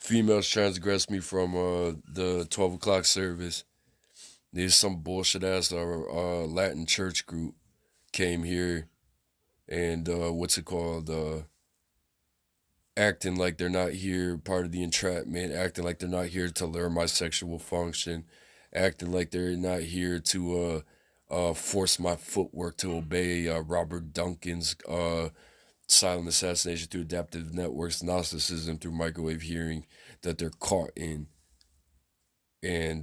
Females transgressed me from the 12 o'clock service. There's some bullshit ass Latin church group came here and what's it called? Acting like they're not here, part of the entrapment, acting like they're not here to learn my sexual function, acting like they're not here to force my footwork to obey Robert Duncan's silent assassination through adaptive networks, Gnosticism through microwave hearing that they're caught in, and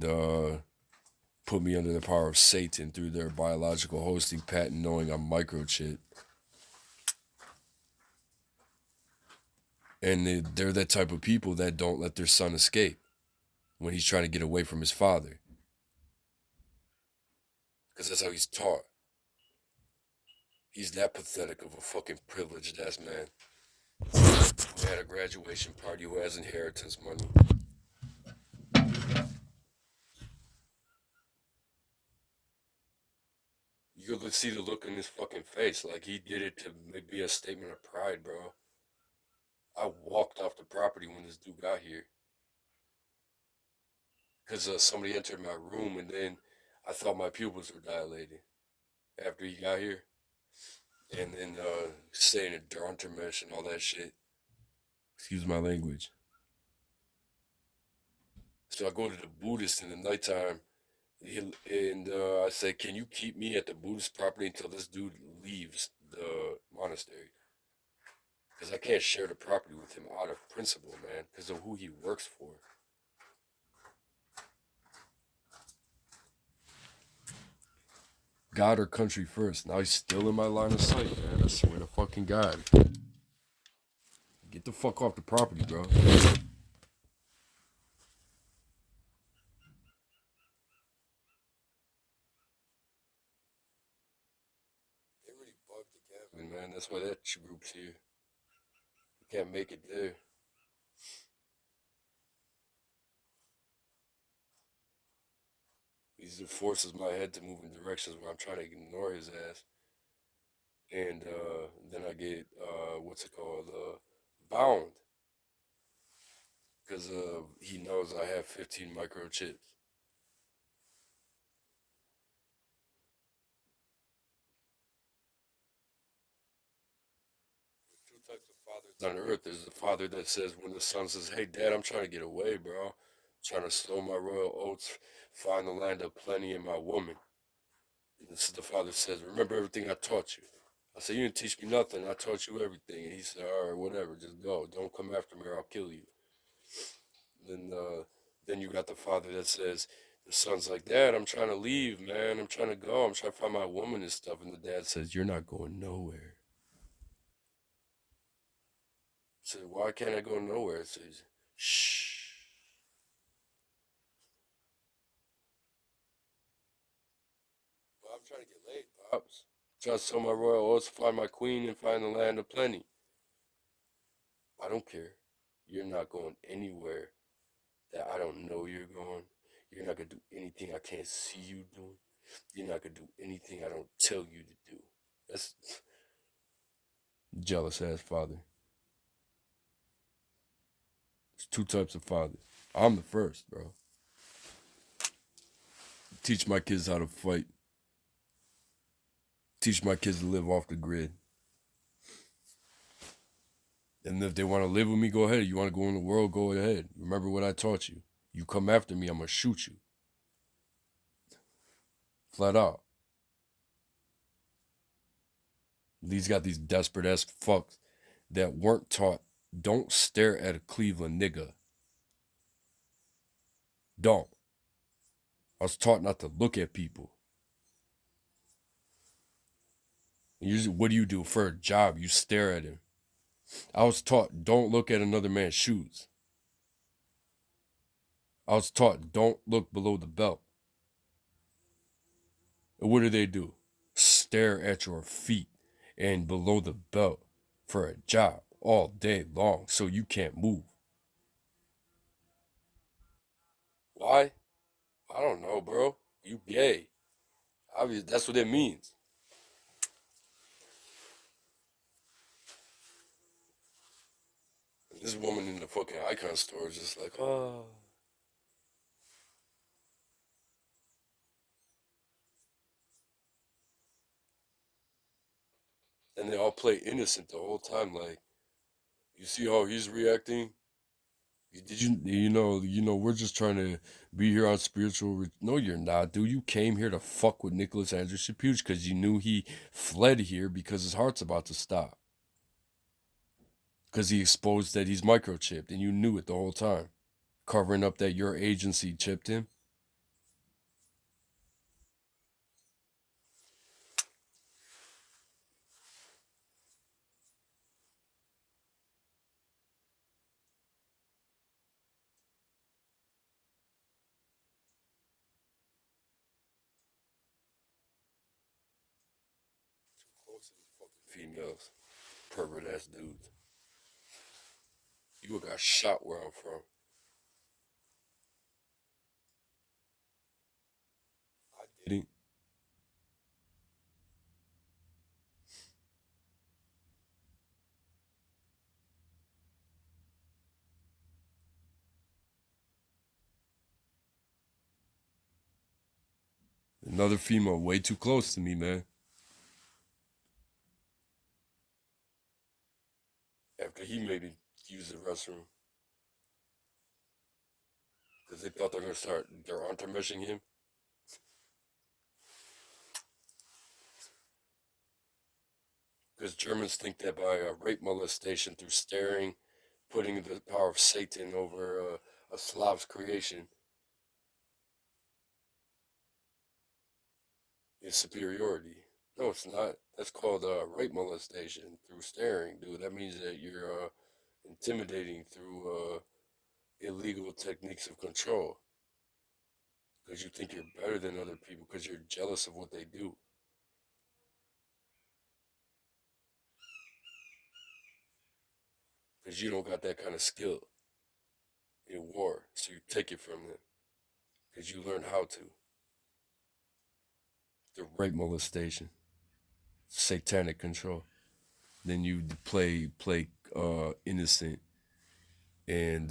put me under the power of Satan through their biological hosting patent, knowing I'm microchip. And they're that type of people that don't let their son escape when he's trying to get away from his father. Because that's how he's taught. He's that pathetic of a fucking privileged ass man. Who had a graduation party, who has inheritance money. You could see the look in his fucking face, like he did it to be a statement of pride, bro. I walked off the property when this dude got here. Because somebody entered my room and then I thought my pupils were dilating after he got here. And then saying a Darntermesh and all that shit. Excuse my language. So I go to the Buddhist in the nighttime and I say, can you keep me at the Buddhist property until this dude leaves the monastery? Because I can't share the property with him out of principle, man, because of who he works for. God or country first. Now he's still in my line of sight, man. I swear to fucking God. Get the fuck off the property, bro. They really bugged the cabin, man. That's why that group's here. You can't make it there. He just forces my head to move in directions where I'm trying to ignore his ass. And then I get, what's it called? Bound. Because he knows I have 15 microchips. Two types of fathers on earth. There's the father that says, when the son says, hey, dad, I'm trying to get away, bro. I'm trying to sow my royal oats, find the land of plenty in my woman. And this is the father says, remember everything I taught you. I said, you didn't teach me nothing. I taught you everything. And he said, all right, whatever, just go. Don't come after me or I'll kill you. Then, then you got the father that says, the son's like, Dad, I'm trying to leave, man. I'm trying to go. I'm trying to find my woman and stuff. And the dad says, you're not going nowhere. I said, why can't I go nowhere? It says, shh. Well, I'm trying to get laid, Pops. Trying to sell my royal oats, find my queen, and find the land of plenty. I don't care. You're not going anywhere that I don't know you're going. You're not going to do anything I can't see you doing. You're not going to do anything I don't tell you to do. That's jealous ass father. There's two types of fathers. I'm the first, bro. Teach my kids how to fight. Teach my kids to live off the grid. And if they want to live with me, go ahead. You want to go in the world, go ahead. Remember what I taught you. You come after me, I'm going to shoot you. Flat out. These got these desperate ass fucks that weren't taught. Don't stare at a Cleveland nigga. Don't. I was taught not to look at people. And usually, what do you do for a job? You stare at him. I was taught don't look at another man's shoes. I was taught don't look below the belt. And what do? Stare at your feet and below the belt for a job all day long so you can't move. Why? I don't know, bro. You gay. Obviously, that's what it means. This woman in the fucking icon store is just like, oh. And they all play innocent the whole time. Like, you see how he's reacting? Did you know, we're just trying to be here on spiritual. No, you're not, dude. You came here to fuck with Nicholas Anderson Puig because you knew he fled here because his heart's about to stop. Because he exposed that he's microchipped and you knew it the whole time. Covering up that your agency chipped him. Close to these fucking females. Pervert ass dudes. You got shot where I'm from. I didn't. Another female way too close to me, man. After he made me use the restroom. Because they thought they're going to start, they're entermeshing him. Because Germans think that by rape molestation through staring, putting the power of Satan over a Slav's creation is superiority. No, it's not. That's called rape molestation through staring, dude. That means that you're intimidating through illegal techniques of control. Because you think you're better than other people because you're jealous of what they do. Because you don't got that kind of skill in war. So you take it from them. Because you learn how to. The rape molestation, satanic control. Then you play innocent and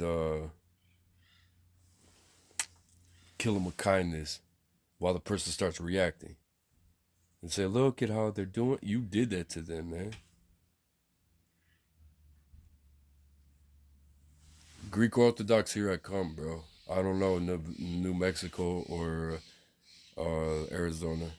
kill them with kindness while the person starts reacting and say, "Look at how they're doing." You did that to them, man. Greek Orthodox, here I come, bro. I don't know, New Mexico or Arizona.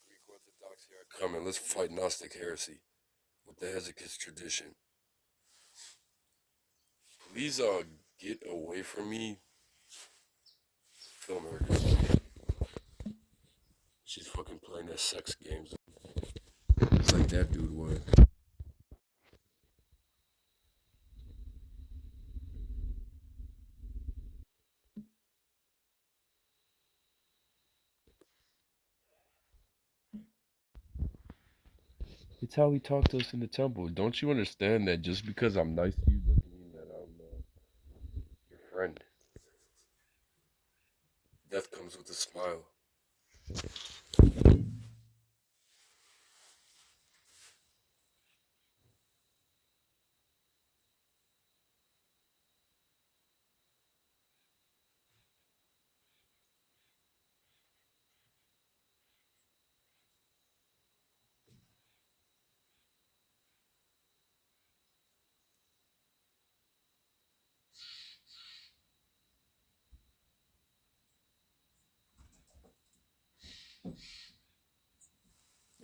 Greek Orthodox, here I come, and let's fight Gnostic heresy with the Hesychast tradition. Please, get away from me. Film her. She's fucking playing that sex games. It's like that dude was. It's how he talked to us in the temple. Don't you understand that just because I'm nice to you doesn't mean that I'm your friend? Death comes with a smile.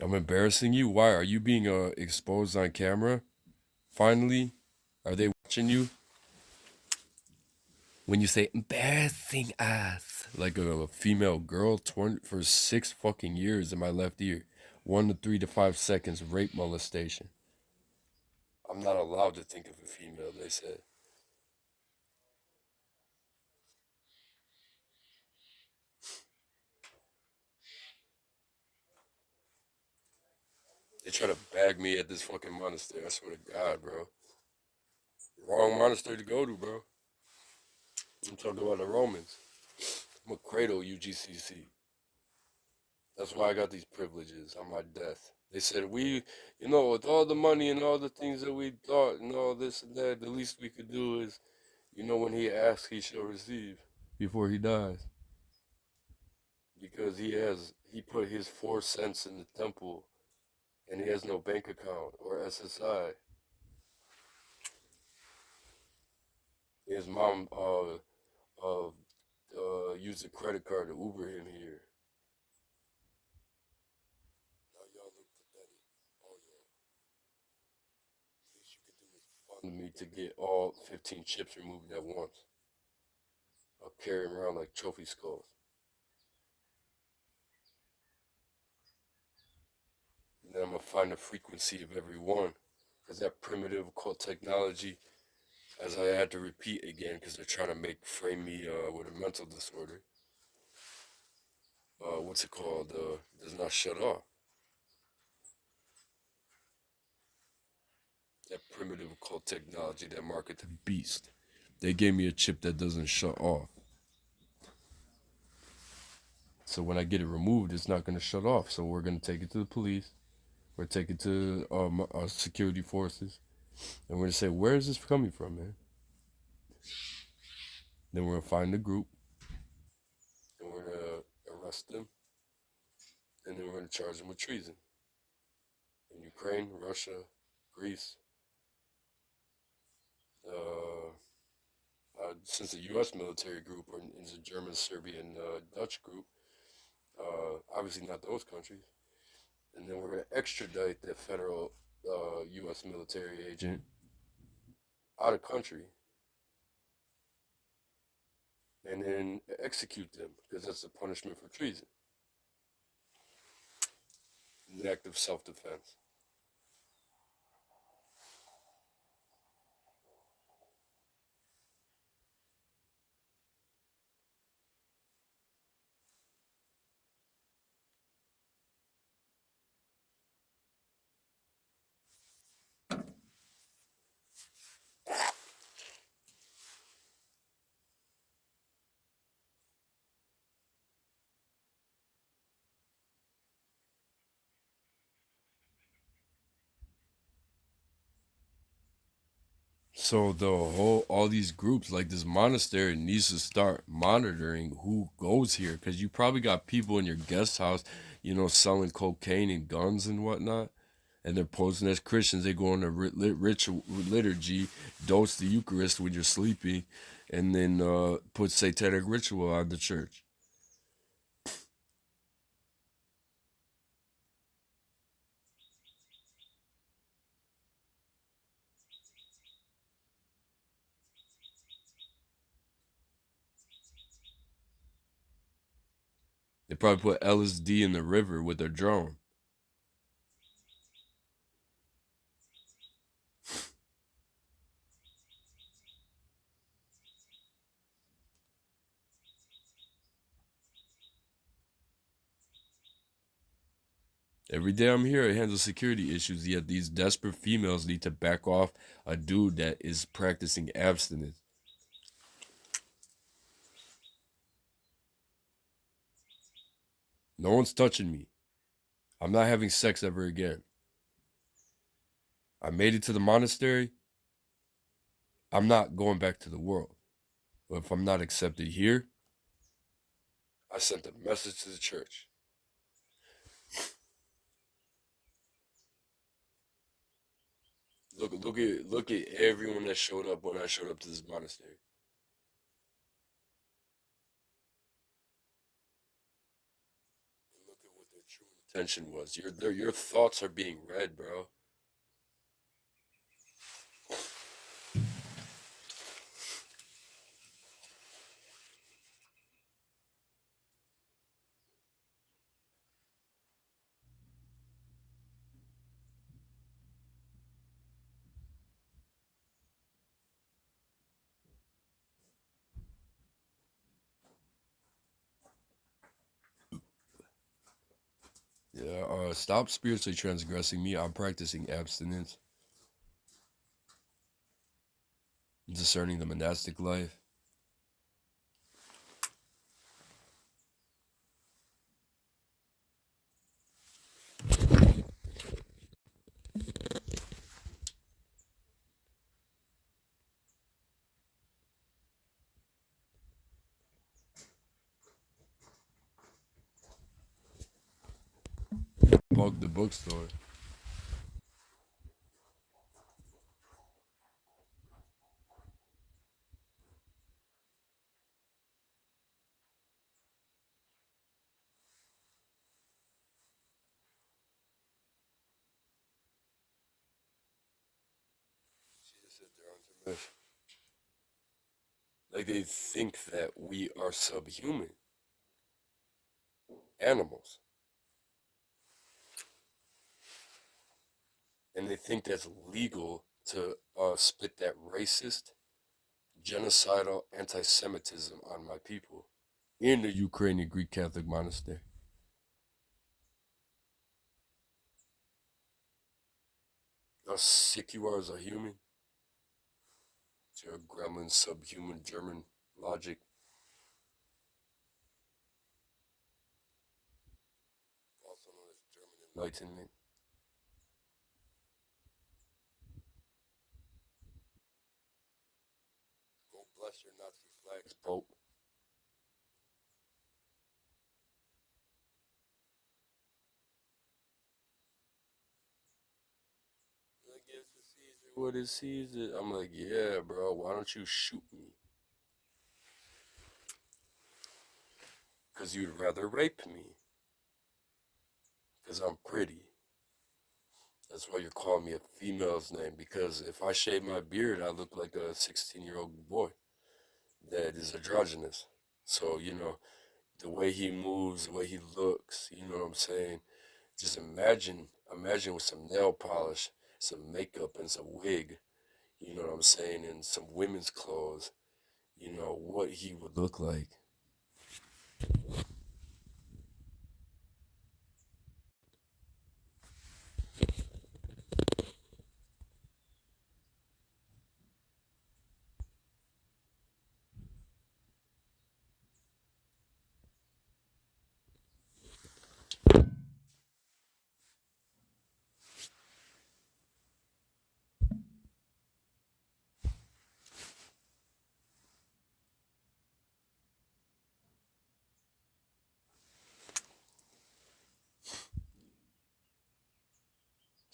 I'm embarrassing you? Why? Are you being exposed on camera? Finally? Are they watching you? When you say embarrassing us, like a female girl torn for 6 fucking years in my left ear, 1 to 3 to 5 seconds rape molestation. I'm not allowed to think of a female, they said. They try to bag me at this fucking monastery. I swear to God, bro. Wrong monastery to go to, bro. I'm talking about the Romans. I'm a cradle UGCC. That's why I got these privileges on my death. They said with all the money and all the things that we thought and all this and that, the least we could do is, when he asks, he shall receive before he dies. Because he put his 4 cents in the temple and he has no bank account or SSI. His mom used a credit card to Uber him here. Now y'all look pathetic. Oh yeah. Least you could do is fund me to get all 15 chips removed at once. I'll carry them around like trophy skulls. And then I'm gonna find the frequency of every one. Because that primitive occult technology, as I had to repeat again, because they're trying to frame me with a mental disorder. What's it called? Does not shut off. That primitive occult technology that market the beast. They gave me a chip that doesn't shut off. So when I get it removed, it's not going to shut off. So we're going to take it to the police. We're taking it to our security forces. And we're going to say, where is this coming from, man? Then we're going to find the group. And we're going to arrest them. And then we're going to charge them with treason. In Ukraine, Russia, Greece, since the U.S. military group or in the German, Serbian, Dutch group, obviously not those countries. And then we're going to extradite the federal U.S. military agent out of country and then execute them because that's the punishment for treason, an act of self-defense. So all these groups like this monastery needs to start monitoring who goes here because you probably got people in your guest house, selling cocaine and guns and whatnot, and they're posing as Christians. They go on a ritual liturgy, dose the Eucharist when you're sleeping, and then put satanic ritual on the church. They probably put LSD in the river with their drone. Every day I'm here, I handle security issues, yet these desperate females need to back off a dude that is practicing abstinence. No one's touching me. I'm not having sex ever again. I made it to the monastery. I'm not going back to the world. But if I'm not accepted here, I sent a message to the church. Look at everyone that showed up when I showed up to this monastery. And look at what their true intention was. Your thoughts are being read, bro. Yeah, stop spiritually transgressing me. I'm practicing abstinence. discerning the monastic life. Bug the bookstore. She just said they're on intermission. Like they think that we are subhuman animals. And they think that's legal to spit that racist, genocidal anti-Semitism on my people in the Ukrainian Greek Catholic monastery. How sick you are as a human. It's your gremlin, subhuman, German logic. Also known as German enlightenment. Go bless your Nazi flags, Pope. Like, give to Caesar what is Caesar. I'm like, yeah, bro, why don't you shoot me? Because you'd rather rape me. Because I'm pretty. That's why you're calling me a female's name. Because if I shave my beard, I look like a 16-year-old boy that is androgynous. So, the way he moves, the way he looks, you know what I'm saying? Just imagine with some nail polish, some makeup, and some wig, you know what I'm saying, and some women's clothes, what he would look like.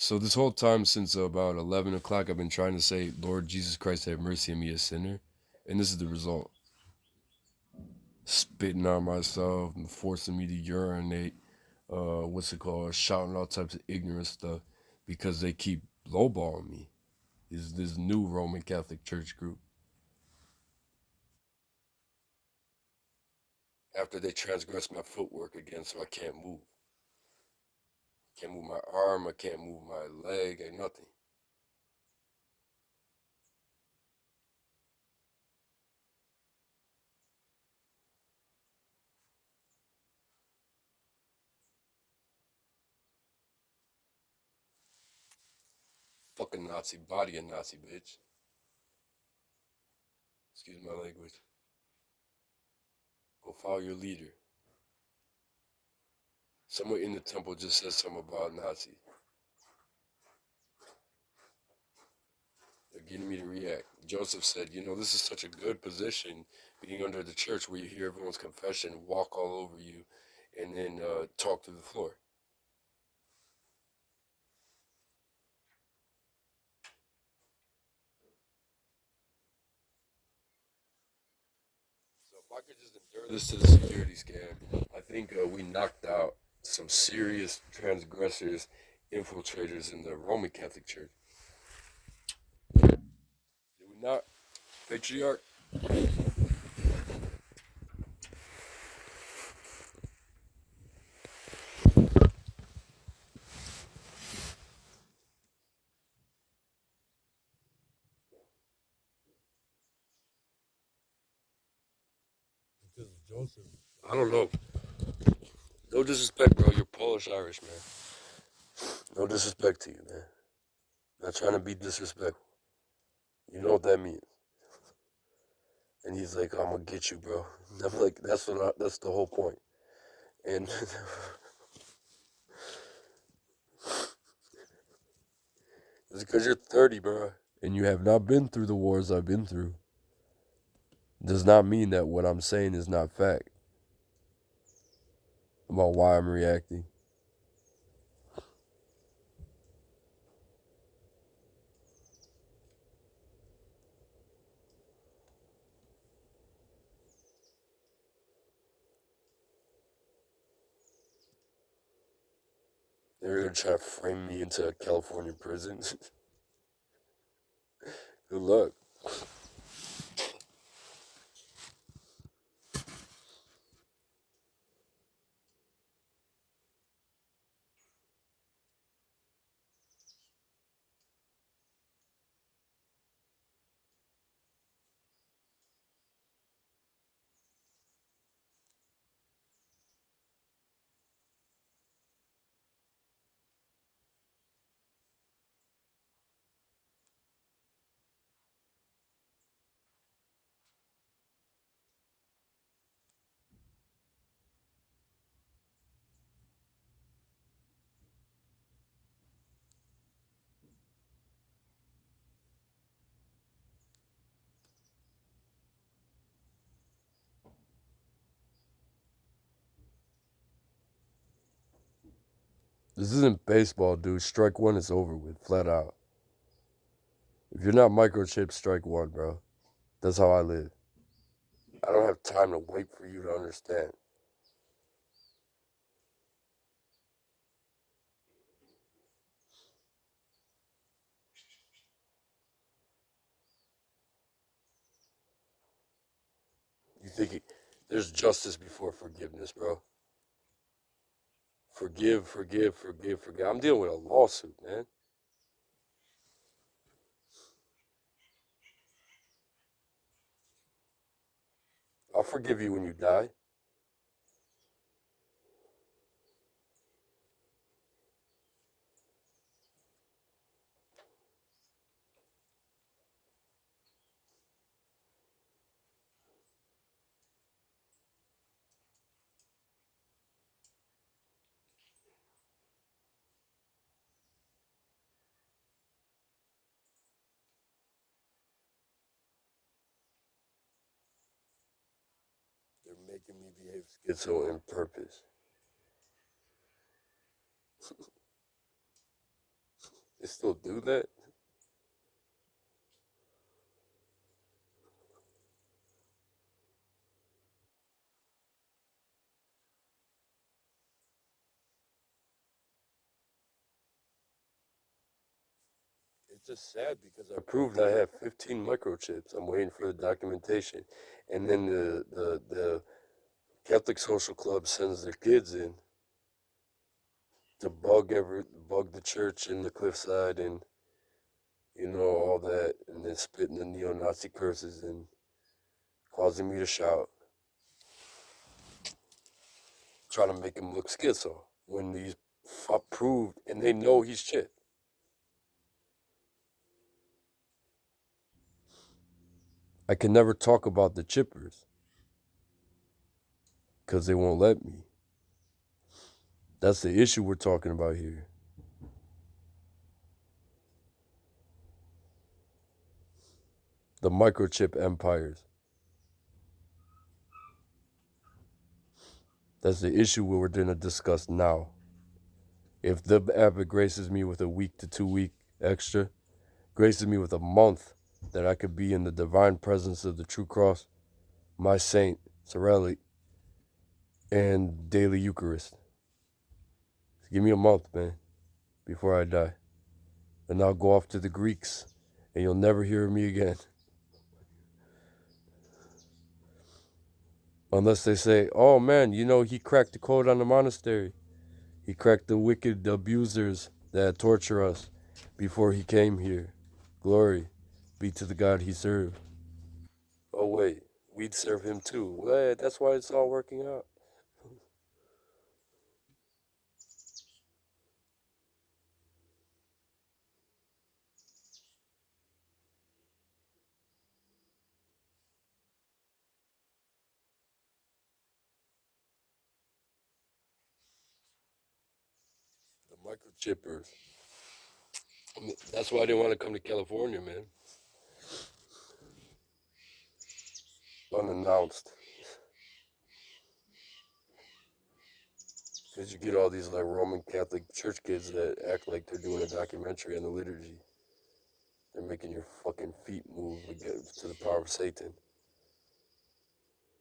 So this whole time since about 11 o'clock, I've been trying to say, Lord Jesus Christ, have mercy on me, a sinner. And this is the result. Spitting on myself and forcing me to urinate, what's it called, shouting all types of ignorant stuff because they keep lowballing me. Is this new Roman Catholic Church group. After they transgress my footwork again so I can't move. Can't move my arm, I can't move my leg, ain't nothing. Fucking Nazi, body a Nazi, bitch. Excuse my language. Go follow your leader. Someone in the temple just said something about Nazi. They're getting me to react. Joseph said, this is such a good position, being under the church where you hear everyone's confession, walk all over you, and then talk to the floor. So if I could just endure this to the security scan, I think we knocked out some serious transgressors, infiltrators in the Roman Catholic Church. Did we not, Patriarch? Because of Joseph. I don't know. No disrespect, bro. You're Polish Irish, man. No disrespect to you, man. Not trying to be disrespectful. You know what that means. And he's like, I'm gonna get you, bro. And I'm like, that's the whole point. And it's because you're 30, bro, and you have not been through the wars I've been through. Does not mean that what I'm saying is not fact about why I'm reacting. They're gonna try to frame me into a California prison. Good luck. This isn't baseball, dude. Strike one is over with, flat out. If you're not microchipped, strike one, bro. That's how I live. I don't have time to wait for you to understand. You think there's justice before forgiveness, bro. Forgive, forgive, forgive, forgive. I'm dealing with a lawsuit, man. I'll forgive you when you die. They're making me behave schizo on purpose. They still do that? It's just sad because I proved I have 15 microchips. I'm waiting for the documentation. And then the Catholic Social Club sends their kids in to bug the church in the cliffside and all that, and then spitting the neo-Nazi curses and causing me to shout, trying to make him look schizo when he's proved and they know he's shit. I can never talk about the chippers because they won't let me. That's the issue we're talking about here. The microchip empires. That's the issue we're going to discuss now. If the app graces me with a week to 2 week extra, graces me with a month that I could be in the divine presence of the true cross, my saint, Sorelli, and daily Eucharist. Give me a month, man, before I die. And I'll go off to the Greeks, and you'll never hear of me again. Unless they say, oh man, he cracked the code on the monastery. He cracked the wicked abusers that torture us before he came here. Glory be to the God he served. Oh wait, we'd serve him too. Well, that's why it's all working out. chippers. I mean, that's why I didn't want to come to California, man. Unannounced. Because you get all these like Roman Catholic church kids that act like they're doing a documentary on the liturgy. They're making your fucking feet move to the power of Satan.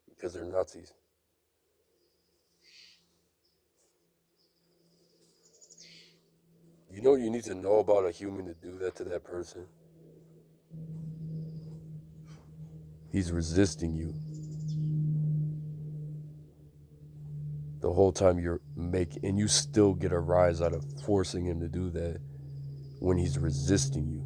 Because they're Nazis. You know what you need to know about a human to do that to that person? He's resisting you. The whole time and you still get a rise out of forcing him to do that when he's resisting you.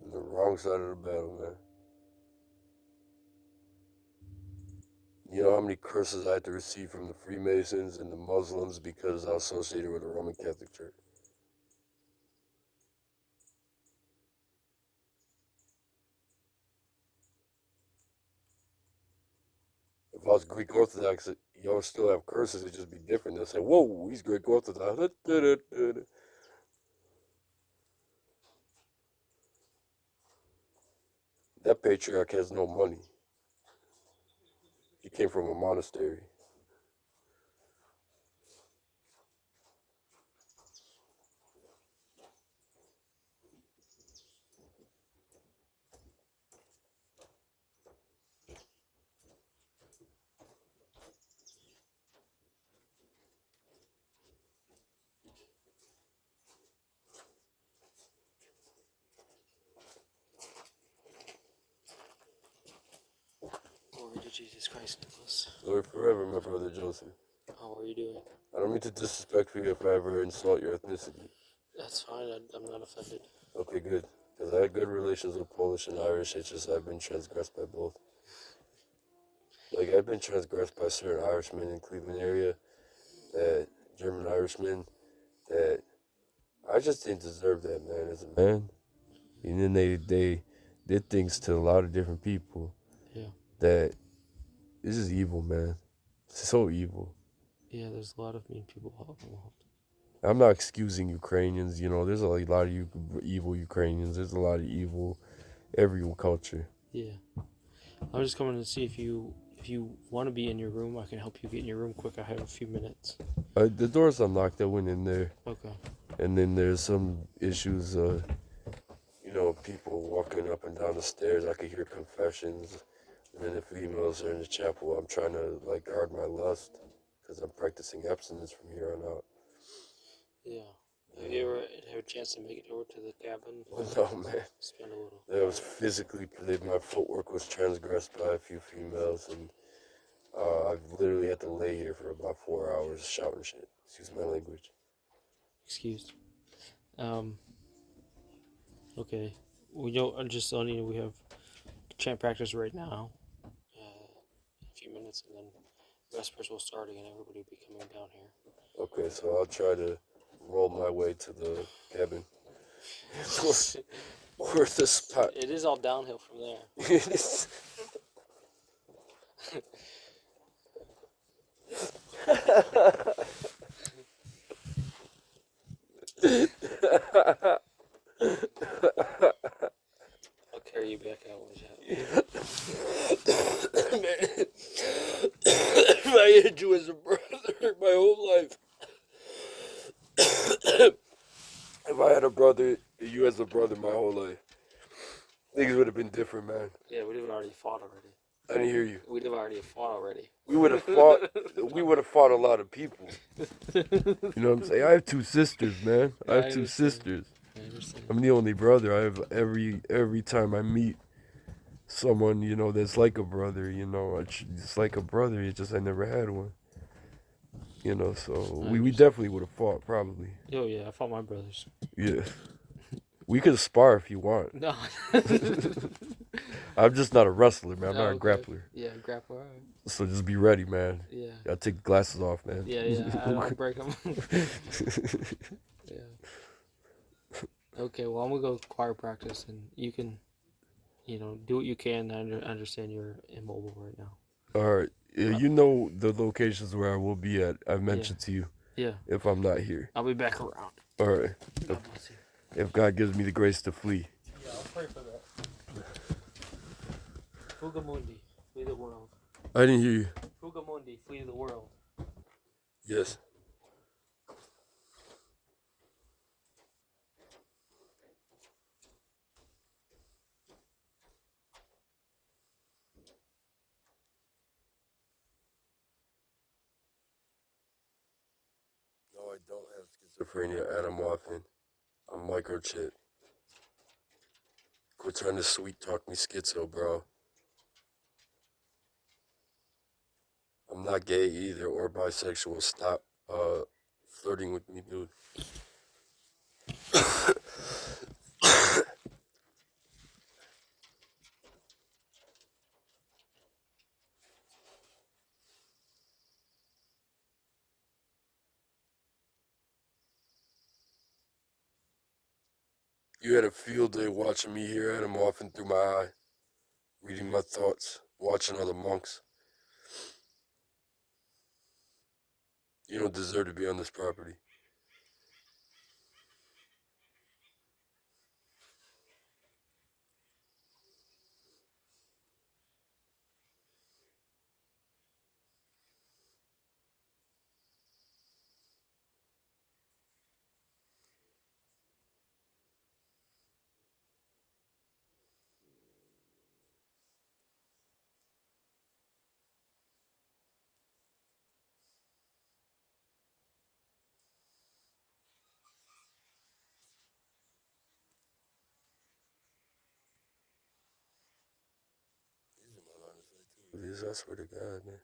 The wrong side of the battle, man. You know how many curses I had to receive from the Freemasons and the Muslims because I was associated with the Roman Catholic Church? If I was Greek Orthodox, y'all still have curses, it'd just be different. They'll say, whoa, he's Greek Orthodox. That patriarch has no money. He came from a monastery. Glory to Jesus Christ, Nicholas. Glory forever, my brother Joseph. How are you doing? I don't mean to disrespect you if I ever insult your ethnicity. That's fine. I'm not offended. Okay, good. Because I had good relations with Polish and Irish. It's just I've been transgressed by both. Like, I've been transgressed by certain Irishmen in Cleveland area, that German Irishmen, that I just didn't deserve that, man, as a man. And then they did things to a lot of different people. Yeah. That this is evil, man. It's so evil. Yeah, there's a lot of mean people involved. I'm not excusing Ukrainians. You know, there's a lot of evil Ukrainians. There's a lot of evil every culture. Yeah. I was just coming to see if you want to be in your room, I can help you get in your room quick. I have a few minutes. The door's unlocked. I went in there. Okay. And then there's some issues, you know, people walking up and down the stairs. I could hear confessions. And then the females are in the chapel. I'm trying to, like, guard my lust because I'm practicing abstinence from here on out. Yeah. Have you ever had a chance to make it over to the cabin? No, man. Spend a little. That was physically, my footwork was transgressed by a few females, and I've literally had to lay here for about 4 hours shouting shit. Excuse my language. Excused. Okay. We don't. I'm just telling you, we have chant practice right now. In a few minutes, and then Vespers will start again. Everybody will be coming down here. Okay, so I'll try to roll my way to the cabin. Where's the spot? It is all downhill from there. It is. I'll carry you back out when you Man, I had you as a brother my whole life. If I had a brother, you as a brother my whole life, things would have been different, man. Yeah, we'd have already fought already. I didn't hear you. We'd have already fought already. We would have fought. We would have fought a lot of people. You know what I'm saying? I have two sisters, man. I have two sisters. I understand. I'm the only brother. I have every time I meet someone, that's like a brother, it's like a brother. It's just I never had one, so I we understand. definitely would have fought, probably. Oh yeah, I fought my brothers. Yeah. We could spar if you want. No. I'm just not a wrestler, man. I'm not Oh, a okay. grappler. Yeah, grappler. All right. So just be ready, man. Yeah. Gotta take the glasses off, man. Yeah, yeah. I'll break them. Yeah. Okay. Well, I'm gonna go choir practice, and you can, do what you can. I understand you're immobile right now. All right. Yeah, Uh, you know the locations where I will be at. I've yeah. mentioned to you Yeah. if I'm not here. I'll be back around. All right. If, God bless you. if God gives me the grace to flee. Yeah, I'll pray for that. Fugamundi, flee the world. I didn't hear you. Fugamundi, flee the world. Yes. No, I don't have schizophrenia, Adam Waffen. I'm microchip. Quit trying to sweet talk me schizo, bro. I'm not gay either or bisexual. Stop flirting with me, dude. You had a field day watching me here, Adam Waffen, through my eye, reading my thoughts, watching other monks. You don't deserve to be on this property. These, I swear to God, man.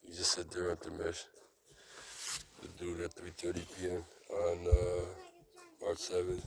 You just said they're at the mesh. The dude at 3:30 p.m. on March 7th.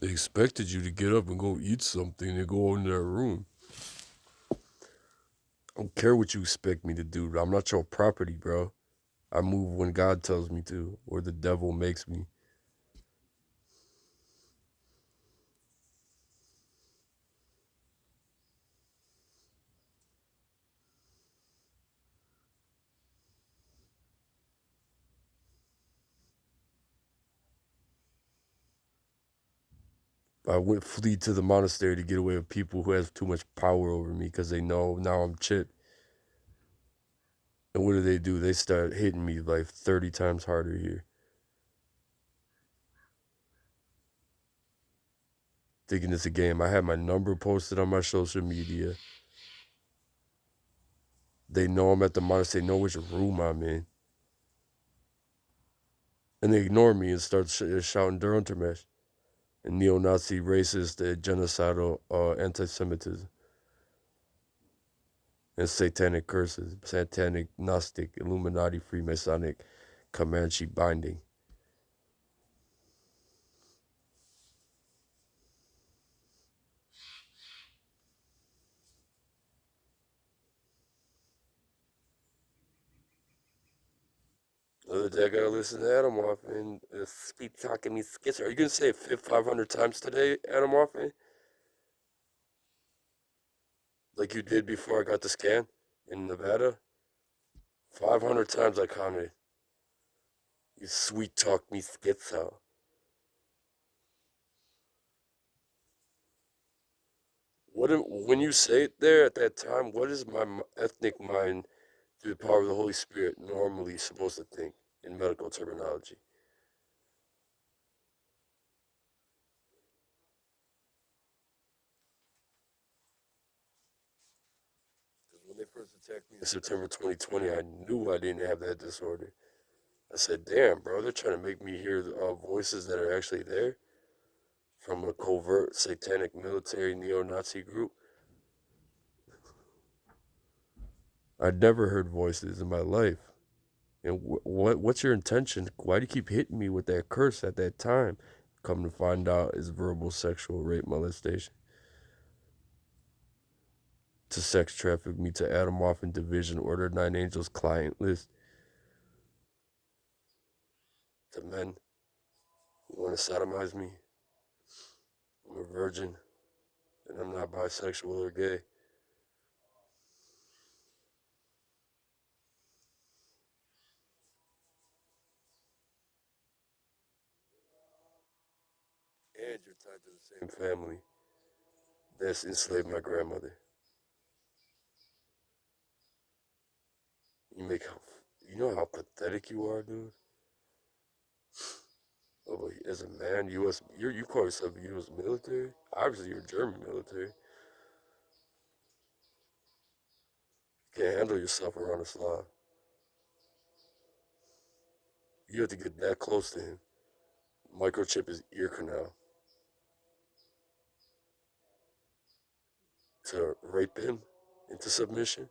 They expected you to get up and go eat something and go in their room. I don't care what you expect me to do. I'm not your property, bro. I move when God tells me to, or the devil makes me. I went flee to the monastery to get away with people who have too much power over me because they know now I'm chit. And what do? They start hitting me like 30 times harder here. Thinking it's a game. I have my number posted on my social media. They know I'm at the monastery. They know which room I'm in. And they ignore me and start shouting Duruntermesh and neo-Nazi, racist, genocidal, anti-Semitism. and satanic curses, satanic, Gnostic, Illuminati, Freemasonic, Comanche binding. The other day I gotta listen to Adam Hoffman speak talking me skits. Are you gonna say it 500 times today, Adam Hoffman? Like you did before I got the scan in Nevada? 500 times I counted. You sweet talk me schizo. When you say it there at that time, what is my ethnic mind through the power of the Holy Spirit normally supposed to think in medical terminology? Because when they first attacked me in September 2020, I knew I didn't have that disorder. I said, damn, bro, they're trying to make me hear voices that are actually there from a covert satanic military neo-Nazi group. I'd never heard voices in my life. And what's your intention? Why do you keep hitting me with that curse at that time? Come to find out, it's verbal sexual rape molestation. To sex traffic me to Adam Hoffman Division Order 9 Angels client list. To men who want to sodomize me. I'm a virgin, and I'm not bisexual or gay. And you're tied to the same family that's enslaved my grandmother. You make, you know how pathetic you are, dude. Oh, but as a man, U.S. You call yourself U.S. military. Obviously, you're German military. You can't handle yourself around a Slav. You have to get that close to him. Microchip his ear canal to rape him into submission.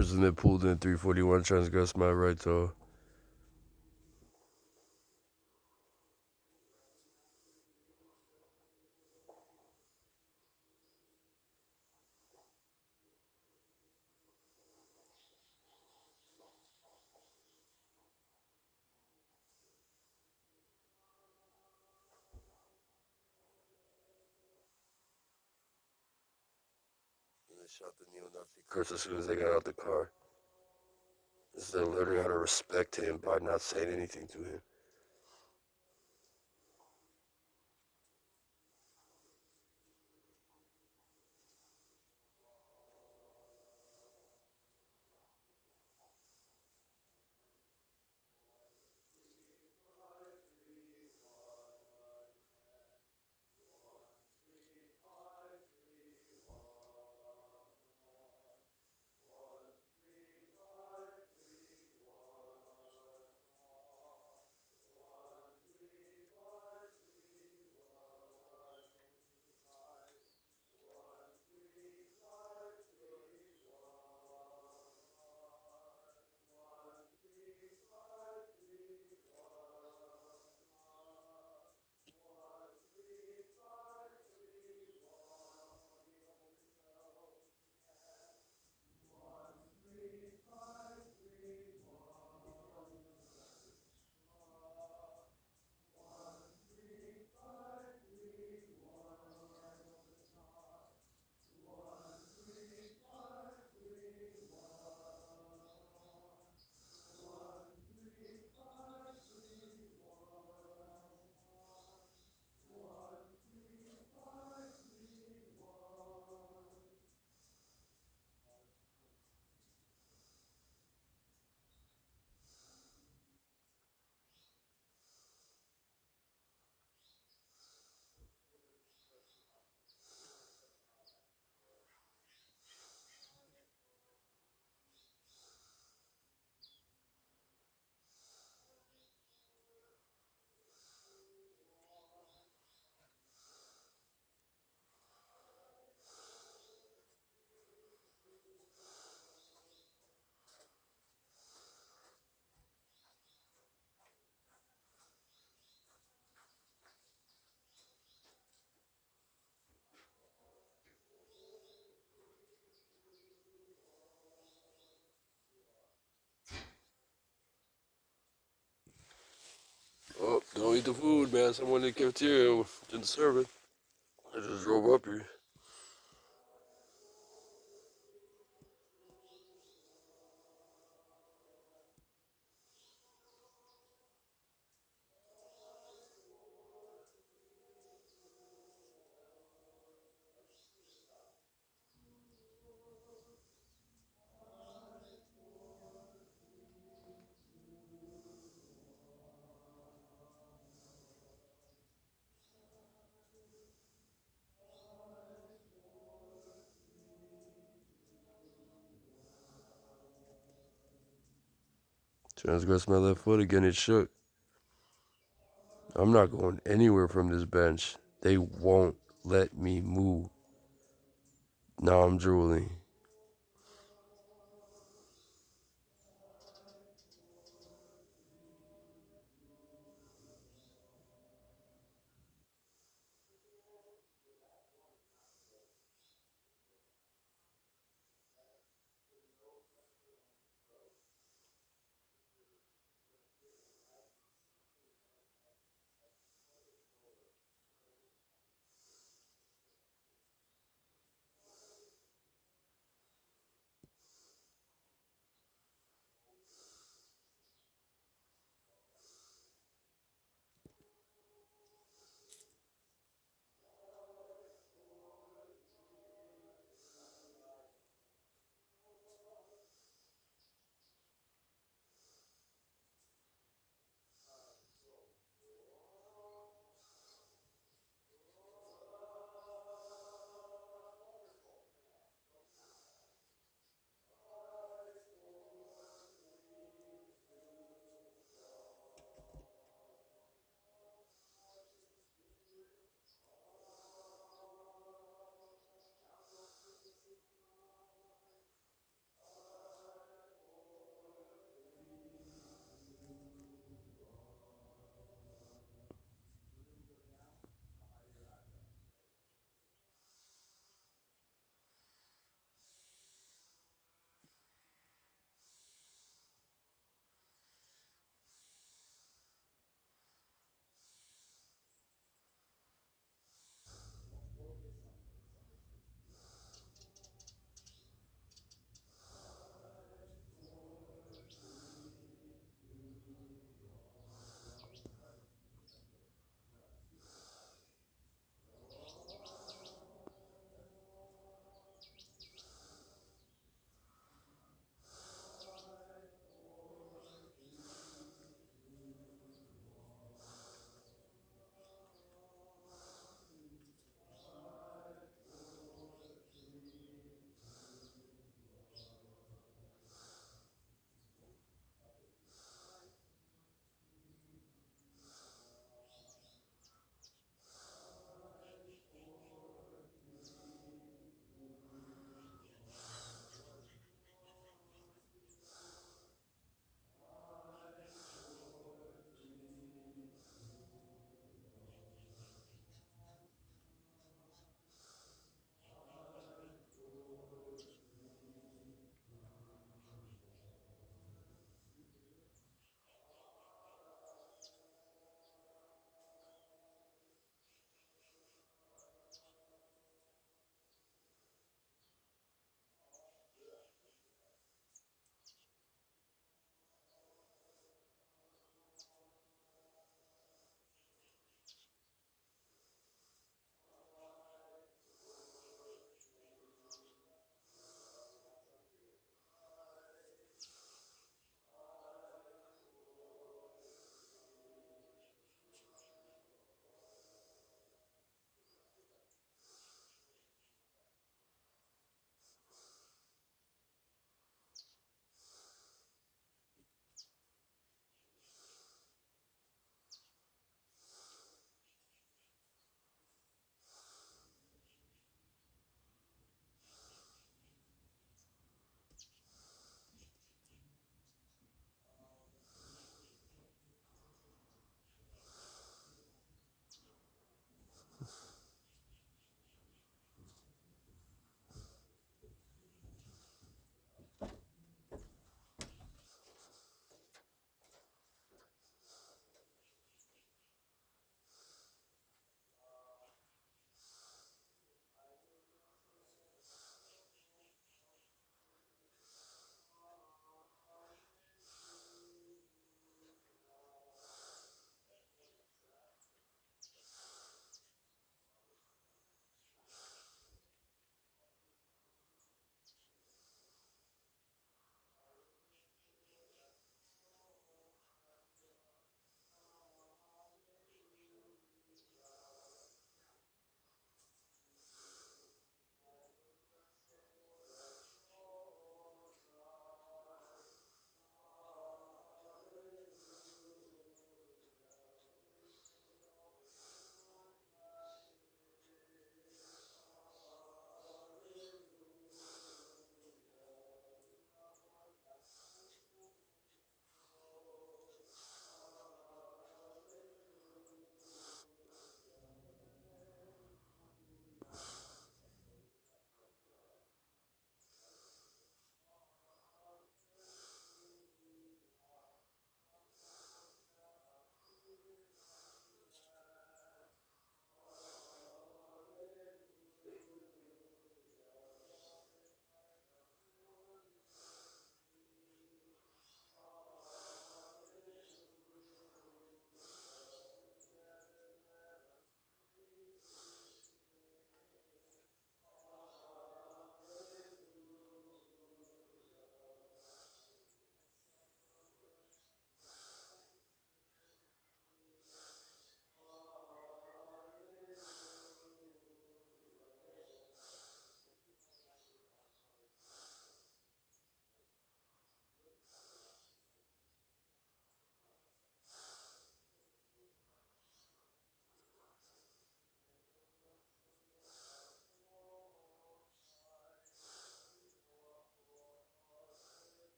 And then pulled in 341, transgressed my right toe. And they shot the neo-Nazi curse as soon as they got out the car. Instead of learning how to respect him by not saying anything to him. Oh, don't eat the food, man. Someone in the cafeteria didn't serve it. I just drove up here. Transgressed my left foot again, it shook. I'm not going anywhere from this bench. They won't let me move. Now I'm drooling.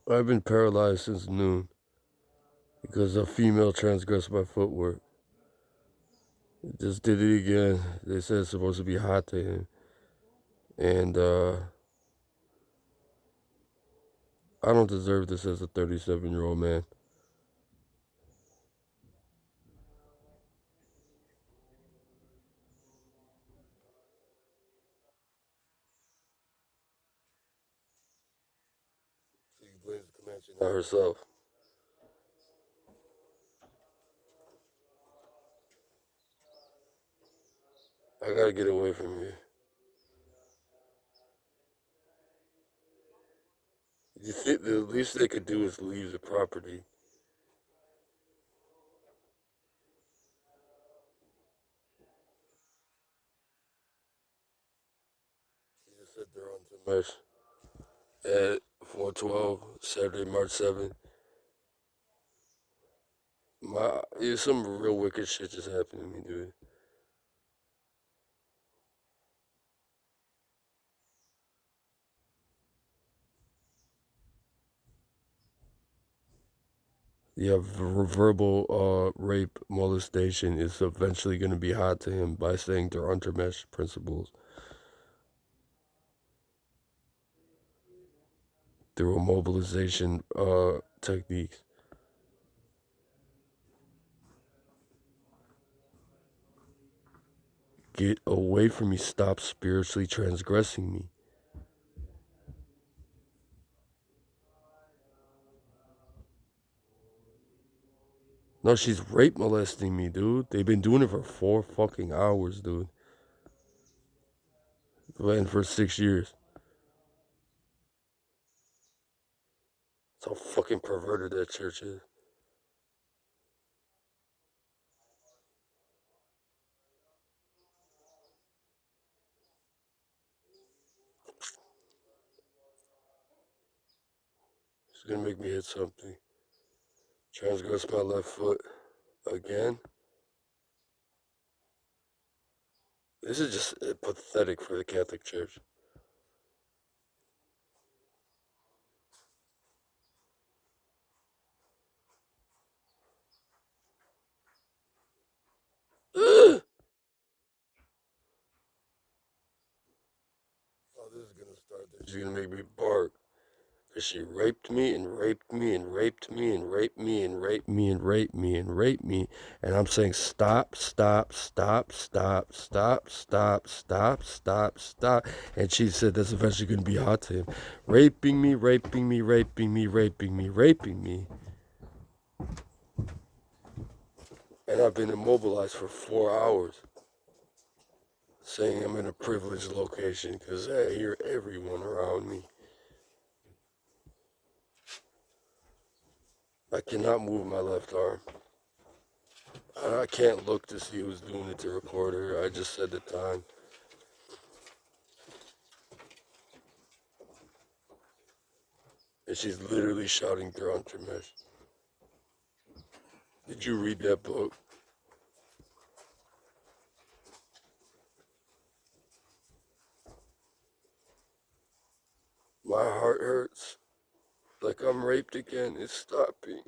I've been paralyzed since noon because a female transgressed my footwork. Just did it again. They said it's supposed to be hot to him. And I don't deserve this as a 37-year-old man. She blames Comanche, not herself. I gotta get away from here. You think the least they could do is leave the property? She just said they're on to mesh at 412, Saturday, March 7th. Some real wicked shit just happened to me, dude. Yeah, verbal rape molestation is eventually going to be hot to him by saying they're under mesh principles through immobilization techniques. Get away from me. Stop spiritually transgressing me. No, she's rape molesting me, dude. They've been doing it for 4 fucking hours, dude. And for 6 years. That's how fucking perverted that church is. She's gonna make me hit something. Transgress my left foot again. This is just pathetic for the Catholic Church. Ugh! Oh, this is gonna start. She's gonna make me bark. Cause she raped me and raped me and raped me and raped me and raped me and raped me and raped me. And I'm saying stop, stop, stop, stop, stop, stop, stop, stop, stop. And she said that's eventually gonna be hot to him. Raping me, raping me, raping me, raping me, raping me. And I've been immobilized for 4 hours. Saying I'm in a privileged location because I hear everyone around me. I cannot move my left arm. I can't look to see who's doing it to record her. I just said the time. And she's literally shouting through Entremesh. Did you read that book? My heart hurts. Like I'm raped again. It's stopping.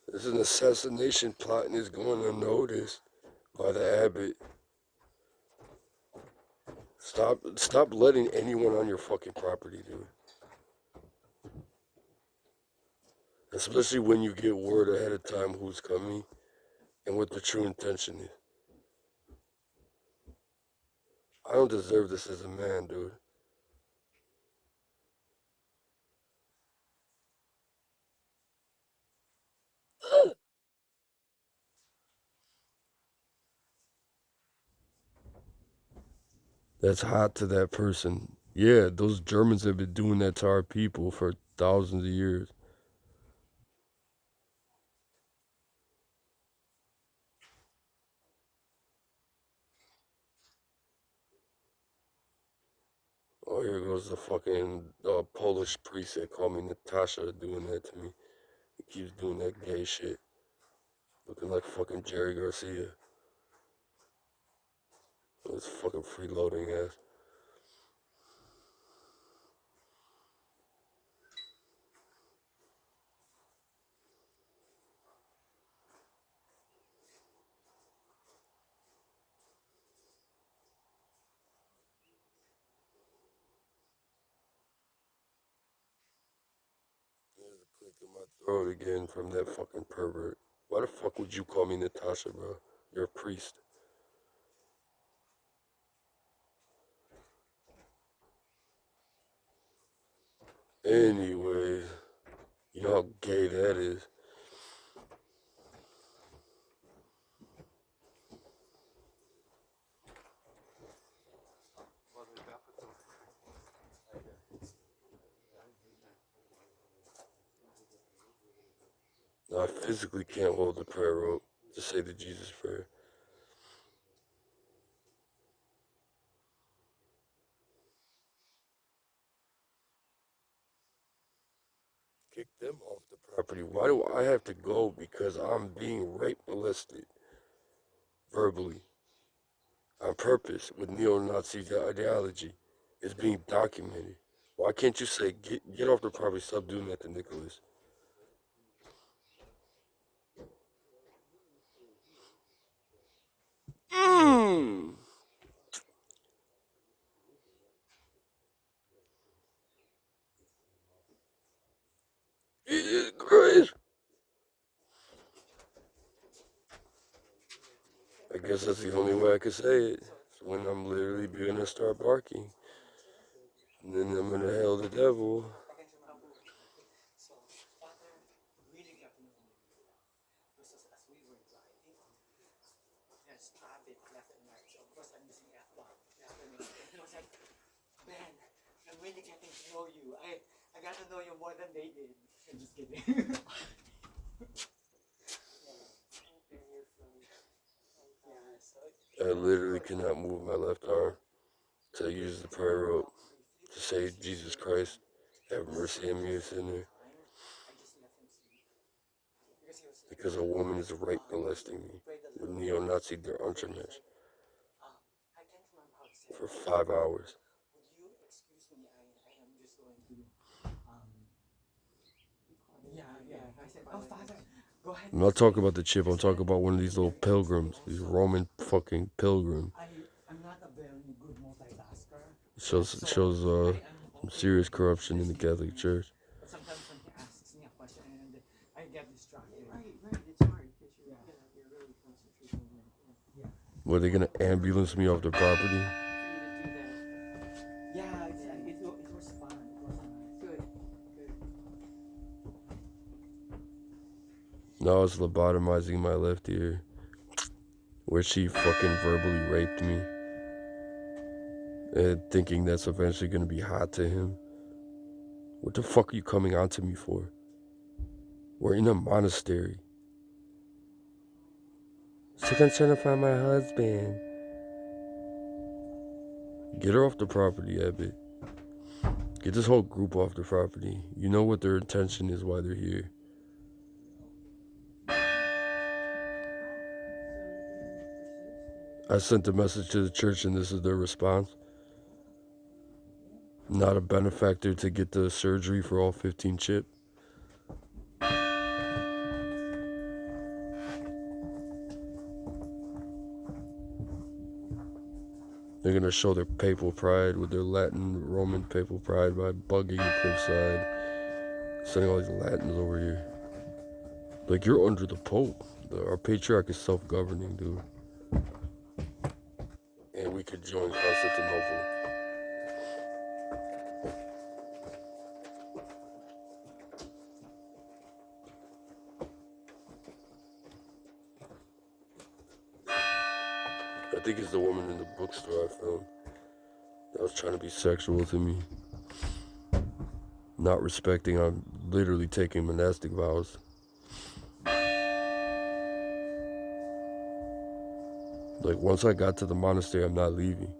This is an assassination plot and it's going unnoticed by the abbot. Stop letting anyone on your fucking property, dude. Especially when you get word ahead of time who's coming and what the true intention is. I don't deserve this as a man, dude. That's hot to that person. Yeah, those Germans have been doing that to our people for thousands of years. Oh, here goes the fucking Polish priest that called me Natasha doing that to me. He keeps doing that gay shit. Looking like fucking Jerry Garcia. This fucking freeloading ass. through my throat again from that fucking pervert. Why the fuck would you call me Natasha, bro? You're a priest. Anyways, you know how gay that is. I physically can't hold the prayer rope to say the Jesus prayer. Kick them off the property. Why do I have to go? Because I'm being rape molested verbally on purpose with neo-Nazi ideology. It's being documented. Why can't you say get off the property? Stop doing that to Nicholas. Jesus Christ. I guess that's the only way I could say it. It's when I'm literally gonna start barking. And then I'm gonna hail the devil. Man, I'm really getting to know you. I got to know you more than they did. I'm just kidding. I literally cannot move my left arm to use the prayer rope to say, Jesus Christ, have mercy on me, a sinner. Because a woman is rape molesting me with neo-Nazi der Untermensch for 5 hours. Would you excuse me? I am just going to. I said, oh, Father, go ahead. I'm not talking about the chip, I'm talking about one of these little pilgrims, these Roman fucking pilgrims. I'm not a very good multitasker. It shows some serious corruption in the Catholic Church. Sometimes when he asks me a question and I get distracted. Right, it's hard because you're really concentrating. Were they gonna ambulance me off the property? Yeah, it was fun. It was good. Now I was lobotomizing my left ear, where she fucking verbally raped me, and thinking that's eventually gonna be hot to him. What the fuck are you coming on to me for? We're in a monastery. She's trying to find my husband. Get her off the property, Abbott. Get this whole group off the property. You know what their intention is, why they're here. I sent a message to the church and this is their response. Not a benefactor to get the surgery for all 15 chip. They're gonna show their papal pride with their Latin Roman papal pride by bugging Cliffside, sending all these Latins over here. Like, you're under the Pope. Our patriarch is self-governing, dude. And we could join Constantinople. I think it's the woman in the bookstore I found that was trying to be sexual to me. Not respecting, I'm literally taking monastic vows. Like, once I got to the monastery, I'm not leaving.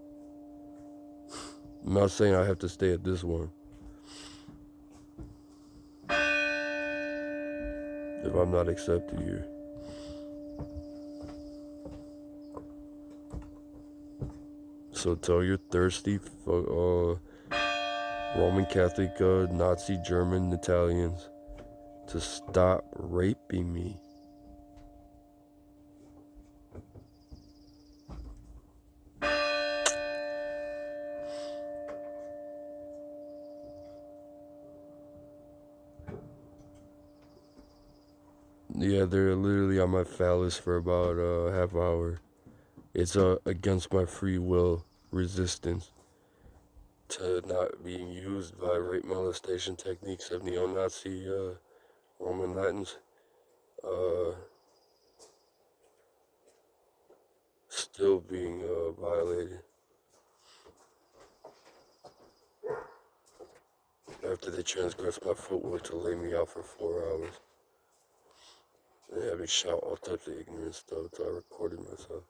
I'm not saying I have to stay at this one. If I'm not accepted here. So tell your thirsty Roman Catholic, Nazi, German, Italians to stop raping me. Yeah, they're literally on my phallus for about a half hour. It's against my free will resistance to not being used by rape molestation techniques of neo-Nazi Roman Latins. Still being violated after they transgressed my footwork to lay me out for 4 hours. They had me shout all types of ignorant stuff, so I recorded myself.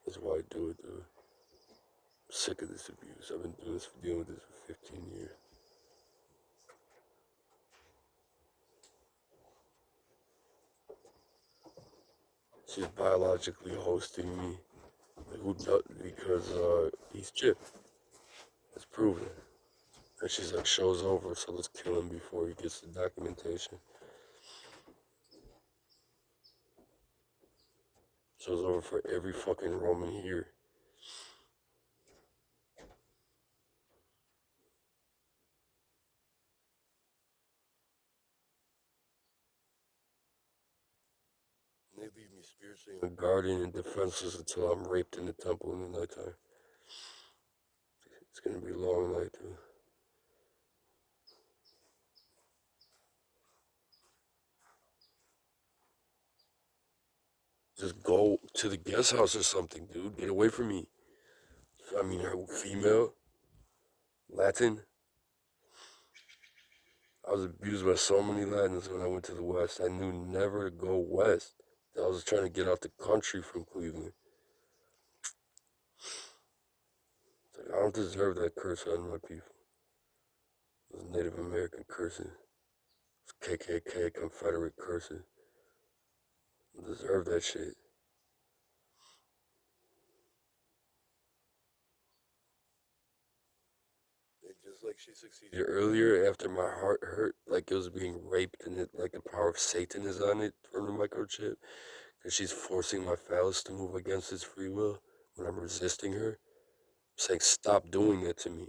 That's why I do it, dude. I'm sick of this abuse. I've been dealing with this for 15 years. She's biologically hosting me. Who does? Because he's Chip. It's proven. And she's like, show's over, so let's kill him before he gets the documentation. Show's over for every fucking Roman here. They leave me spiritually in a garden and defenseless until I'm raped in the temple in the nighttime. It's gonna be a long night, dude. Just go to the guest house or something, dude. Get away from me. I mean, her female, Latin. I was abused by so many Latins when I went to the West. I knew never to go west. I was trying to get out the country from Cleveland. It's like, I don't deserve that curse on my people. Those Native American curses. Those KKK Confederate curses. I don't deserve that shit. And just like she succeeded earlier, after my heart hurt, like it was being raped, and it, like the power of Satan is on it from the microchip, because she's forcing my phallus to move against its free will when I'm resisting her. I'm saying, stop doing that to me.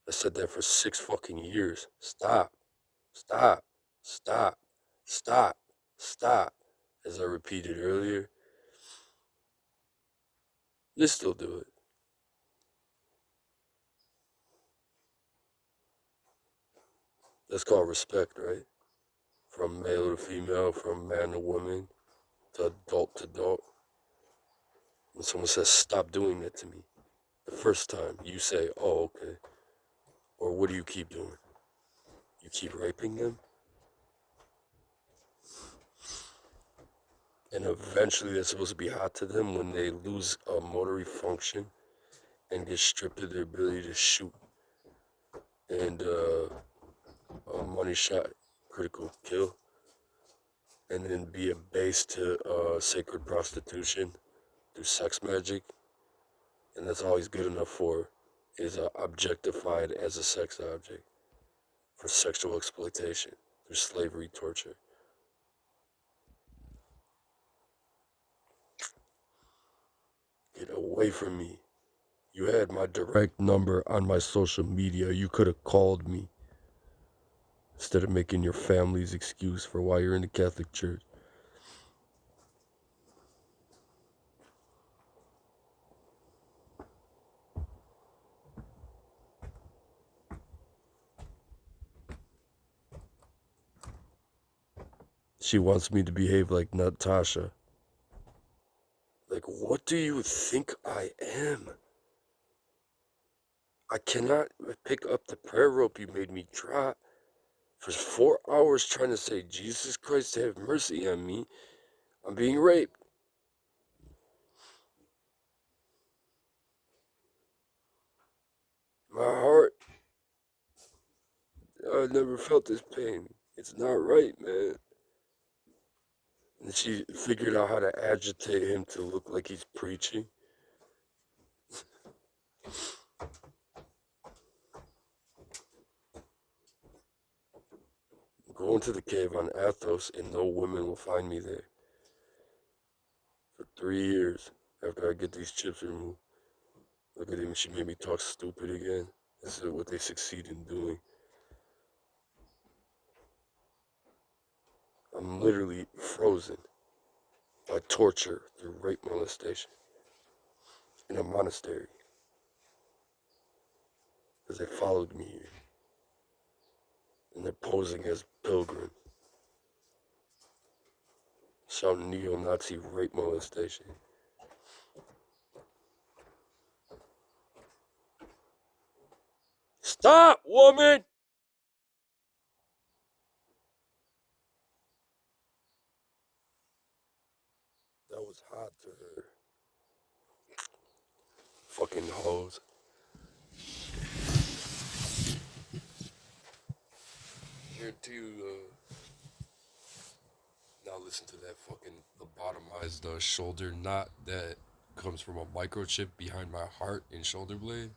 I said that for 6 fucking years. Stop, stop, stop, stop, stop. As I repeated earlier, they still do it. That's called respect, right? From male to female, from man to woman, to adult. When someone says, stop doing that to me, the first time you say, oh, okay. Or what do you keep doing? You keep raping them? And eventually they're supposed to be hot to them when they lose a motory function and get stripped of their ability to shoot. And a money shot, critical kill. And then be a base to sacred prostitution through sex magic. And that's all he's good enough for, is objectified as a sex object for sexual exploitation through slavery, torture. Get away from me. You had my direct number on my social media. You could have called me instead of making your family's excuse for why you're in the Catholic Church. She wants me to behave like Natasha. Like, what do you think I am? I cannot pick up the prayer rope you made me drop for 4 hours trying to say, Jesus Christ, have mercy on me. I'm being raped. My heart, I've never felt this pain. It's not right, man. And she figured out how to agitate him to look like he's preaching. Go into the cave on Athos and no women will find me there. For 3 years after I get these chips removed. Look at him, she made me talk stupid again. This is what they succeed in doing. I'm literally frozen by torture through rape molestation in a monastery because they followed me here and they're posing as pilgrims, shouting neo-Nazi rape molestation. Stop, woman! That was hot to her. Fucking hoes. Guarantee you, now listen to that fucking lobotomized shoulder knot that comes from a microchip behind my heart and shoulder blade.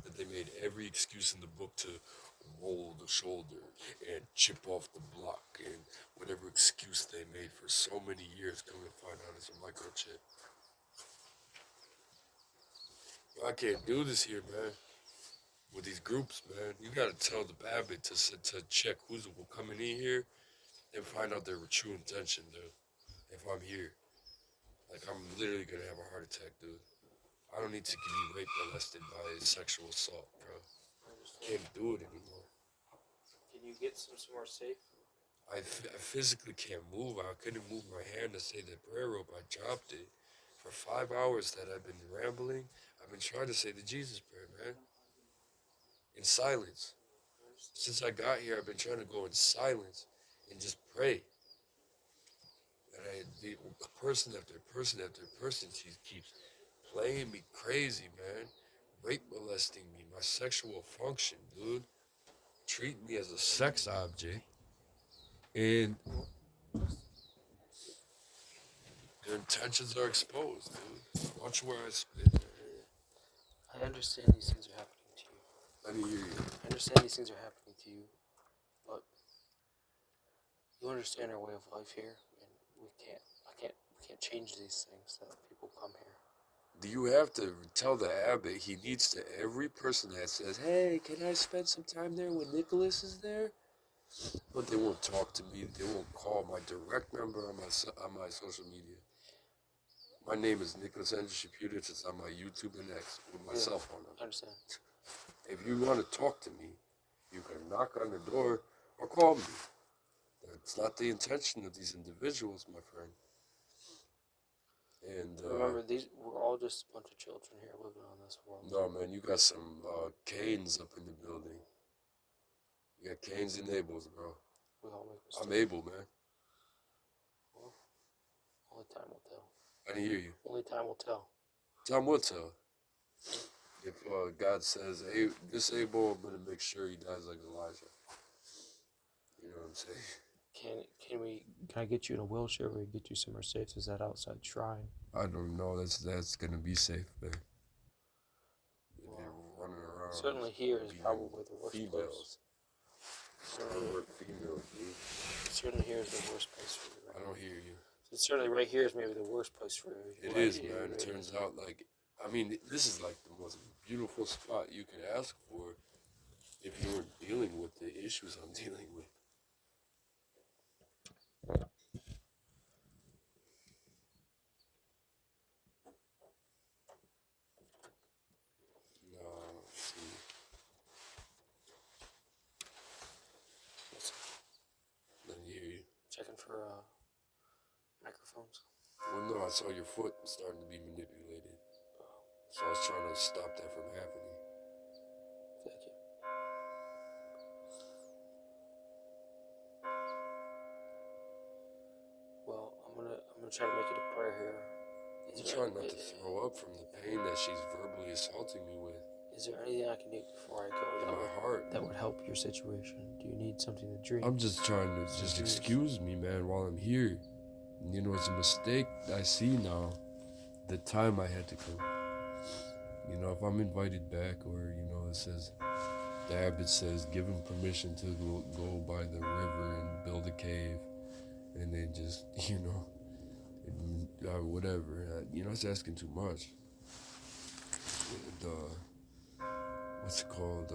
That they made every excuse in the book to roll the shoulder and chip off the block and whatever excuse they made for so many years, come to find out it's a microchip. I can't do this here, man. With these groups, man, you gotta tell the Babbitt to check who's coming in here and find out their true intention, dude. If I'm here, like I'm literally gonna have a heart attack, dude. I don't need to be rape molested by sexual assault, bro. Can't do it anymore. Can you get some more safe? I physically can't move. I couldn't move my hand to say the prayer rope. I dropped it. For 5 hours that I've been rambling, I've been trying to say the Jesus prayer, man. In silence. Since I got here, I've been trying to go in silence and just pray. And the person after person after person, she keeps playing me crazy, man. Rape molesting me, my sexual function, dude. Treat me as a sex object. And their intentions are exposed, dude. Watch where I spit. I understand these things are happening to you. Let me hear you. I understand these things are happening to you, but you understand our way of life here, and we can't change these things that people come here. Do you have to tell the abbot he needs to every person that says, hey, can I spend some time there when Nicholas is there? But they won't talk to me. They won't call my direct number on my social media. My name is Nicholas Andrew Shaputich. It's on my YouTube and X with my cell phone number. I understand. If you want to talk to me, you can knock on the door or call me. That's not the intention of these individuals, my friend. And remember, we're all just a bunch of children here living on this world. no, man, you got some Canes up in the building. You got Canes and Abels, bro. We all make mistakes. I'm able, man. Well, only time will tell. I didn't hear you. Only time will tell. Time will tell. If God says, hey, this Abel, I'm going to make sure he dies like Elijah. You know what I'm saying? Can I get you in a wheelchair or get you somewhere safe? Is that outside shrine? I don't know. That's going to be safe, man. Well, running around. Certainly here is probably the worst females. place. Females, dude. Certainly here is the worst place for you. Right? I don't hear you. So certainly right here is maybe the worst place for you. It is, man. It turns out, like, I mean, this is like the most beautiful spot you could ask for if you were dealing with the issues I'm dealing with. Checking for microphones. Well, no, I saw your foot starting to be manipulated. So I was trying to stop that from happening. Thank you. Well, I'm gonna try to make it a prayer here. I'm trying not to throw up from the pain that she's verbally assaulting me with. Is there anything I can do before I go? In my heart. That would help your situation. Do you need something to drink? I'm just trying to excuse me, man, while I'm here. You know, it's a mistake I see now. The time I had to come. You know, if I'm invited back or, you know, it says, the abbot says, give him permission to go by the river and build a cave. And then just, you know, whatever. You know, it's asking too much. And, what's it called?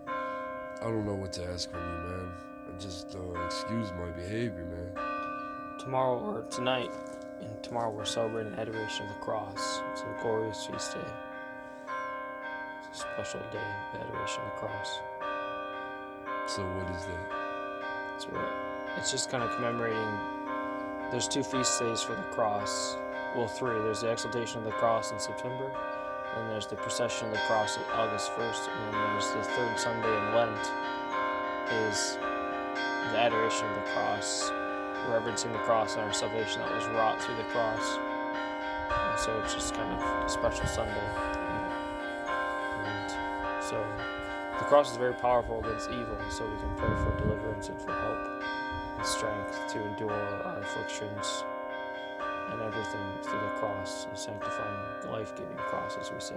I don't know what to ask from you, man. just excuse my behavior, man. Tomorrow or tonight and tomorrow we're celebrating the Adoration of the Cross. It's a glorious feast day. It's a special day, the Adoration of the Cross. So what is that? It's just kind of commemorating. There's 2 feast days for the cross. Well, 3. There's the Exaltation of the Cross in September, and there's the Procession of the Cross on August 1st, and then there's the 3rd Sunday in Lent is the Adoration of the Cross, reverencing the cross and our salvation that was wrought through the cross. And so it's just kind of a special Sunday. And so the cross is very powerful against evil, so we can pray for deliverance and for help and strength to endure our afflictions and everything through the cross, a sanctifying, life-giving cross, as we say.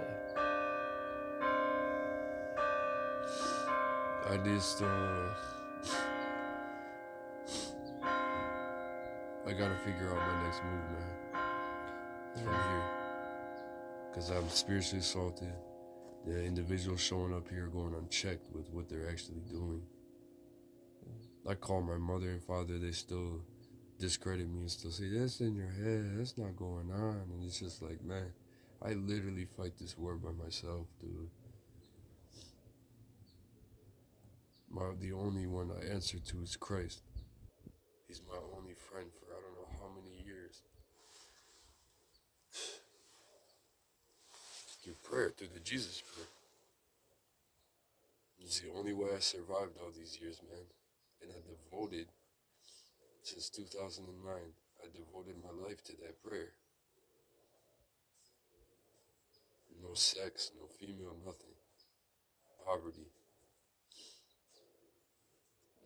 I just I gotta figure out my next move, man. From here, cause I'm spiritually assaulted. The individuals showing up here going unchecked with what they're actually doing. I call my mother and father, they still discredit me and still say, that's in your head, that's not going on. And it's just like, man, I literally fight this war by myself, dude. The only one I answer to is Christ. He's my only friend for I don't know how many years. Through prayer, through the Jesus prayer. It's the only way I survived all these years, man. And I devoted, since 2009, I devoted my life to that prayer. No sex, no female, nothing. Poverty.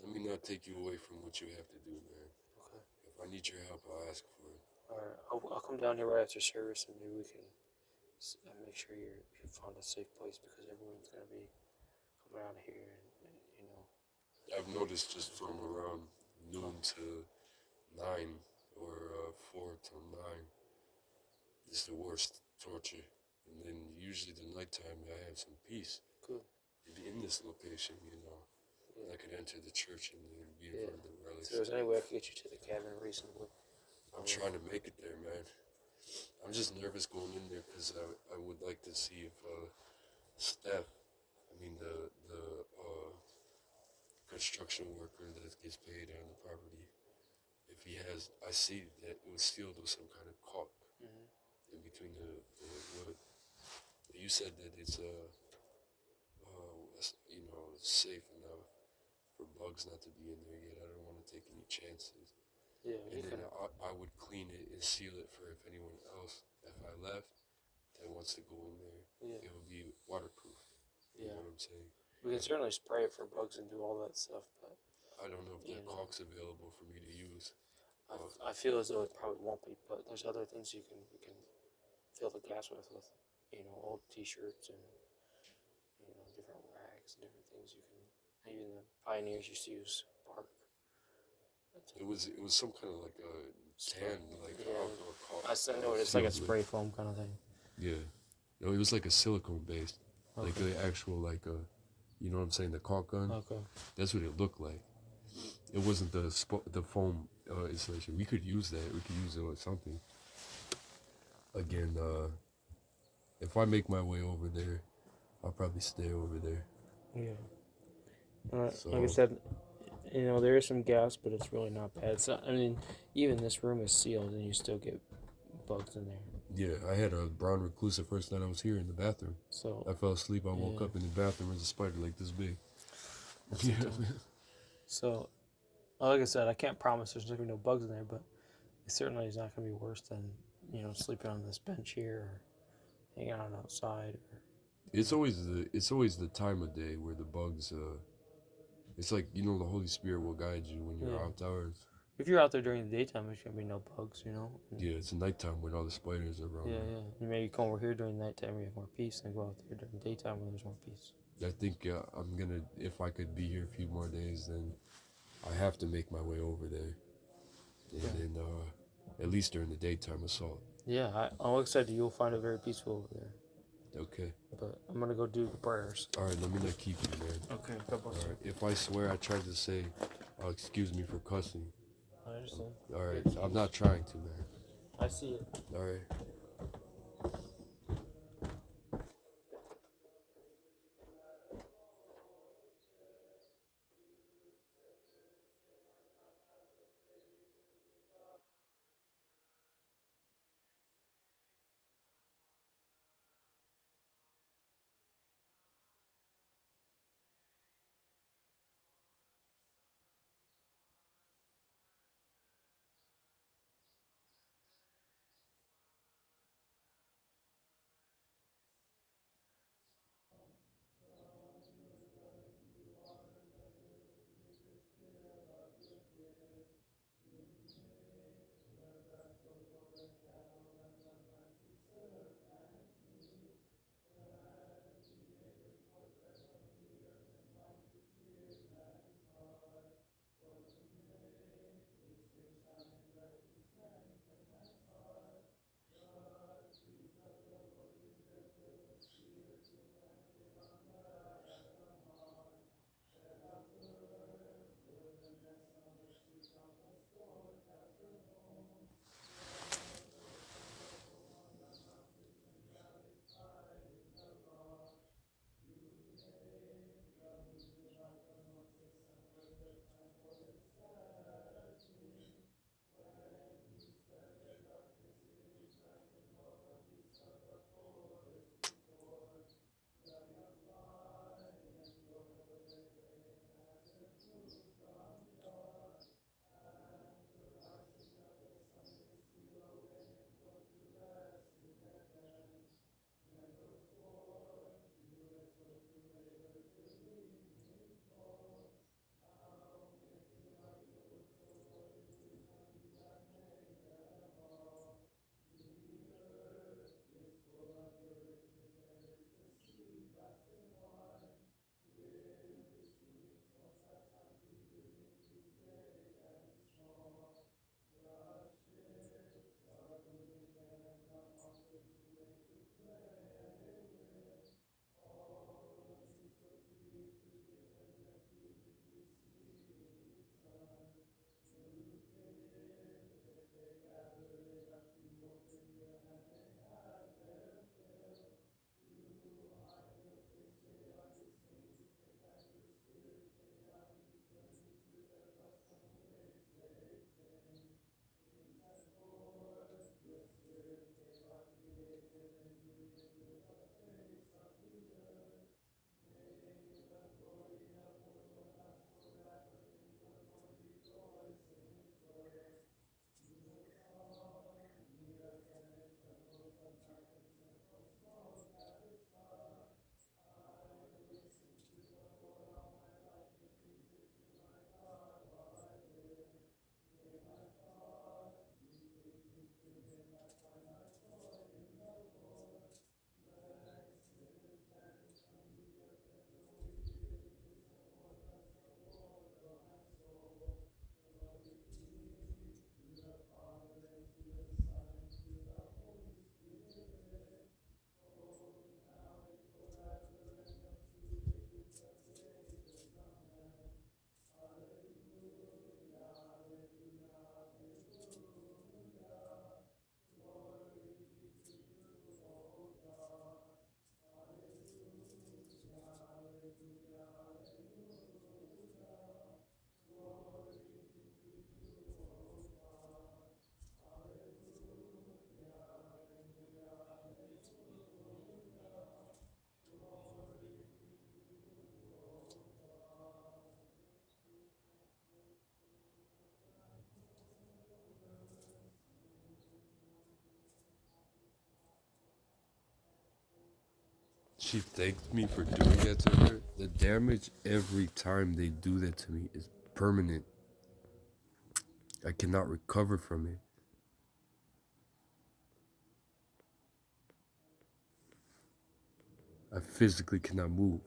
Let me not take you away from what you have to do, man. Okay. If I need your help, I'll ask for it. Alright, I'll come down here right after service and maybe we can make sure you found a safe place because everyone's going to be coming out here and you know. I've noticed just from around noon to 9 or 4 till 9 is the worst torture. And then usually the nighttime I have some peace. Good. In this location, you know. Yeah. I could enter the church and be in front of the relics. So if there's any way I could get you to the cabin reasonably. I'm trying to make it there, man. I'm just nervous going in there because I would like to see if Steph, the construction worker that gets paid on the property, if he has, I see that it was sealed with some kind of caulk in between the wood. You said that it's safe enough for bugs not to be in there yet. I don't want to take any chances. Yeah. And then I would clean it and seal it for if anyone else, if I left, that wants to go in there, it would be waterproof. You know what I'm saying? We can certainly spray it for bugs and do all that stuff, but I don't know if that caulk's available for me to use. I feel as though it probably won't be, but there's other things we can fill the gaps with old t-shirts and different rags and different things you can. Even the pioneers used to use bark. It was some kind of like a tan, like outdoor caulk. I know it's like a spray foam kind of thing. Yeah. No, it was like a silicone based, like the actual you know what I'm saying, the caulk gun. Okay. That's what it looked like. It wasn't the foam installation. We could use that. We could use it with something. Again, if I make my way over there, I'll probably stay over there. Yeah. Like I said, there is some gas, but it's really not bad. It's not, even this room is sealed, and you still get bugs in there. Yeah, I had a brown recluse the first night I was here in the bathroom. So I fell asleep. I woke up in the bathroom. There's a spider like this big. So, like I said, I can't promise there's going to be no bugs in there, but it certainly is not going to be worse than sleeping on this bench here or hanging out outside. It's always the time of day where the bugs. It's like the Holy Spirit will guide you when you're outdoors. If you're out there during the daytime, there's going to be no bugs, Yeah, it's nighttime when all the spiders are around. Yeah. You maybe come over here during nighttime where you have more peace, and go out there during daytime where there's more peace. I think I'm gonna, if I could be here a few more days, then I have to make my way over there. And then, at least during the daytime assault. Yeah, I'm excited. You'll find it very peaceful over there. Okay. But I'm going to go do the prayers. All right, let me not keep you, man. Okay, God bless you. All right, if I swear I tried to say Excuse me for cussing. I understand. Alright, I'm not trying to, man. I see it. Alright. She thanked me for doing that to her. The damage every time they do that to me is permanent. I cannot recover from it. I physically cannot move.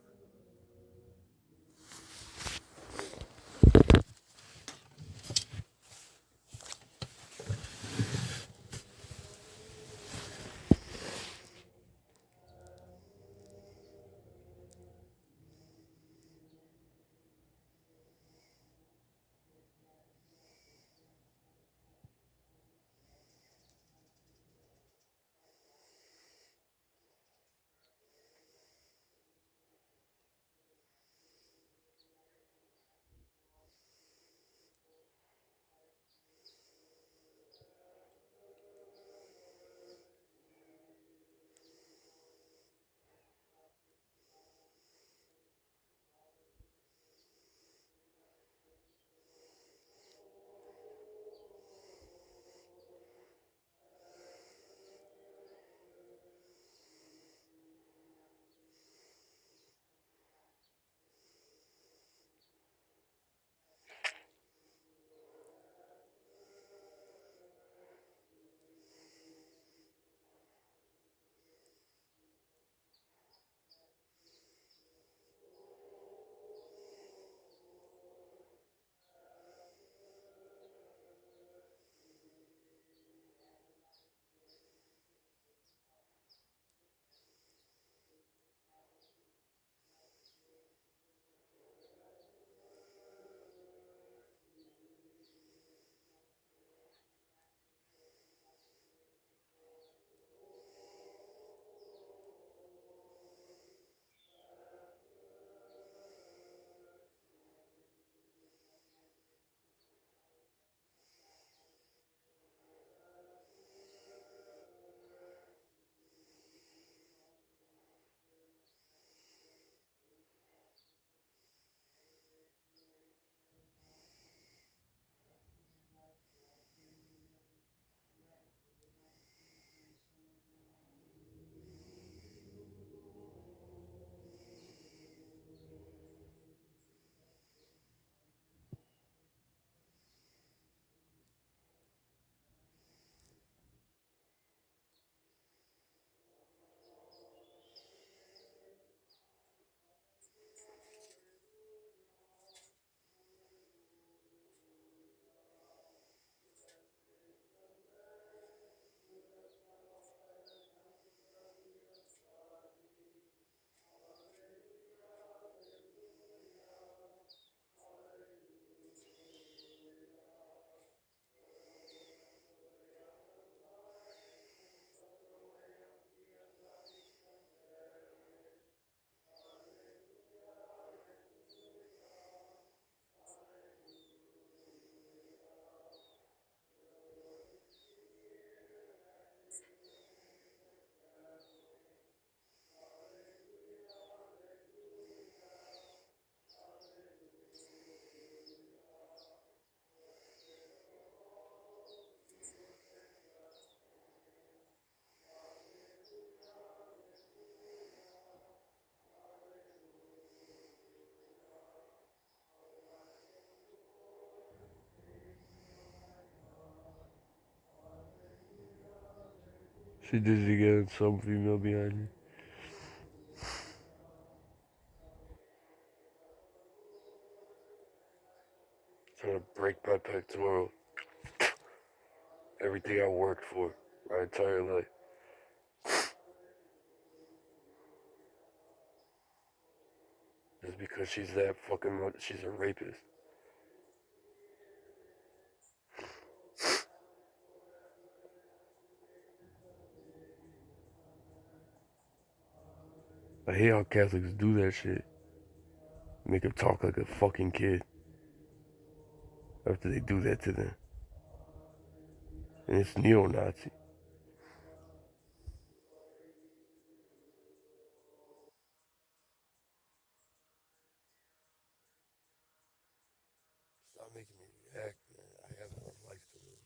She did it again. Some female behind me. Trying to break my pectoral. Everything I worked for my entire life. Just because she's that fucking much. She's a rapist. I hate how Catholics do that shit. Make them talk like a fucking kid after they do that to them. And it's neo-Nazi. Stop making me react, man. I have a life to live.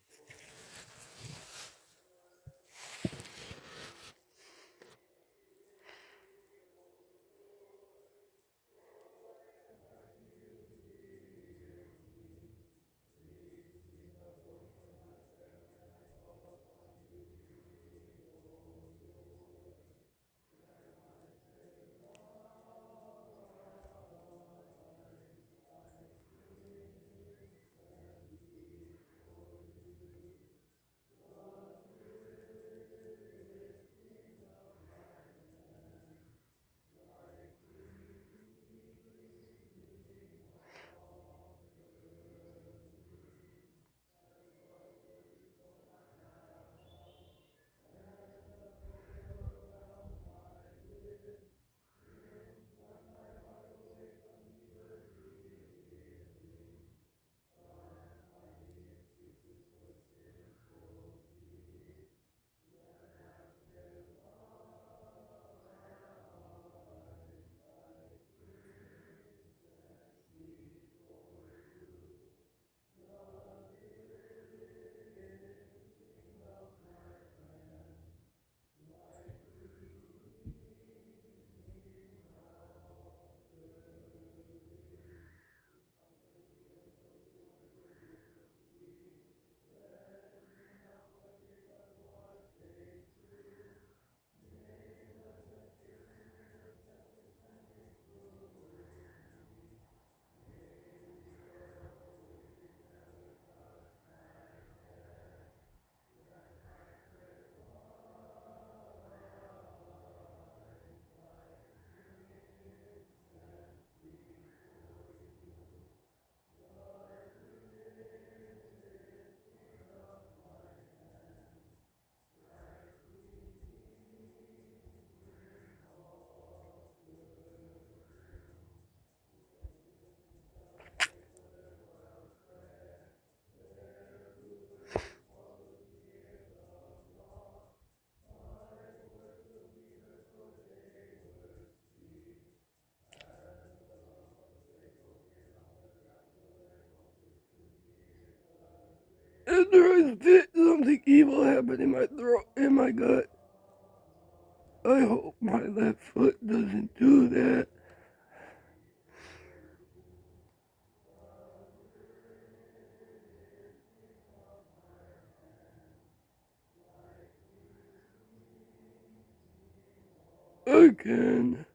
If there is something evil happened in my throat, in my gut, I hope my left foot doesn't do that. Again.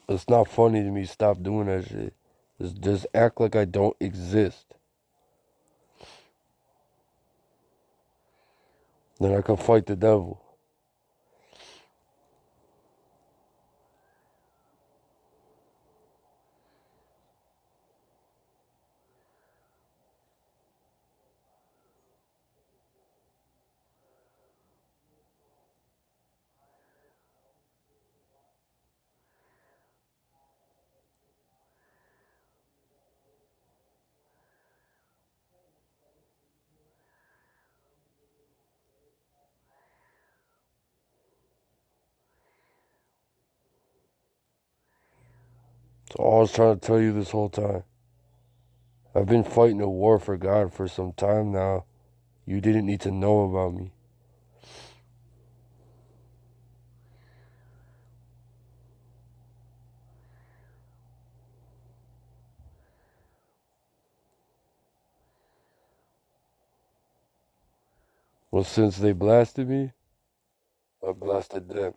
It's not funny to me. Stop doing that shit. Just act like I don't exist. Then I can fight the devil. So all I was trying to tell you this whole time. I've been fighting a war for God for some time now. You didn't need to know about me. Well, since they blasted me, I blasted them.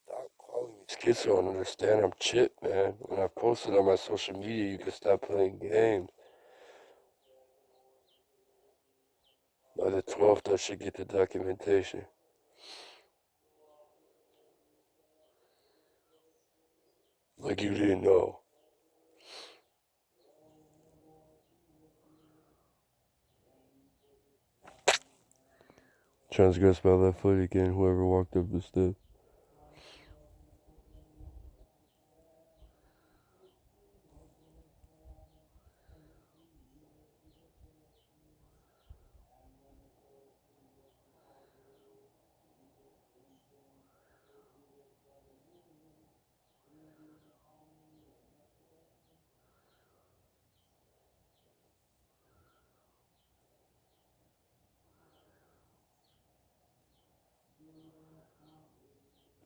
Stop calling me schizo. I don't understand. I'm Chip, man. When I posted on my social media, you can stop playing games. By the 12th, I should get the documentation. Like you didn't know. Transgressed my left foot again, whoever walked up the steps.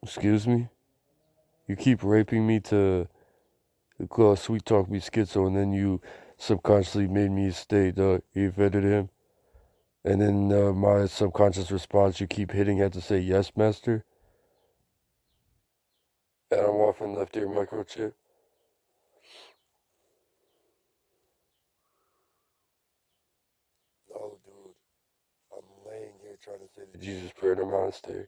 Excuse me? You keep raping me to sweet talk me schizo, and then you subconsciously made me stay, dog. You offended him. And then my subconscious response, you keep hitting, had to say yes, master. And I'm off and left ear microchip. Oh, dude. I'm laying here trying to say the Jesus prayer in a monastery.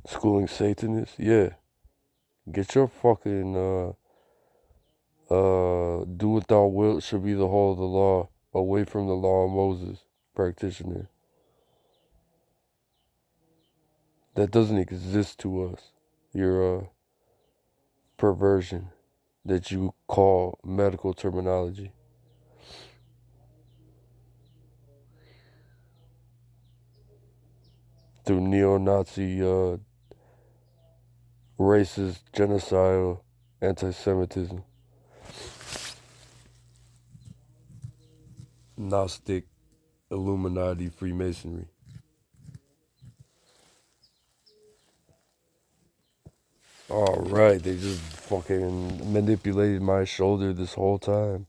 Schooling Satanists? Yeah. Get your fucking, do what thou wilt should be the whole of the law, away from the law of Moses practitioner. That doesn't exist to us. You're a perversion that you call medical terminology. Through neo-Nazi, racist, genocidal, anti-Semitism, Gnostic, Illuminati, Freemasonry. Alright, they just fucking manipulated my shoulder this whole time.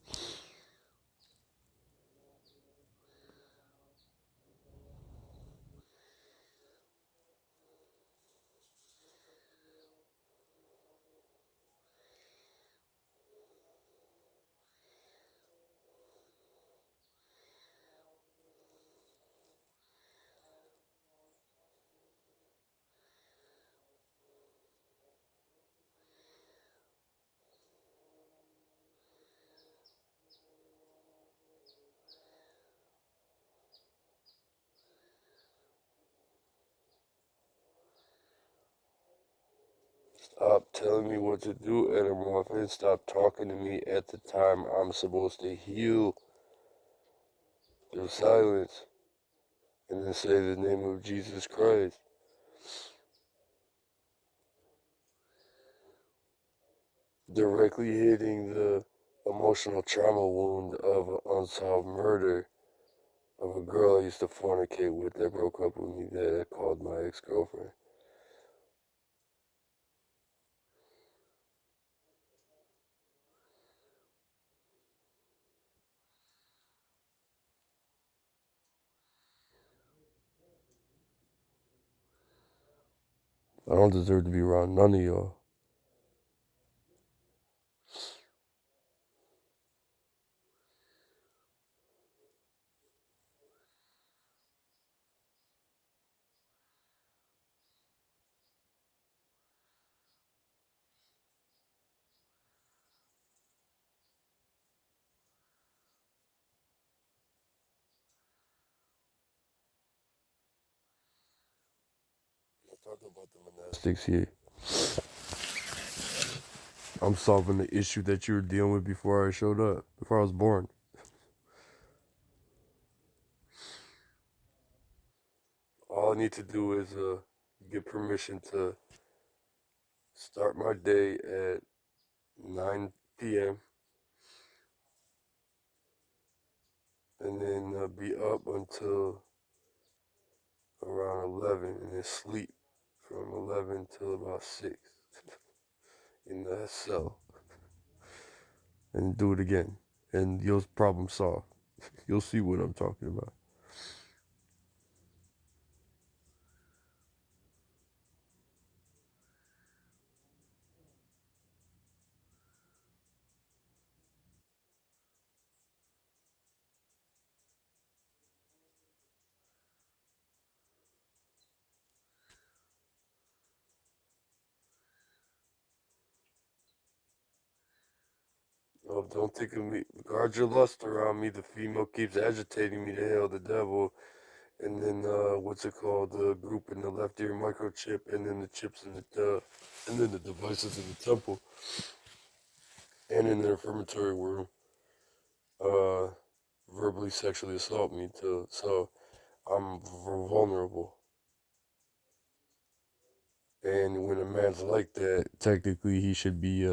Stop telling me what to do, Anamorphin. Stop talking to me at the time I'm supposed to heal. There's silence. And then say the name of Jesus Christ. Directly hitting the emotional trauma wound of an unsolved murder of a girl I used to fornicate with that broke up with me that I called my ex-girlfriend. I don't deserve to be around none of y'all. Talk about the monastics here. I'm solving the issue that you were dealing with before I showed up, before I was born. All I need to do is get permission to start my day at 9 p.m. and then be up until around 11 and then sleep from 11 till about 6 in the cell and do it again. And you'll problem solve. You'll see what I'm talking about. Oh, don't think of me. Guard your lust around me. The female keeps agitating me to hail the devil. And then, what's it called? The group in the left ear microchip. And then the chips in the, and then the devices in the temple. And in the affirmatory room. Verbally sexually assault me too. So, I'm vulnerable. And when a man's like that, technically he should be,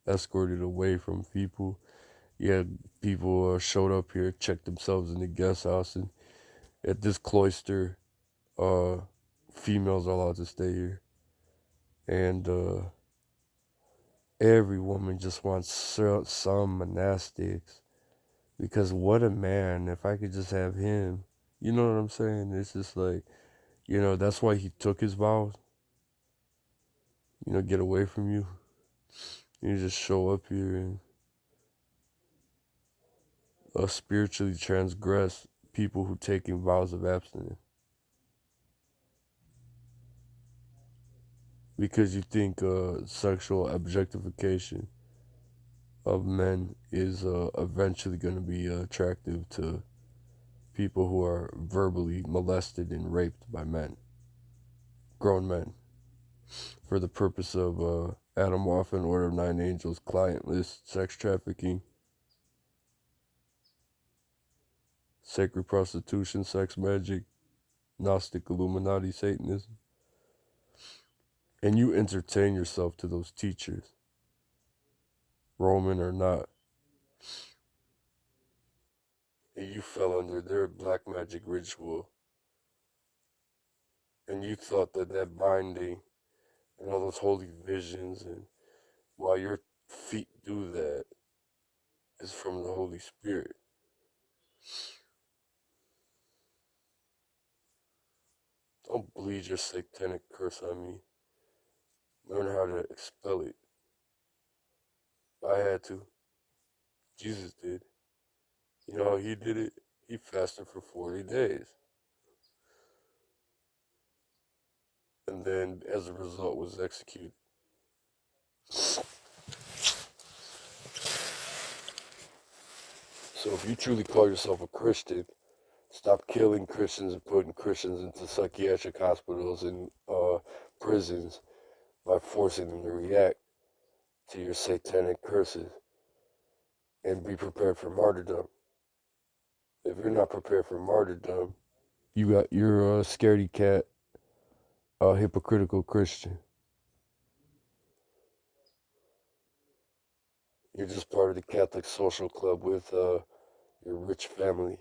escorted away from people. Yeah, people showed up here, checked themselves in the guest house, and at this cloister, uh, females are allowed to stay here. And every woman just wants some monastics. Because what a man, if I could just have him. You know what I'm saying? It's just like, that's why he took his vows. Get away from you. You just show up here and spiritually transgress people who taking vows of abstinence. because you think sexual objectification of men is eventually going to be attractive to people who are verbally molested and raped by men, grown men, for the purpose of Adam Waffen, Order of Nine Angels, client list, sex trafficking, sacred prostitution, sex magic, Gnostic Illuminati, Satanism. And you entertain yourself to those teachers, Roman or not. And you fell under their black magic ritual. And you thought that that binding and all those holy visions, and while your feet do that, is from the Holy Spirit. Don't bleed your satanic curse on me. Learn how to expel it. I had to. Jesus did. You know how he did it? He fasted for 40 days. And then, as a result, was executed. So if you truly call yourself a Christian, stop killing Christians and putting Christians into psychiatric hospitals and prisons by forcing them to react to your satanic curses, and be prepared for martyrdom. If you're not prepared for martyrdom, you're a scaredy cat, a hypocritical Christian. You're just part of the Catholic social club with your rich family.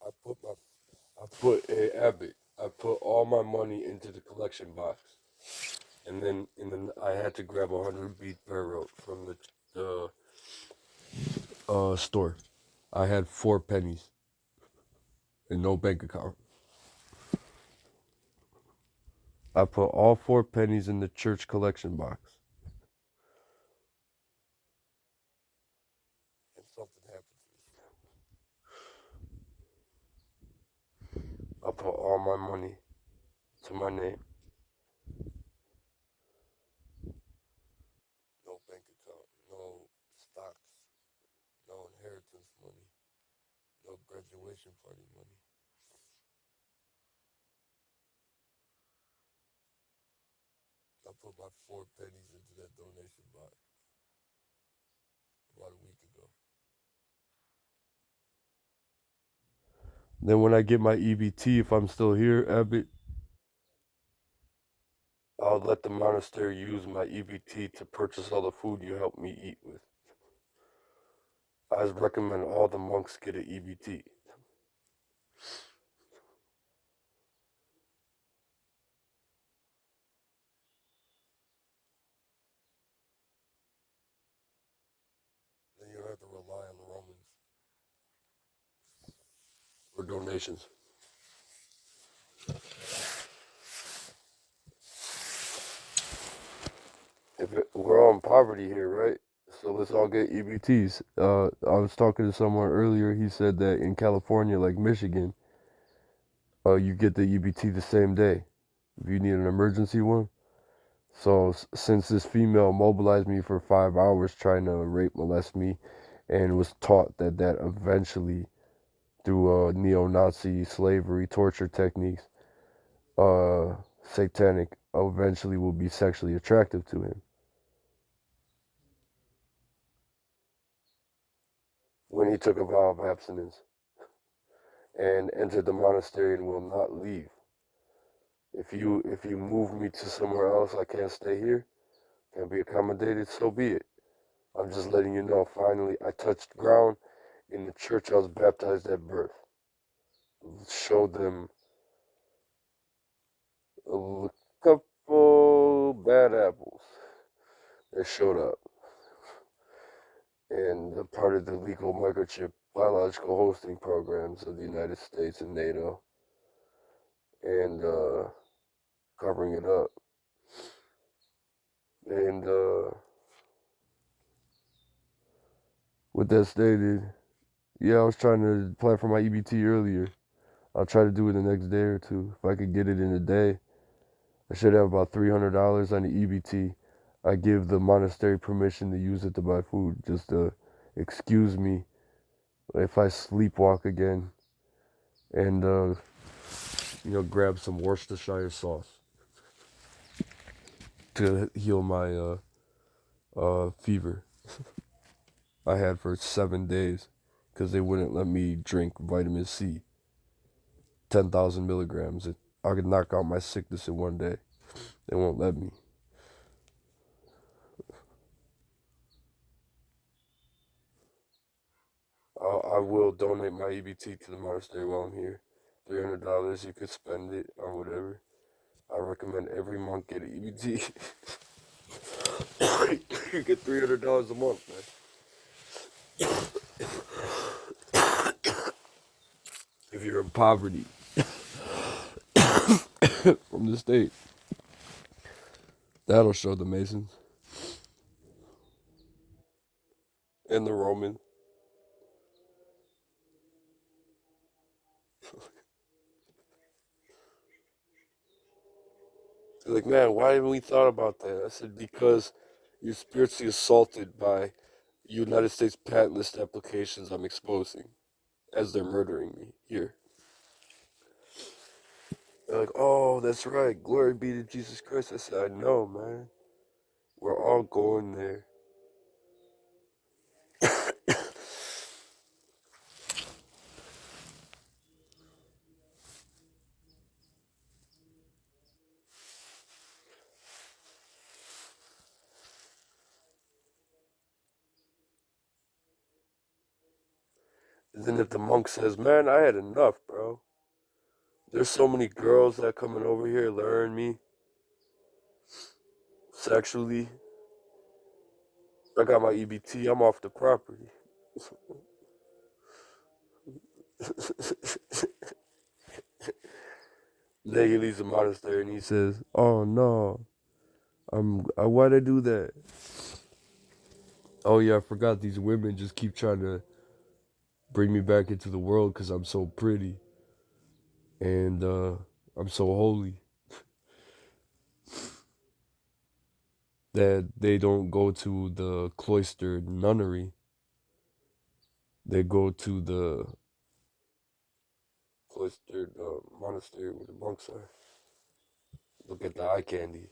I put all my money into the collection box, and then I had to grab 100 bead prayer rope from the store. I had 4 pennies and no bank account. I put all 4 pennies in the church collection box. And something happened to me. I put all my money to my name. No bank account, no stocks, no inheritance money, no graduation party money. I put my 4 pennies into that donation box about a week ago. Then when I get my EBT, if I'm still here, Abbott, I'll let the monastery use my EBT to purchase all the food you helped me eat with. I recommend all the monks get an EBT. Then you don't have to rely on the Romans for donations. We're all in poverty here, right? So let's all get EBTs. I was talking to someone earlier. He said that in California, like Michigan, you get the EBT the same day if you need an emergency one. So since this female mobilized me for 5 hours trying to rape, molest me, and was taught that eventually, through neo-Nazi slavery torture techniques, satanic eventually will be sexually attractive to him. When he took a vow of abstinence and entered the monastery and will not leave. If you move me to somewhere else, I can't stay here, can't be accommodated, so be it. I'm just letting you know, finally, I touched ground in the church I was baptized at birth. Showed them a couple bad apples that showed up. And a part of the legal microchip biological hosting programs of the United States and NATO. And covering it up. And with that stated, yeah, I was trying to apply for my EBT earlier. I'll try to do it the next day or two. If I could get it in a day, I should have about $300 on the EBT. I give the monastery permission to use it to buy food, just to excuse me if I sleepwalk again, and grab some Worcestershire sauce to heal my fever I had for 7 days, because they wouldn't let me drink vitamin C, 10,000 milligrams. I could knock out my sickness in one day. They won't let me. I will donate my EBT to the monastery while I'm here. $300, you could spend it on whatever. I recommend every monk get an EBT. You get $300 a month, man. If you're in poverty from the state, that'll show the Masons and the Romans. They're like, man, why haven't we thought about that? I said, because you're spiritually assaulted by United States patent list applications I'm exposing as they're murdering me here. They're like, oh, that's right. Glory be to Jesus Christ. I said, I know, man. We're all going there. And then if the monk says, man, I had enough, bro. There's so many girls that coming over here luring me sexually. I got my EBT. I'm off the property. Then he leaves the monastery and he says, oh no, why'd I do that? Oh yeah, I forgot these women just keep trying to bring me back into the world because I'm so pretty and I'm so holy that they don't go to the cloistered nunnery. They go to the cloistered monastery where the monks are. Look at the eye candy.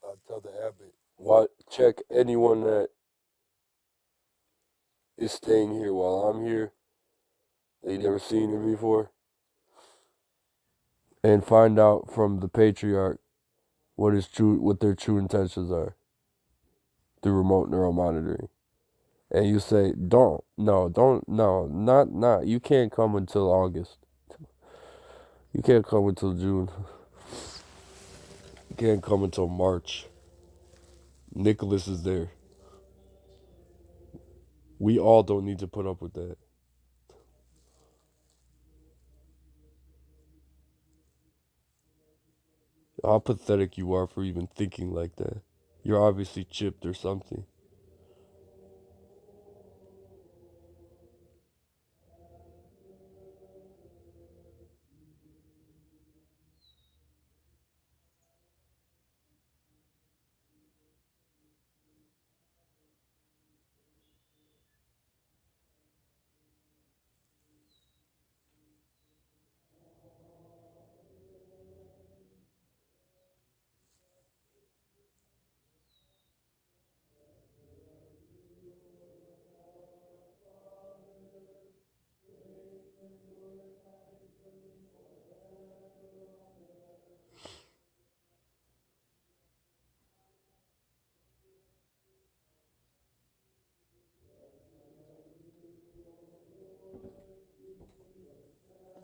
I tell the abbot, what? Check anyone that is staying here while I'm here. They never seen her before. And find out from the patriarch what their true intentions are through remote neural monitoring. And you say, not, you can't come until August. You can't come until June. You can't come until March. Nicholas is there. We all don't need to put up with that. How pathetic you are for even thinking like that. You're obviously chipped or something.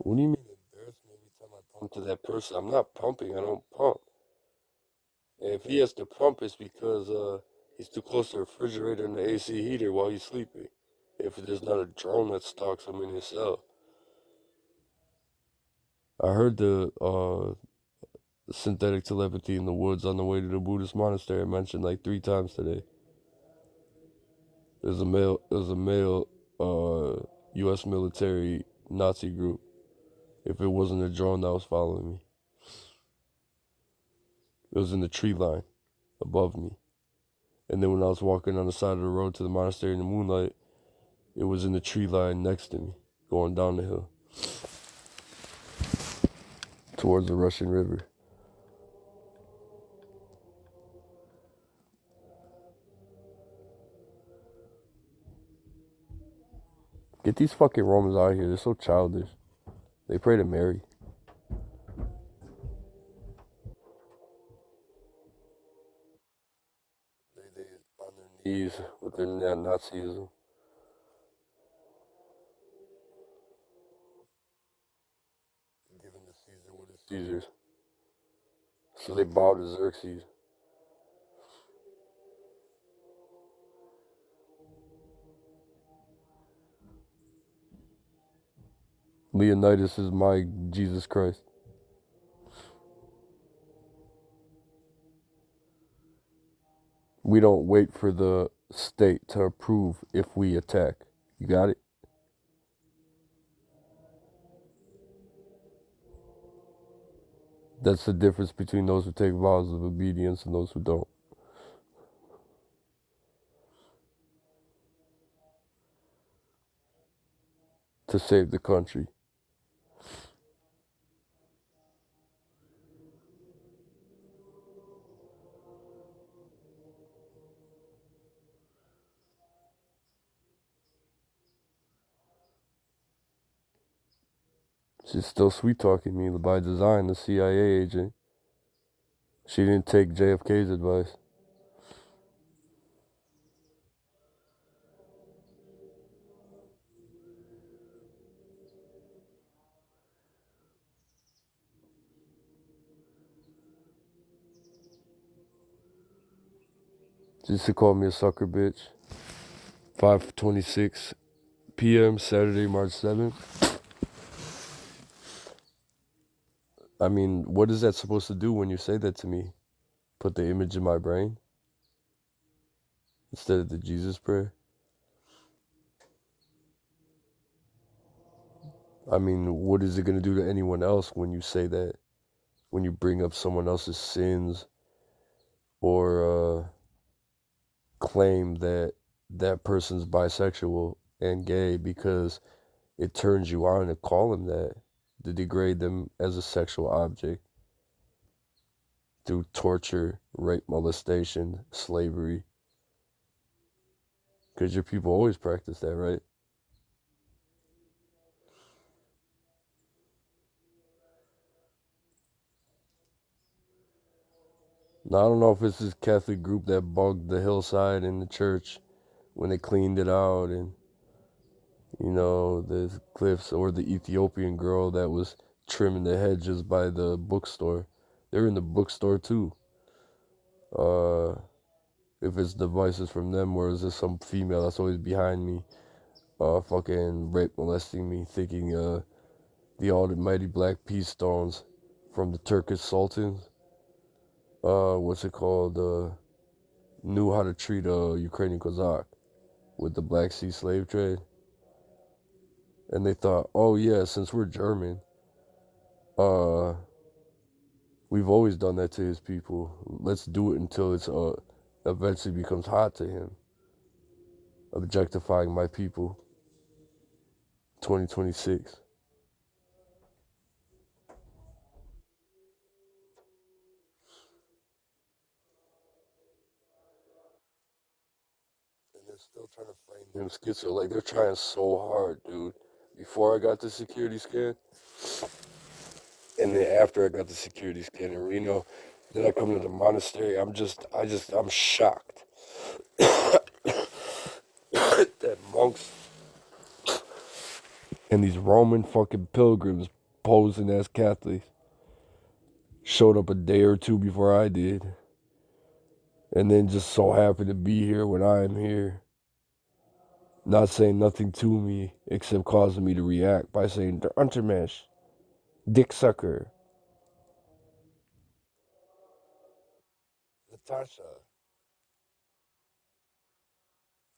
What do you mean embarrass me every time I pump to that person? I'm not pumping, I don't pump. And if he has to pump, it's because he's too close to the refrigerator and the AC heater while he's sleeping. if there's not a drone that stalks him in his cell. I heard the synthetic telepathy in the woods on the way to the Buddhist monastery. I mentioned like 3 times today. There's a male U.S. military Nazi group. If it wasn't a drone that was following me, it was in the tree line above me. And then when I was walking on the side of the road to the monastery in the moonlight, it was in the tree line next to me, going down the hill towards the Russian River. Get these fucking Romans out of here. They're so childish. They pray to Mary. They on their knees with their Nazism. Giving to Caesar what is Caesar's. So they bow to Xerxes. Leonidas is my Jesus Christ. We don't wait for the state to approve if we attack. You got it? That's the difference between those who take vows of obedience and those who don't. To save the country. She's still sweet talking me by design, the CIA agent. She didn't take JFK's advice. She used to call me a sucker bitch. 5:26 p.m. Saturday, March 7th. I mean, what is that supposed to do when you say that to me? Put the image in my brain? Instead of the Jesus prayer? I mean, what is it going to do to anyone else when you say that? When you bring up someone else's sins or claim that that person's bisexual and gay because it turns you on to call them that, to degrade them as a sexual object through torture, rape, molestation, slavery. Because your people always practice that, right? Now, I don't know if it's this Catholic group that bugged the hillside in the church when they cleaned it out, and, you know, the cliffs, or the Ethiopian girl that was trimming the hedges by the bookstore. They're in the bookstore too. If it's devices from them, or is this some female that's always behind me, fucking rape molesting me, thinking the almighty black peace stones from the Turkish sultans, what's it called, knew how to treat a Ukrainian Cossack with the Black Sea slave trade. And they thought, oh yeah, since we're German, we've always done that to his people. Let's do it until it's eventually becomes hot to him. Objectifying my people. 2026. And they're still trying to frame him schizo. Like, they're trying so hard, dude. Before I got the security scan, and then after I got the security scan in Reno, then I come to the monastery. I'm shocked that monks and these Roman fucking pilgrims posing as Catholics showed up a day or two before I did, and then just so happened to be here when I am here. not saying nothing to me except causing me to react by saying, "Der Untermensch, dick sucker, Natasha."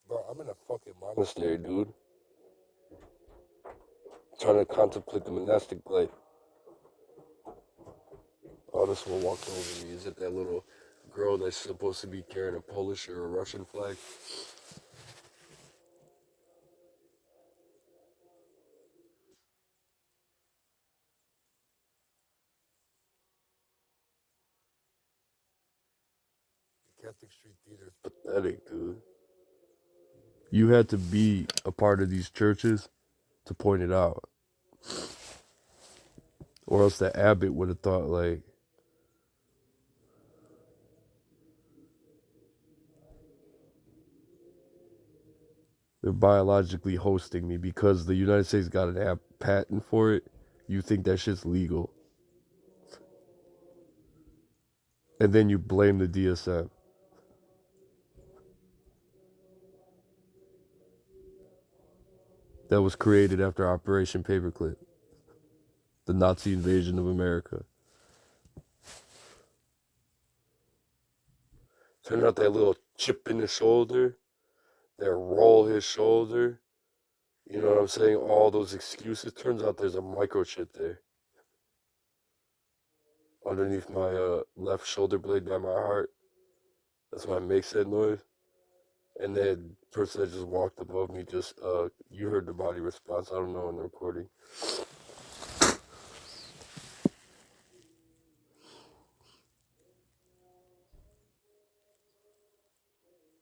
Bro, I'm in a fucking monastery, dude. Trying to contemplate the monastic life. Oh, this one walked over me. Is it that little girl that's supposed to be carrying a Polish or a Russian flag? Catholic Street Theater is pathetic, dude. You had to be a part of these churches to point it out. Or else the abbot would have thought, like, they're biologically hosting me because the United States got an app patent for it. You think that shit's legal. And then you blame the DSM. That was created after Operation Paperclip, the Nazi invasion of America. Turned out that little chip in the shoulder, that roll his shoulder, you know what I'm saying? All those excuses. Turns out there's a microchip there underneath my left shoulder blade by my heart. That's why it makes that noise. And then person that just walked above me just you heard the body response. I don't know in the recording.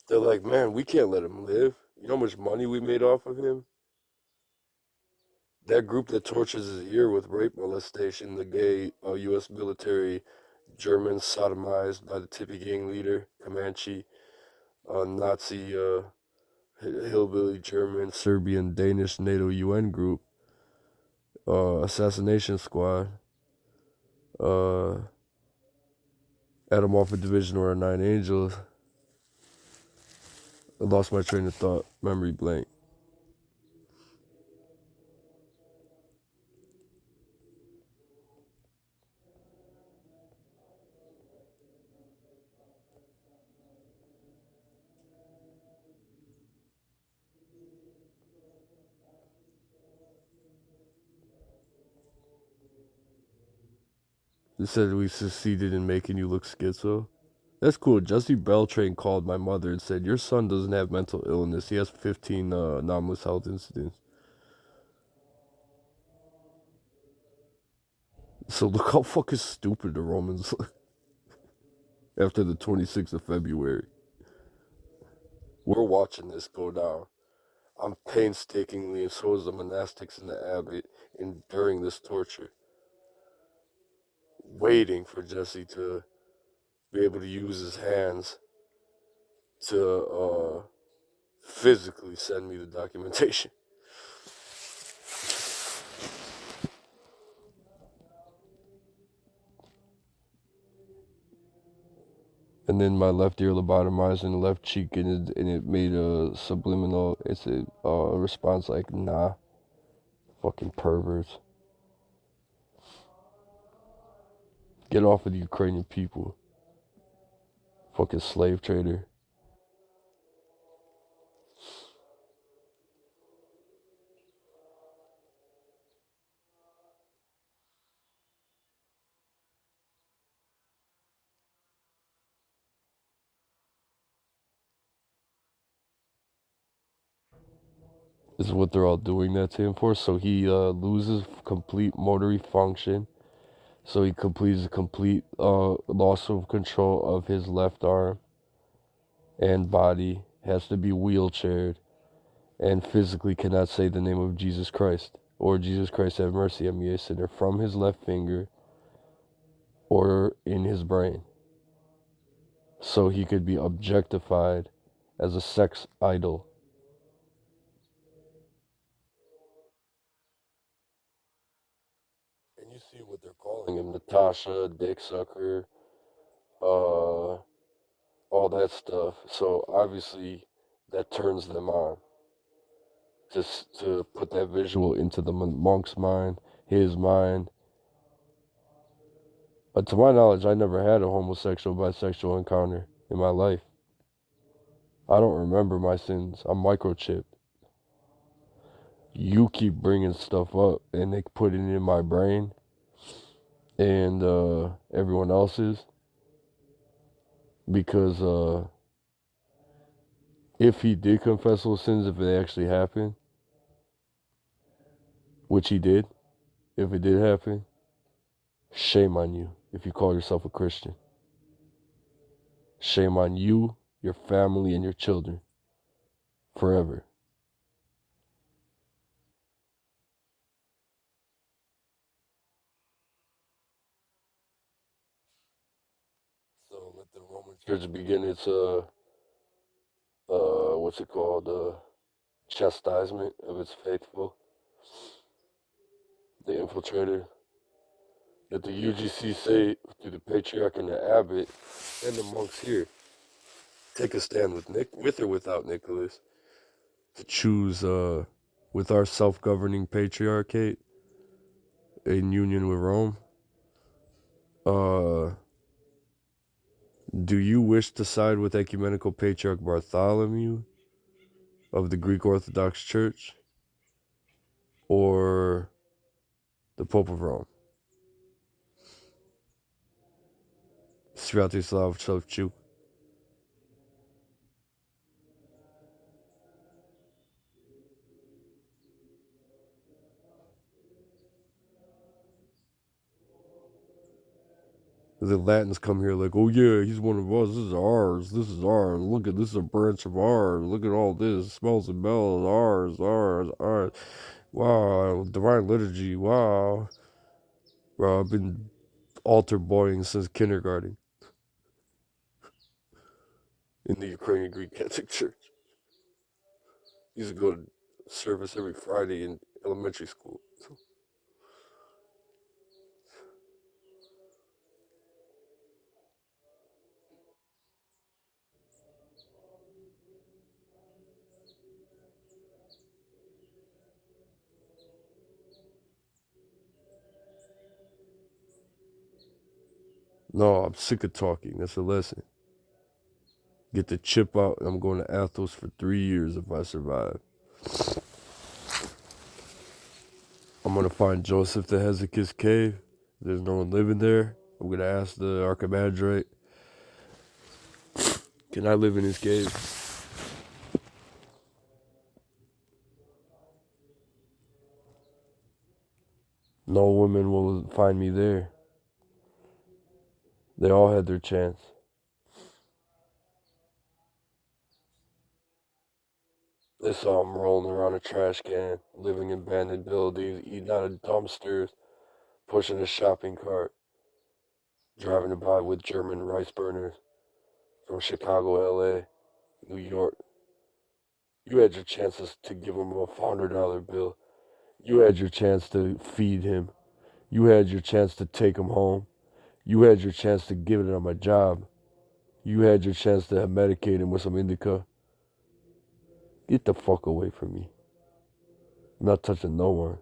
They're like, man, we can't let him live. You know how much money we made off of him? That group that tortures his ear with rape molestation, the gay U.S. military Germans sodomized by the Tippy gang leader, Comanche, Nazi hillbilly German, Serbian, Danish NATO UN group, assassination squad, Adamoffa Division or Nine Angels. I lost my train of thought, memory blank. They said we succeeded in making you look schizo. That's cool. Jesse Beltran called my mother and said, your son doesn't have mental illness. He has 15 anomalous health incidents. So look how fucking stupid the Romans look after the 26th of February. We're watching this go down. I'm painstakingly, and so is the monastics and the abbot, enduring this torture. Waiting for Jesse to be able to use his hands to physically send me the documentation. And then my left ear lobotomized in the left cheek, and it made a subliminal. It's a response like, nah, fucking perverts. Get off of the Ukrainian people. Fucking slave trader. This is what they're all doing that to him for. So he loses complete motory function. So he completes a complete loss of control of his left arm and body. Has to be wheelchaired. And physically cannot say the name of Jesus Christ. Or Jesus Christ have mercy on me, a sinner, from his left finger or in his brain. So he could be objectified as a sex idol. And you see what they're calling him, Natasha, dick sucker, all that stuff. So obviously that turns them on. to put that visual into the monk's mind, his mind. But to my knowledge, I never had a homosexual, bisexual encounter in my life. I don't remember my sins. I'm microchipped. You keep bringing stuff up and they put it in my brain and everyone else's because if he did confess those sins, if they actually happened, which he did, if it did happen, shame on you if you call yourself a Christian. Shame on you, your family, and your children forever. So let the Roman Church begin its what's it called, chastisement of its faithful, the infiltrator. Let the UGC say through the patriarch and the abbot and the monks here, take a stand with or without Nicholas, to choose with our self-governing patriarchate in union with Rome. Do you wish to side with Ecumenical Patriarch Bartholomew of the Greek Orthodox Church or the Pope of Rome? Sviatoslav Ševčuk. The Latins come here like, oh yeah, he's one of us. This is ours. This is ours. Look at this is a branch of ours. Look at all this. It smells and smells. Ours, ours, ours. Wow, divine liturgy. Wow. Bro, I've been altar boying since kindergarten in the Ukrainian Greek Catholic Church. Used to go to service every Friday in elementary school. No, I'm sick of talking. That's a lesson. Get the chip out, and I'm going to Athos for 3 years if I survive. I'm going to find Joseph the Hesychus cave. There's no one living there. I'm going to ask the Archimandrite, can I live in his cave? No woman will find me there. They all had their chance. They saw him rolling around a trash can, living in abandoned buildings, eating out of dumpsters, pushing a shopping cart, driving by with German rice burners from Chicago, LA, New York. You had your chances to give him a $400 bill. You had your chance to feed him. You had your chance to take him home. You had your chance to give him a job. You had your chance to medicate him with some indica. Get the fuck away from me. I'm not touching no one.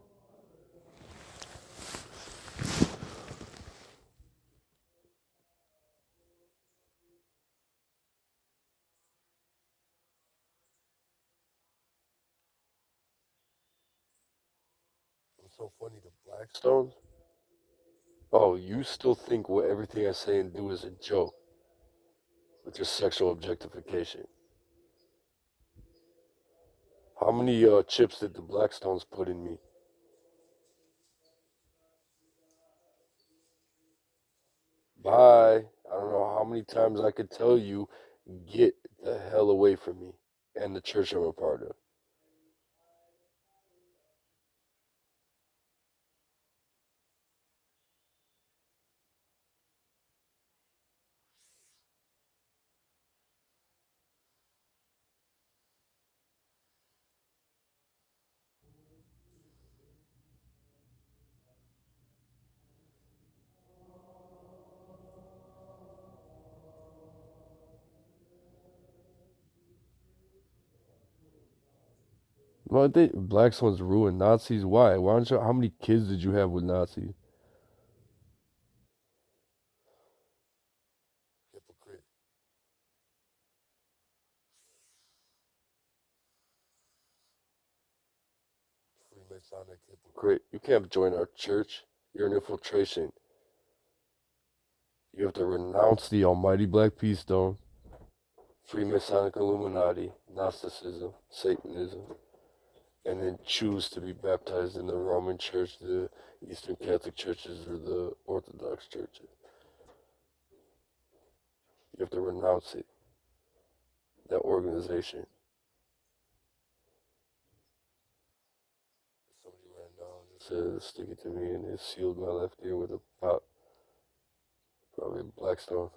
It's so funny, the Blackstones. Oh, you still think what everything I say and do is a joke with your sexual objectification. How many chips did the Blackstones put in me? Bye. I don't know how many times I could tell you, get the hell away from me and the church I'm a part of. Well, I think Black Swans ruined Nazis. Why? Why don't you? How many kids did you have with Nazis? Hypocrite. Freemasonic hypocrite. You can't join our church. You're an infiltration. You have to renounce the almighty Black Peace Stone, Freemasonic Illuminati, Gnosticism, Satanism, and then choose to be baptized in the Roman Church, the Eastern Catholic Churches, or the Orthodox Churches. You have to renounce it, that organization. Somebody ran down and said, stick it to me, and it sealed my left ear with a pop, probably a Blackstone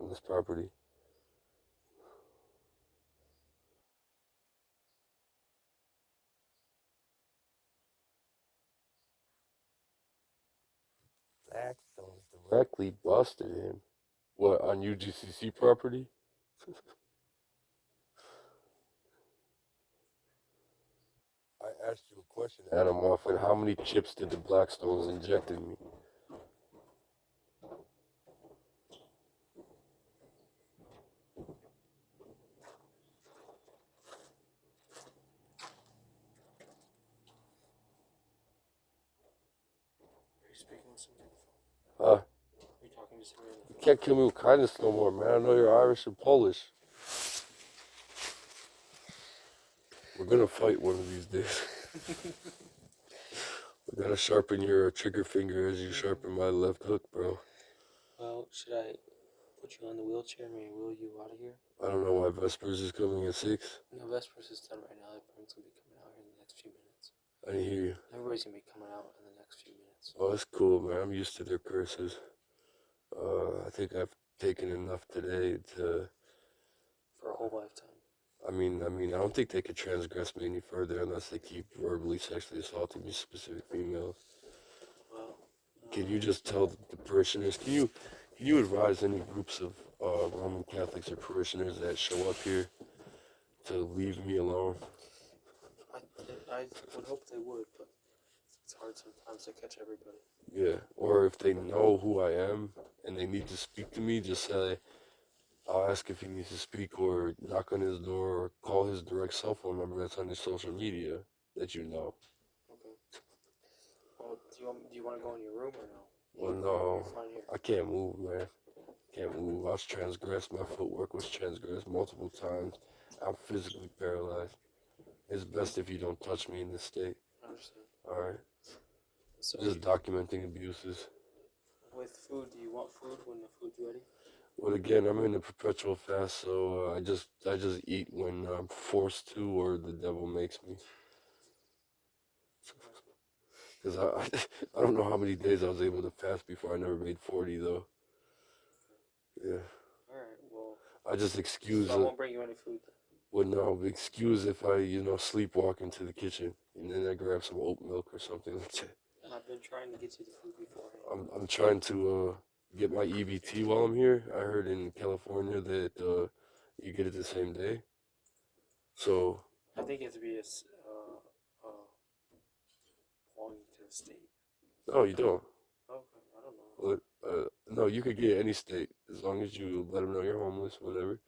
on this property. Blackstones directly busted him. What, on UGCC property? I asked you a question, Adam Moffat. How many chips did the Blackstones inject in me? Are you speaking with somebody on the phone? Huh? Are you talking to somebody on the You phone? can't kill me with kindness no more, man. I know you're Irish and Polish. We're gonna fight one of these days. We gotta sharpen your trigger finger as you sharpen my left hook, bro. Well, should I put you on the wheelchair and maybe wheel you out of here? I don't know why Vespers is coming at 6. No, Vespers is done right now. Everyone's gonna be coming out here in the next few minutes. I didn't hear you. Everybody's gonna be coming out in the next few minutes. Oh, that's cool, man. I'm used to their curses. I think I've taken enough today to. For a whole lifetime. I mean, I don't think they could transgress me any further unless they keep verbally sexually assaulting me, specific females. Well, Can you just tell the parishioners? Can you advise any groups of Roman Catholics or parishioners that show up here to leave me alone? I would hope they would, but it's hard sometimes to catch everybody. Yeah, or if they know who I am and they need to speak to me, just say, I'll ask if he needs to speak or knock on his door or call his direct cell phone number that's on his social media that you know. Okay. Well, do you want to go in your room or no? Well, no, You're fine here. I can't move, man. Can't move. I was transgressed. My footwork was transgressed multiple times. I'm physically paralyzed. It's best if you don't touch me in this state. I understand. Alright? So, Just documenting abuses. with food, do you want food when the food's ready? Well, again, I'm in a perpetual fast, so I just eat when I'm forced to or the devil makes me. Because I don't know how many days I was able to fast before. I never made 40, though. Yeah. Alright, well, I just excuse so I it. won't bring you any food then. Well, no, excuse if I, sleepwalk into the kitchen and then I grab some oat milk or something like that. And I've been trying to get you the food beforehand. I'm trying to get my EBT while I'm here. I heard in California that you get it the same day. So I think it has to be belonging to the state. no, you don't. Okay, I don't know. No, you could get any state as long as you let them know you're homeless, whatever.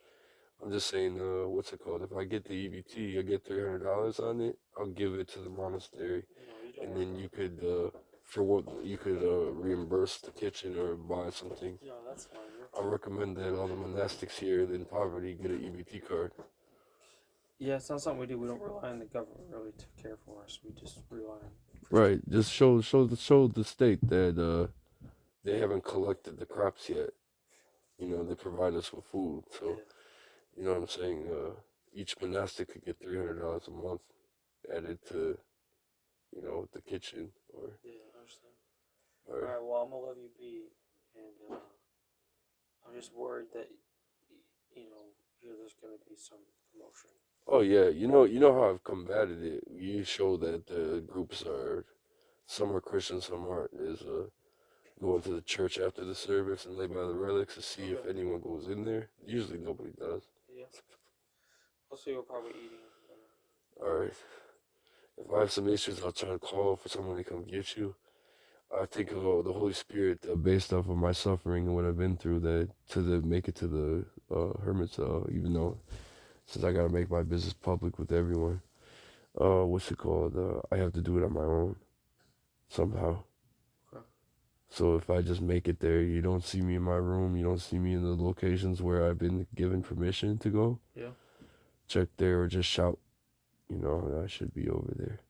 I'm just saying, what's it called? If I get the EBT, I get $300 on it. I'll give it to the monastery, No, you don't. and then you could, for what you could reimburse the kitchen or buy something. No, that's fine. I recommend that all the monastics here in poverty get an EBT card. Yeah, it's not something we do. We don't rely on the government really to care for us. We just rely on. Right. Just show the state that they haven't collected the crops yet. They provide us with food, so. Yeah. You know what I'm saying? Each monastic could get $300 a month added to, the kitchen or. Yeah, I understand. All right. Alright, well, I'm gonna let you be, and I'm just worried that, there's gonna be some commotion. Oh yeah, you know how I've combated it. You show that the groups are, some are Christian, some aren't. Is going to the church after the service and lay by the relics to see if anyone goes in there. Usually nobody does. Yeah. Also, you're probably eating. All right. If I have some issues, I'll try to call for someone to come get you. I think the Holy Spirit, based off of my suffering and what I've been through, that make it to the hermits, even though since I gotta make my business public with everyone, what's it called? I have to do it on my own somehow. Okay. So if I just make it there, you don't see me in my room, you don't see me in the locations where I've been given permission to go. Yeah. Check there or just shout, I should be over there.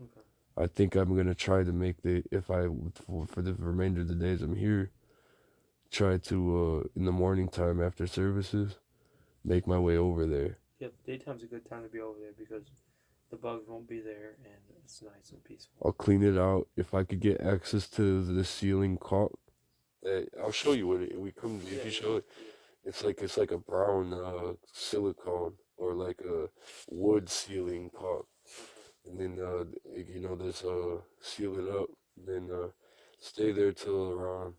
Okay. I think I'm gonna try to make for the remainder of the days I'm here, try to in the morning time after services, make my way over there. Yeah, daytime's a good time to be over there because the bugs won't be there and it's nice and peaceful. I'll clean it out. If I could get access to the ceiling caulk, I'll show you what we come. If you show it, it's like a brown silicone or like a wood ceiling caulk, and then there's seal it up, and then stay there till around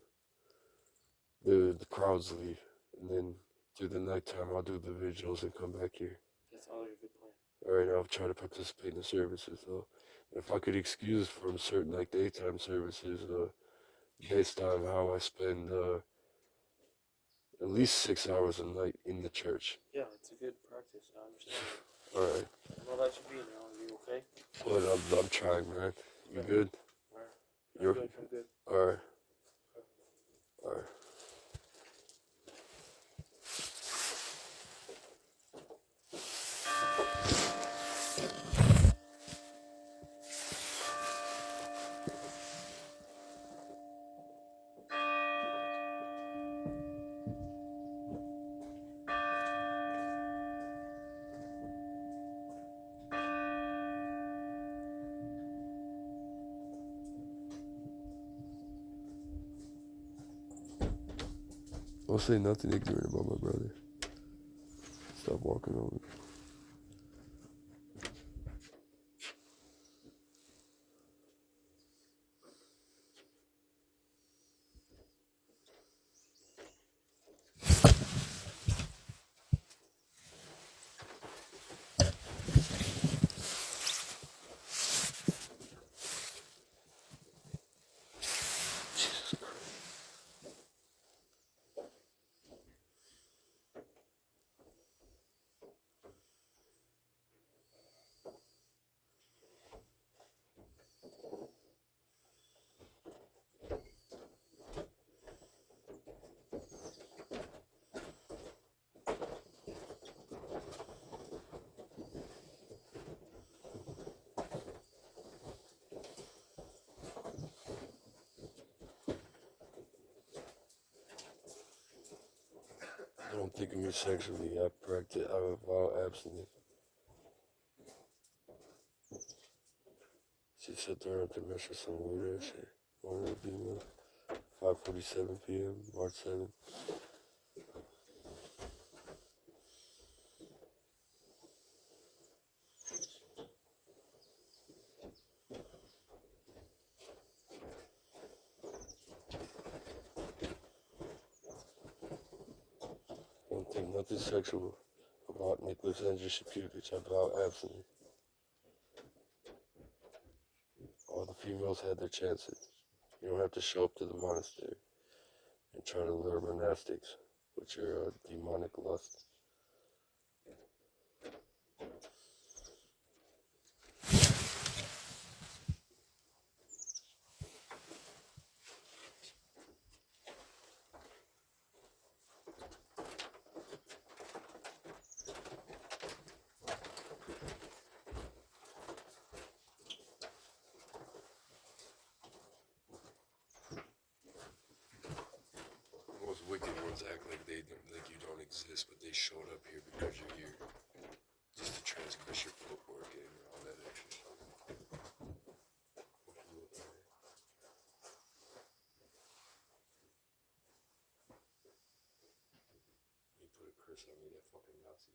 the crowds leave, and then through the nighttime I'll do the vigils and come back here. That sounds like a good plan. Alright, I'll try to participate in the services though. If I could excuse from certain like daytime services, based on how I spend at least 6 hours a night in the church. Yeah, it's a good practice. I understand. Alright. Well, that should be now. Are you okay? But I'm trying, man. You good? Alright. You're good. I'm good. Alright. Alright. Don't say nothing ignorant about my brother. Stop walking over. Don't think of me sexually. I vow abstinence. She sat there at the mess with some weird ass shit. One of the females. 5:47 p.m. March 7th. Don't think nothing sexual about Nicholas Andrew Shaputich. I vow abstinence. All the females had their chances. You don't have to show up to the monastery and try to lure monastics with your demonic lust. Most wicked ones act like you don't exist, but they showed up here because you're here, just to transgress your footwork and all that extra stuff. You put a curse on me, that fucking Nazi.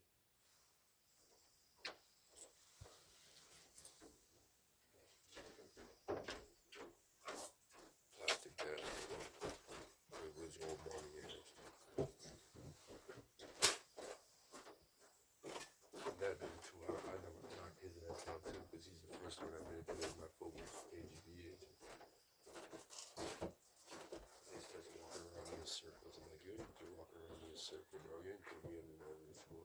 Plastic bag. Original money is. That dude too, I never knocked his ass out too, because he's the first one I circuit, bro. You ain't put me in this school.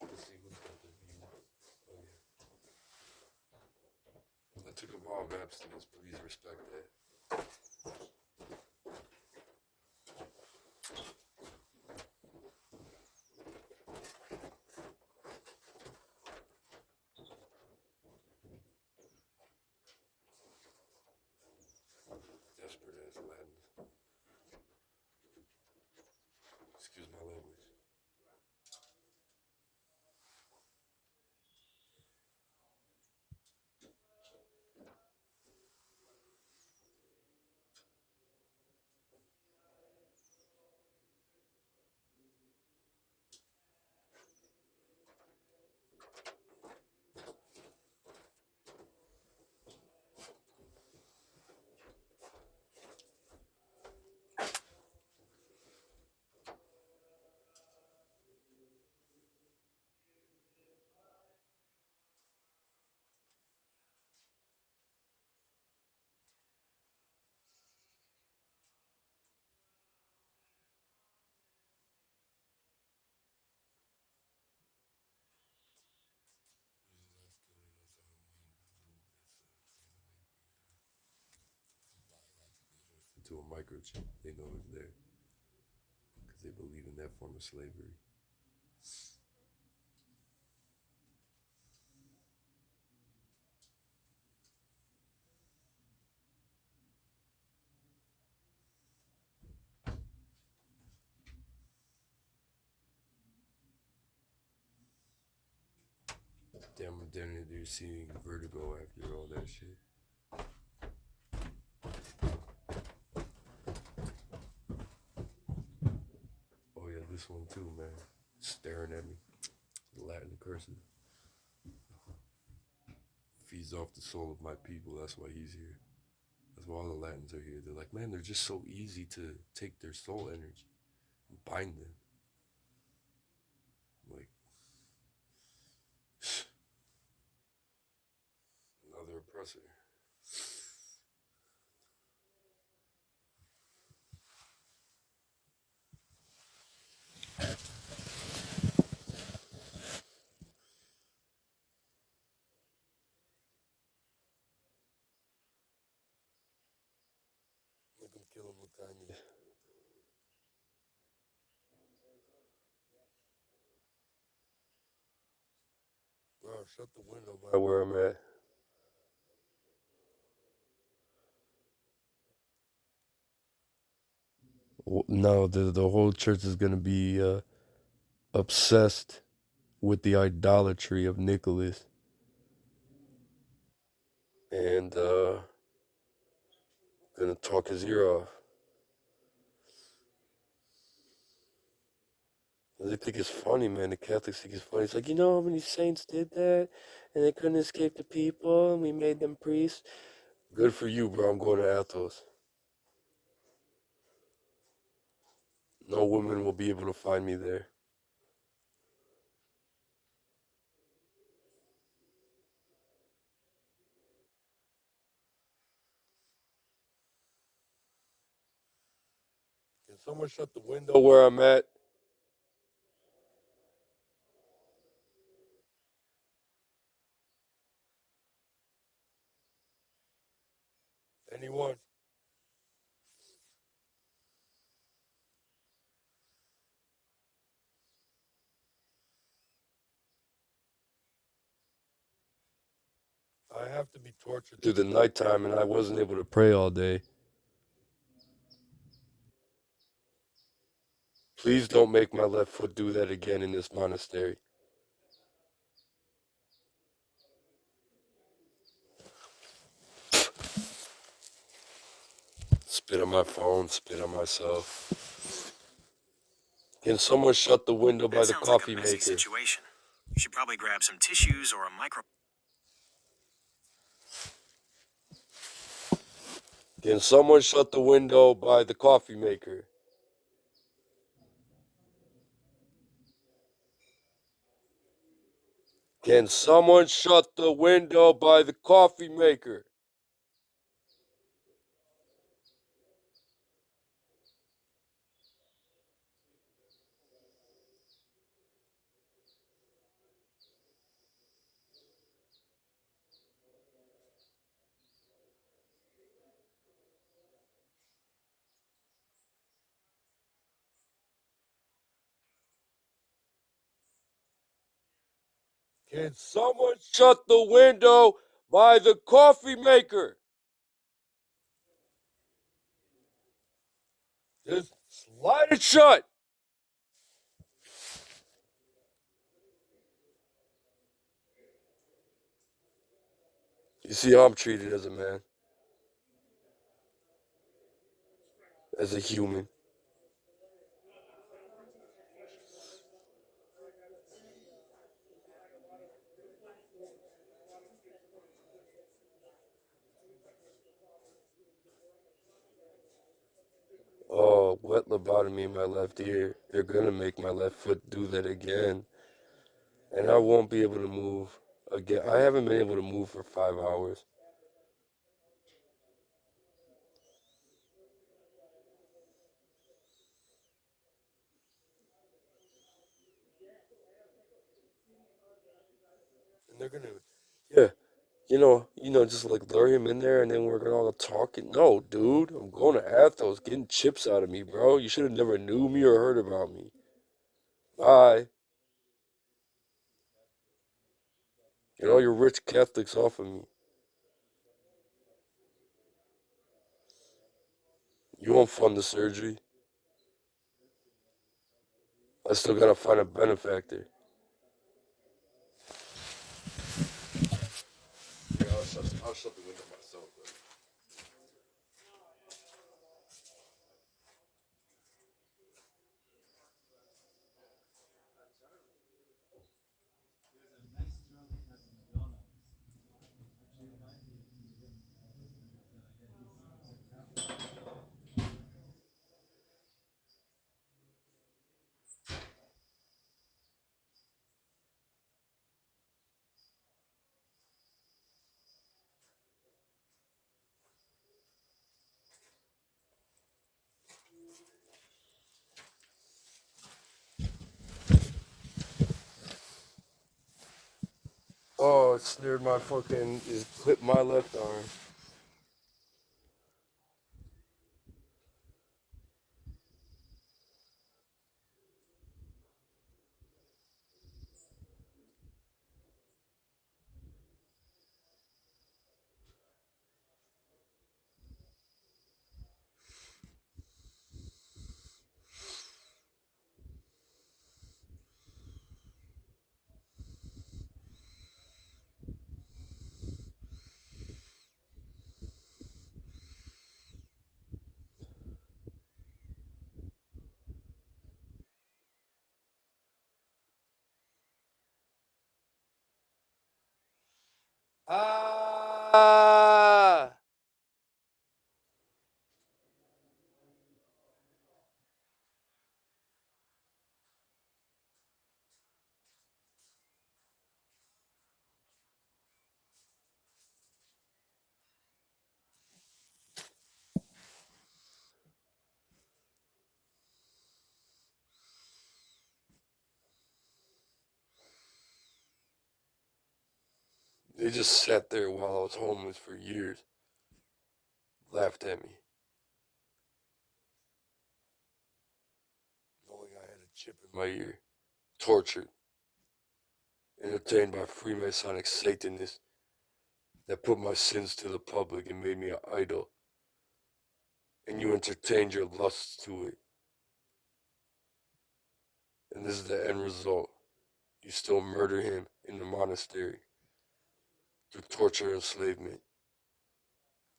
Let's see who's got the view. Oh, yeah. I took a wild abstinence. Please respect that. Desperate as Latins. Excuse my language. To a microchip, they know it's there because they believe in that form of slavery. Damn, then they're seeing vertigo after all that shit. Oh yeah, this one too, man. Staring at me. Latin cursive. Feeds off the soul of my people. That's why he's here. That's why all the Latins are here. They're like, man, they're just so easy to take their soul energy and bind them. Like, another oppressor. Make him kill him with kindness. Bro, shut the window by where I'm at. No, the whole church is gonna be obsessed with the idolatry of Nicholas, and gonna talk his ear off. They think it's funny, man. The Catholics think it's funny. It's like, you know how many saints did that, and they couldn't escape the people, and we made them priests. Good for you, bro. I'm going to Athos. No woman will be able to find me there. Can someone shut the window where I'm at? Anyone? I have to be tortured through the nighttime, and I wasn't able to pray all day. Please don't make my left foot do that again in this monastery. Spit on my phone, spit on myself. Can someone shut the window by the coffee like a messy maker? Situation. You should probably grab some tissues or a micro. Can someone shut the window by the coffee maker? Can someone shut the window by the coffee maker? Can someone shut the window by the coffee maker? Just slide it shut. You see how I'm treated as a man, as a human. Oh, wet lobotomy in my left ear. They're gonna make my left foot do that again. And I won't be able to move again. I haven't been able to move for 5 hours. And they're gonna, yeah, just like lure him in there and then we're gonna all talk. No, dude, I'm going to Athos, getting chips out of me, bro. You should have never knew me or heard about me. Bye. Get all your rich Catholics off of me. You won't fund the surgery. I still gotta find a benefactor. Yeah, I'll shut the window myself, bro. Oh, it snared my fucking, it clipped my left arm. Ah! They just sat there while I was homeless for years. Laughed at me. Knowing I had a chip in my ear. Tortured. Entertained by Freemasonic Satanists that put my sins to the public and made me an idol. And you entertained your lusts to it. And this is the end result. You still murder him in the monastery. Through torture and enslavement.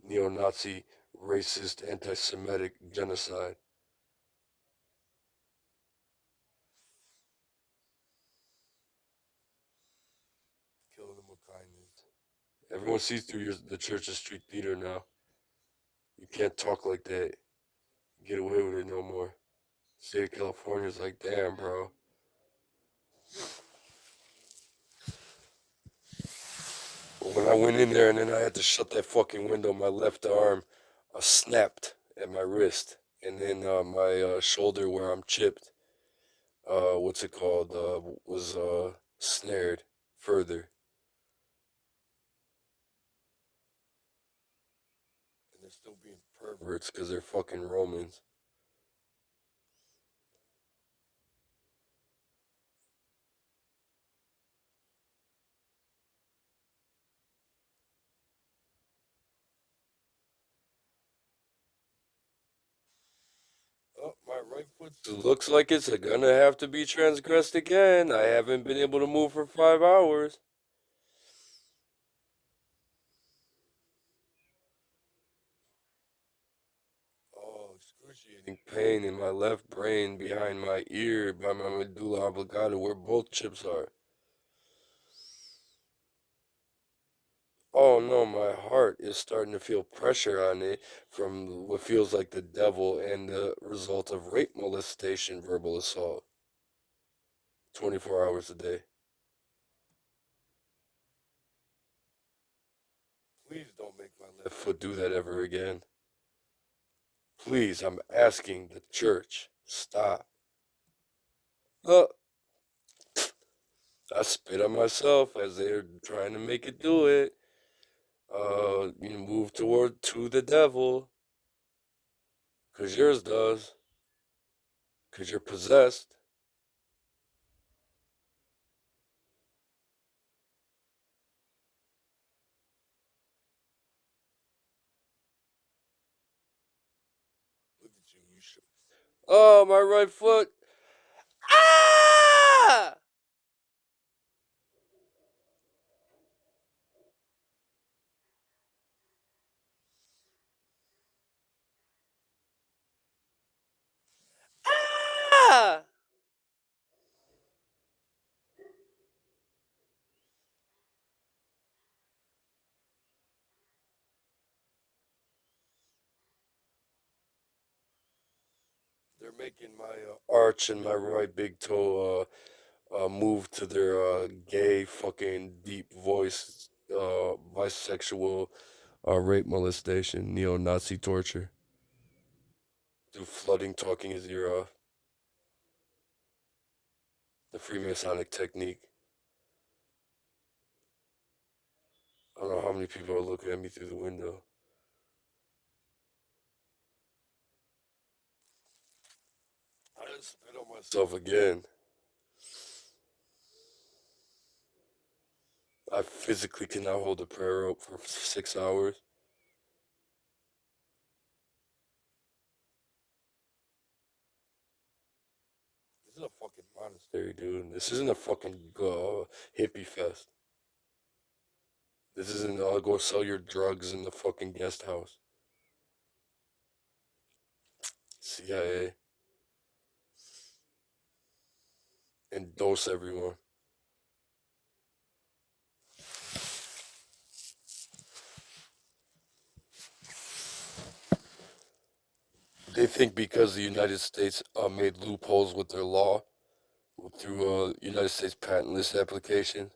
Neo-Nazi, racist, anti-Semitic genocide. Killing them with kindness. Everyone sees through the church's street theater now. You can't talk like that. Get away with it no more. State of California's like, damn, bro. I went in there and then I had to shut that fucking window. My left arm snapped at my wrist, and then my shoulder where I'm chipped, what's it called, was snared further. And they're still being perverts because they're fucking Romans. Oh, my right foot looks like it's gonna have to be transgressed again. I haven't been able to move for 5 hours. Oh, excruciating pain in my left brain behind my ear by my medulla oblongata where both chips are. Oh no, my heart is starting to feel pressure on it from what feels like the devil and the result of rape, molestation, verbal assault. 24 hours a day. Please don't make my left foot do that ever again. Please, I'm asking the church, stop. Uh, I spit on myself as they're trying to make it do it. You move to the devil, 'cause yours does, 'cause you're possessed. Look at you, you should. Oh, my right foot. Ah! Ah! They're making my arch and my right big toe move to their gay fucking deep voice bisexual rape molestation neo-Nazi torture. Do flooding talking his ear off. The Freemasonic technique. I don't know how many people are looking at me through the window. I just spit on myself again. I physically cannot hold a prayer rope for 6 hours. This is a fucking monastery, dude. This isn't a fucking hippie fest. This isn't go sell your drugs in the fucking guest house. CIA. And dose everyone. They think because the United States made loopholes with their law through United States patent list applications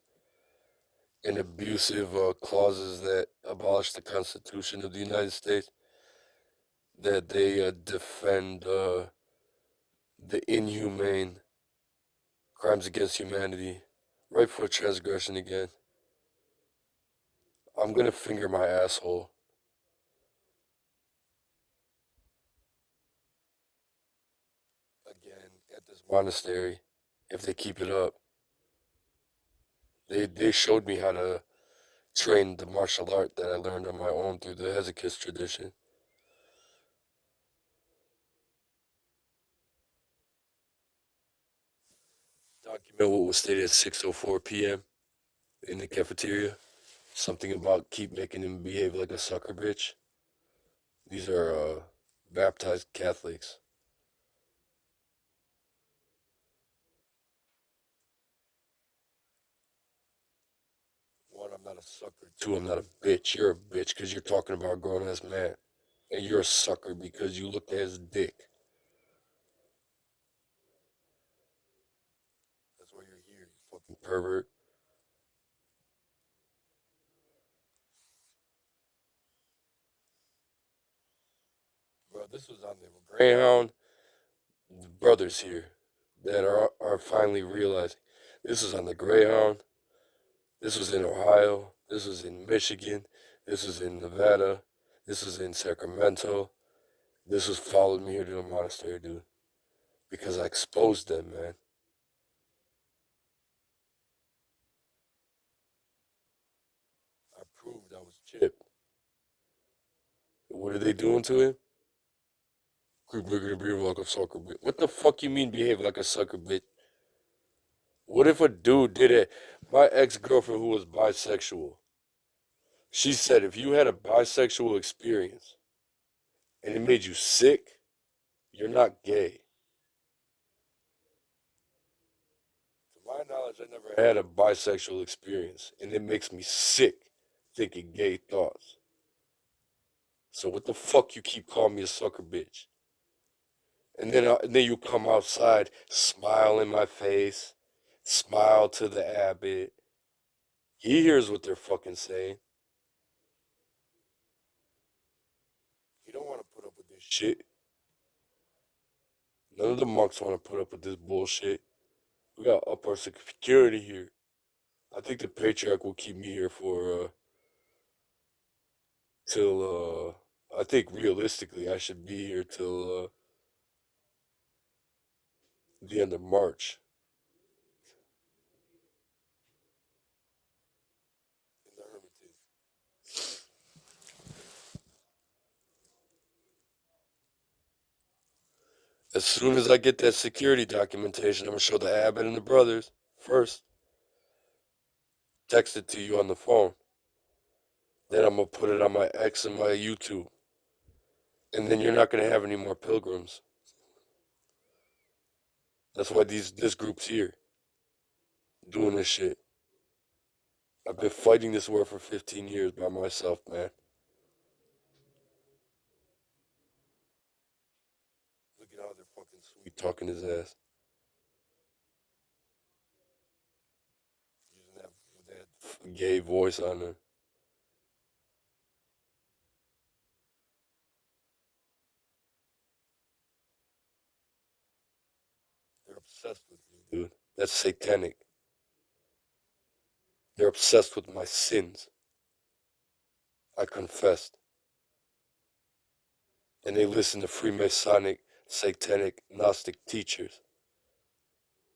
and abusive clauses that abolish the Constitution of the United States, that they defend the inhumane crimes against humanity, right foot transgression again. I'm gonna finger my asshole. Again, at this monastery, if they keep it up. They showed me how to train the martial art that I learned on my own through the Hesychist tradition. Document what was stated at 6:04 p.m. in the cafeteria. Something about keep making him behave like a sucker bitch. These are baptized Catholics. One, I'm not a sucker. Two, I'm not a bitch. You're a bitch because you're talking about a grown ass man. And you're a sucker because you looked at his dick. That's why you're here, you fucking pervert. this was on the Greyhound. The brothers here that are finally realizing this was on the Greyhound. This was in Ohio. This was in Michigan. This was in Nevada. This was in Sacramento. This was followed me here to the monastery, dude. Because I exposed them, man. I proved I was chipped. What are they doing to him? Quit making him behave like a sucker bitch. What the fuck you mean behave like a sucker bitch? What if a dude did it? My ex-girlfriend who was bisexual, she said if you had a bisexual experience and it made you sick, you're not gay. To my knowledge, I never had a bisexual experience and it makes me sick thinking gay thoughts. So what the fuck you keep calling me a sucker bitch? And then you come outside, smile in my face, smile to the abbot. He hears what they're fucking saying. You don't want to put up with this shit. None of the monks want to put up with this bullshit. We gotta up our security here. I think the patriarch will keep me here for till I think realistically I should be here till the end of March. In the Hermitage. As soon as I get that security documentation, I'm gonna show the abbot and the brothers first. Text it to you on the phone. Then I'm gonna put it on my X and my YouTube. And then you're not gonna have any more pilgrims. That's why this group's here. Doing this shit. I've been fighting this war for 15 years by myself, man. Look at how they're fucking sweet talking his ass. Using that gay voice on there. They're obsessed with me, dude. That's satanic. They're obsessed with my sins. I confessed. And they listen to Freemasonic, satanic, Gnostic teachers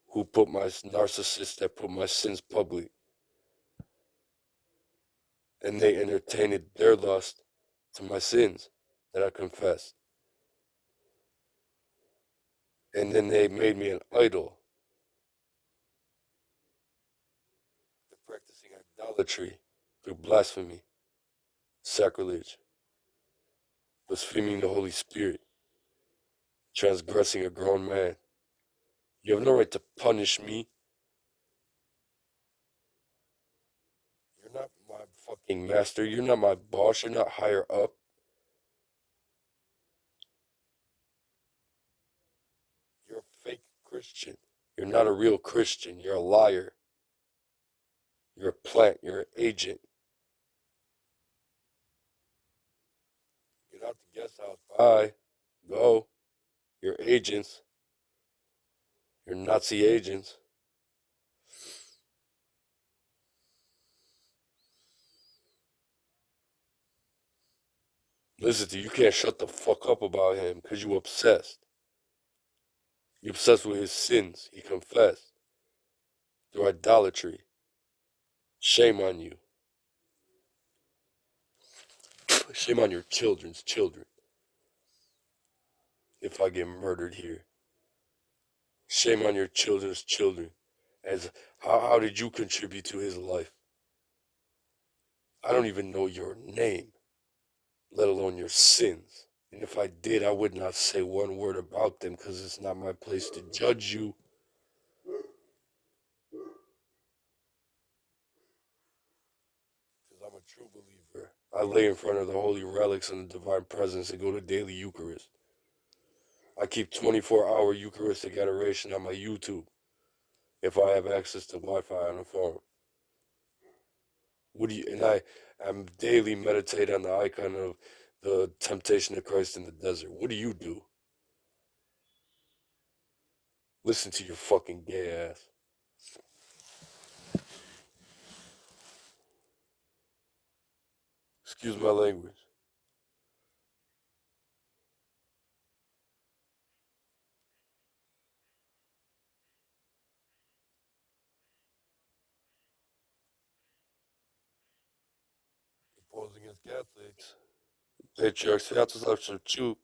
who put my narcissists that put my sins public. And they entertained their lust to my sins that I confessed. And then they made me an idol. They're practicing idolatry through blasphemy, sacrilege, blaspheming the Holy Spirit, transgressing a grown man. You have no right to punish me. You're not my fucking master. You're not my boss. You're not higher up. You're a fake Christian. You're not a real Christian. You're a liar. You're a plant. You're an agent. Get out the guest house. Bye. Go. You're agents. You're Nazi agents. Listen to you, can't shut the fuck up about him because you obsessed. You're obsessed with his sins. He confessed through idolatry. Shame on you. Shame on your children's children. If I get murdered here. Shame on your children's children. As how did you contribute to his life? I don't even know your name, let alone your sins. And if I did, I would not say one word about them because it's not my place to judge you. Because I'm a true believer. I lay in front of the holy relics and the divine presence and go to daily Eucharist. I keep 24-hour Eucharistic adoration on my YouTube if I have access to Wi-Fi on the phone. I'm daily meditate on the icon of the temptation of Christ in the desert. What do? Listen to your fucking gay ass. Excuse my language. Opposing against Catholics. Patriarch Sviatoslav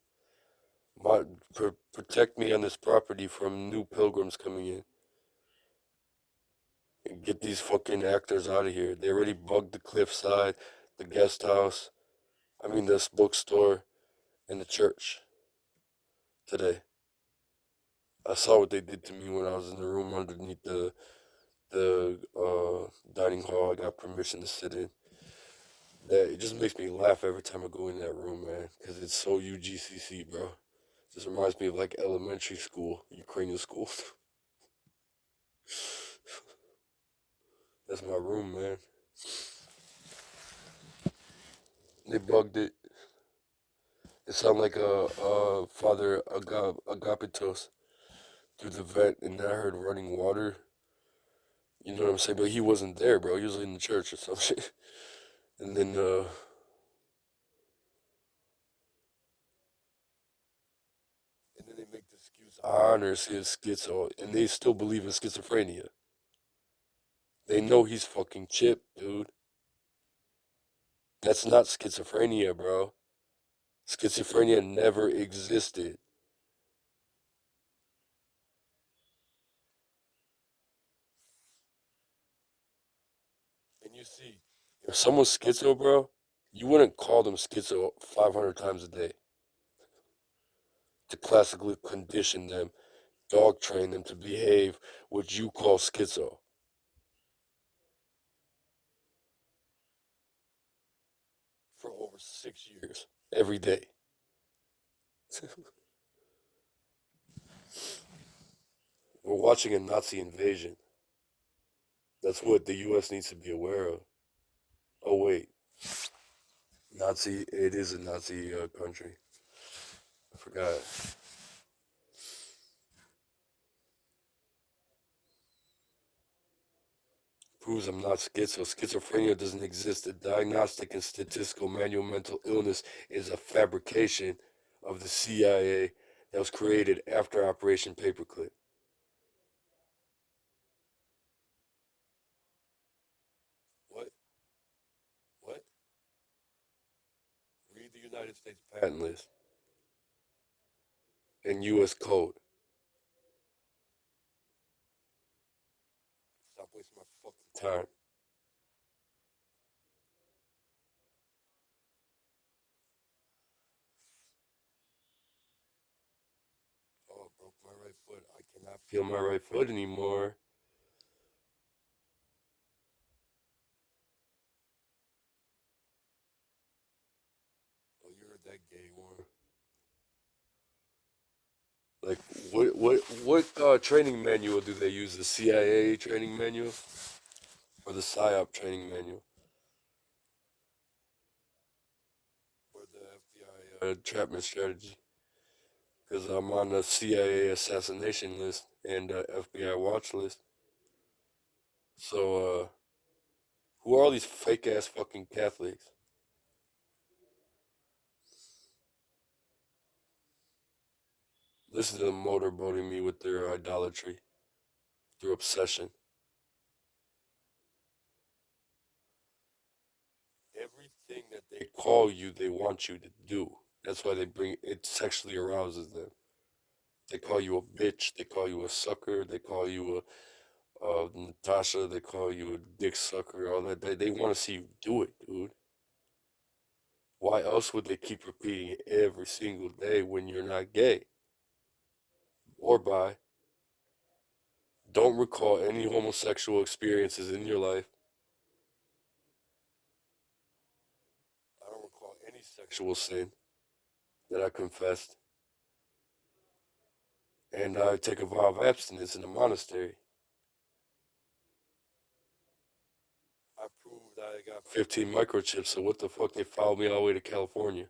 protect me on this property from new pilgrims coming in. And get these fucking actors out of here. They already bugged the cliffside, the guest house, this bookstore, and the church today. I saw what they did to me when I was in the room underneath the dining hall. I got permission to sit in. That it just makes me laugh every time I go in that room, man, because it's so UGCC, bro. Just reminds me of like elementary school, Ukrainian school. That's my room, man. They bugged it. It sounded like a Father Agapitos through the vent, and then I heard running water. You know what I'm saying? But he wasn't there, bro. He was in the church or some shit. And then they make the excuse honors his schizo, and they still believe in schizophrenia. They know he's fucking chipped, dude. That's not schizophrenia, bro. Schizophrenia never existed. And you see, if someone's schizo, bro, you wouldn't call them schizo 500 times a day to classically condition them, dog train them to behave what you call schizo. For over 6 years, every day. We're watching a Nazi invasion. That's what the U.S. needs to be aware of. Oh, wait. It is a Nazi country. I forgot. Proves I'm not schizo. Schizophrenia doesn't exist. The Diagnostic and Statistical Manual of Mental Illness is a fabrication of the CIA that was created after Operation Paperclip. What? What? Read the United States patent list and U.S. code. Stop wasting my fucking time. Oh, I broke my right foot. I cannot feel my right foot anymore. Oh, you heard that gay one. Like, what training manual do they use? The CIA training manual or the PSYOP training manual? Or the FBI entrapment strategy? Because I'm on the CIA assassination list and FBI watch list. So, who are all these fake ass fucking Catholics? Listen to them motorboating me with their idolatry, their obsession. Everything that they call you, they want you to do. That's why it sexually arouses them. They call you a bitch. They call you a sucker. They call you a Natasha. They call you a dick sucker. All that. They want to see you do it, dude. Why else would they keep repeating it every single day when you're not gay or bi? Don't recall any homosexual experiences in your life. I don't recall any sexual sin that I confessed. And I take a vow of abstinence in a monastery. I proved I got 15 microchips, so what the fuck they followed me all the way to California?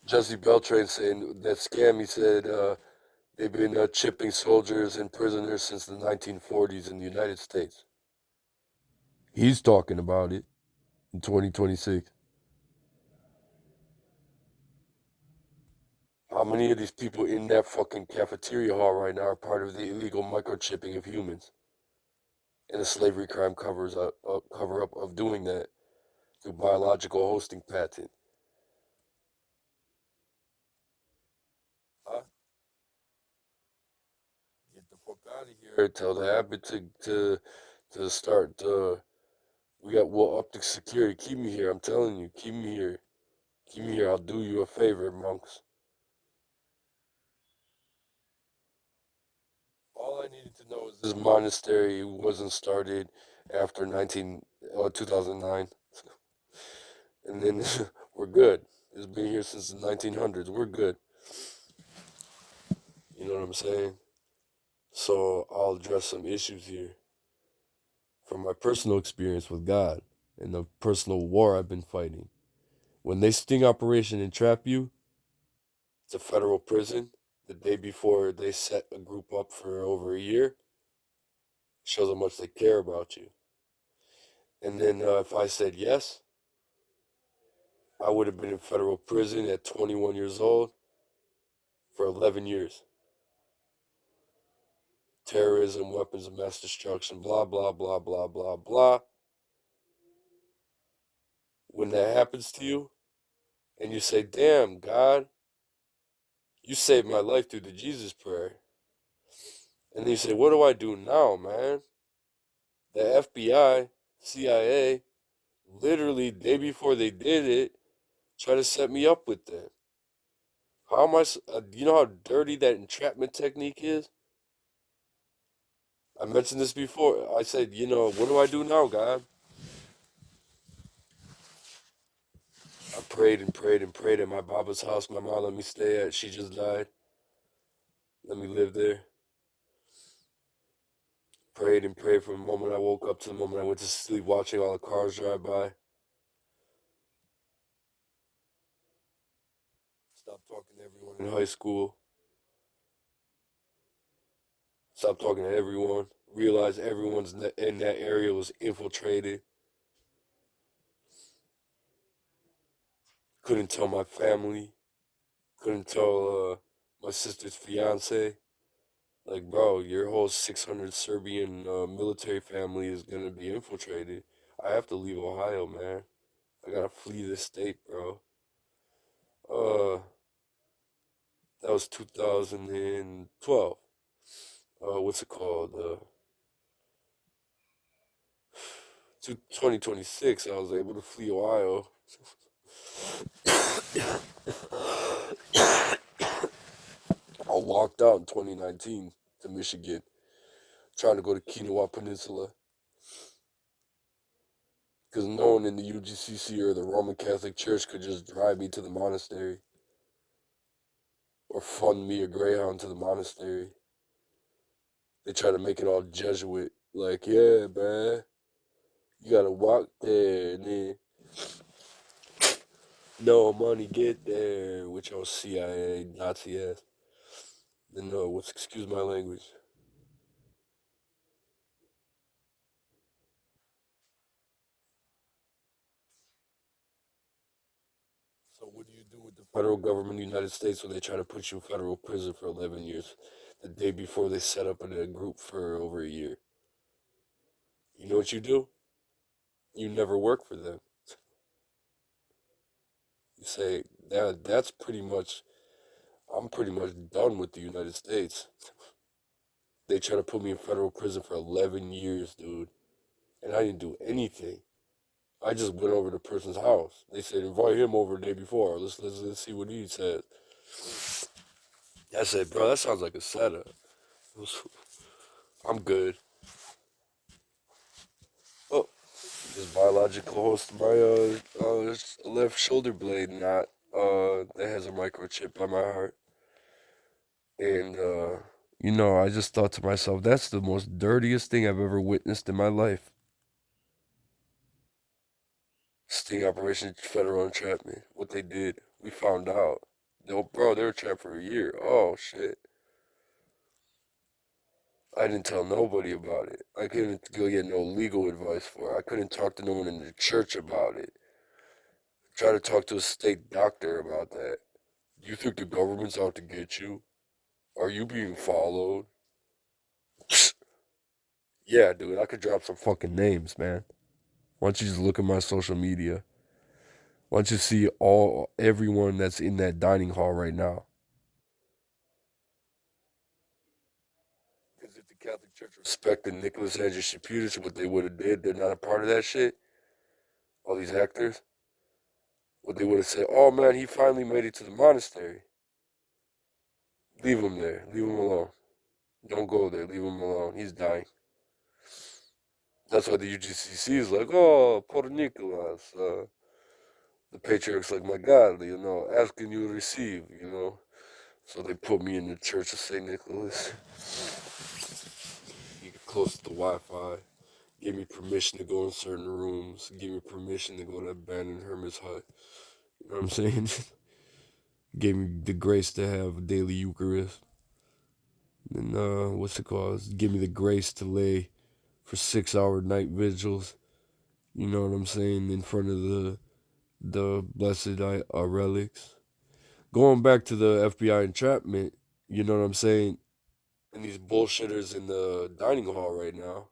Jesse Beltran saying that scam. He said they've been chipping soldiers and prisoners since the 1940s in the United States. He's talking about it in 2026. How many of these people in that fucking cafeteria hall right now are part of the illegal microchipping of humans and the slavery crime cover up of doing that through biological hosting patent? Huh? Get the fuck out of here. Tell the Abbott to start. We'll up the security. Keep me here. I'm telling you. Keep me here. Keep me here. I'll do you a favor, monks. All I needed to know is this monastery wasn't started after 2009. And then we're good. It's been here since the 1900s. We're good. You know what I'm saying? So I'll address some issues here from my personal experience with God and the personal war I've been fighting. When they sting operation and trap you, it's a federal prison. The day before they set a group up for over a year, shows how much they care about you. And then if I said yes, I would have been in federal prison at 21 years old for 11 years. Terrorism, weapons of mass destruction, blah, blah, blah, blah, blah, blah. When that happens to you, and you say, damn, God, you saved my life through the Jesus prayer. And then you say, what do I do now, man? The FBI, CIA, literally, day before they did it, tried to set me up with that. How am I, you know how dirty that entrapment technique is? I mentioned this before. I said, what do I do now, God? I prayed and prayed and prayed at my Baba's house my mom let me stay at. She just died. Let me live there. Prayed and prayed from the moment I woke up to the moment I went to sleep, watching all the cars drive by. Stopped talking to everyone in high school. Stopped talking to everyone. Realized everyone's in that area was infiltrated. Couldn't tell my family. Couldn't tell my sister's fiance. Like, bro, your whole 600 Serbian military family is gonna be infiltrated. I have to leave Ohio, man. I gotta flee this state, bro. Uh, that was 2012. What's it called? 2026. I was able to flee Ohio. I walked out in 2019 to Michigan, trying to go to Kinawa Peninsula. Because no one in the UGCC or the Roman Catholic Church could just drive me to the monastery or fund me a Greyhound to the monastery. They try to make it all Jesuit. Like, yeah, man, you gotta walk there and then no money get there, which I was CIA, Nazi ass. Then no, what's excuse my language. So what do you do with the federal government of the United States when they try to put you in federal prison for 11 years, the day before they set up a group for over a year? You know what you do? You never work for them. You say, that's pretty much, I'm pretty much done with the United States. They try to put me in federal prison for 11 years, dude. And I didn't do anything. I just went over to the person's house. They said, invite him over the day before. Let's see what he said. I said, bro, that sounds like a setup. I'm good. Oh, this biological host, my left shoulder blade knot that has a microchip on my heart. And I just thought to myself, that's the most dirtiest thing I've ever witnessed in my life. Sting Operation Federal Entrapment. What they did, we found out. No, bro, they were trapped for a year. Oh shit. I didn't tell nobody about it. I couldn't go get no legal advice for it. I couldn't talk to no one in the church about it. Try to talk to a state doctor about that. You think the government's out to get you? Are you being followed? Yeah, dude, I could drop some fucking names, man. Why don't you just look at my social media? Why don't you see everyone that's in that dining hall right now? Because if the Catholic Church respected Nicholas Andrew Shaputis, what they would have did, they're not a part of that shit. All these actors, what they would have said, oh man, he finally made it to the monastery. Leave him there. Leave him alone. Don't go there. Leave him alone. He's dying. That's why the UGCC is like, oh, poor Nicholas. The patriarch's like, my God, ask and you receive, So they put me in the Church of St. Nicholas. You get close to the Wi-Fi. Gave me permission to go in certain rooms. Gave me permission to go to abandoned hermit's hut. You know what I'm saying? Gave me the grace to have a daily Eucharist. And what's it called? Give me the grace to lay for 6-hour night vigils. You know what I'm saying? In front of the blessed relics. Going back to the FBI entrapment, you know what I'm saying? And these bullshitters in the dining hall right now.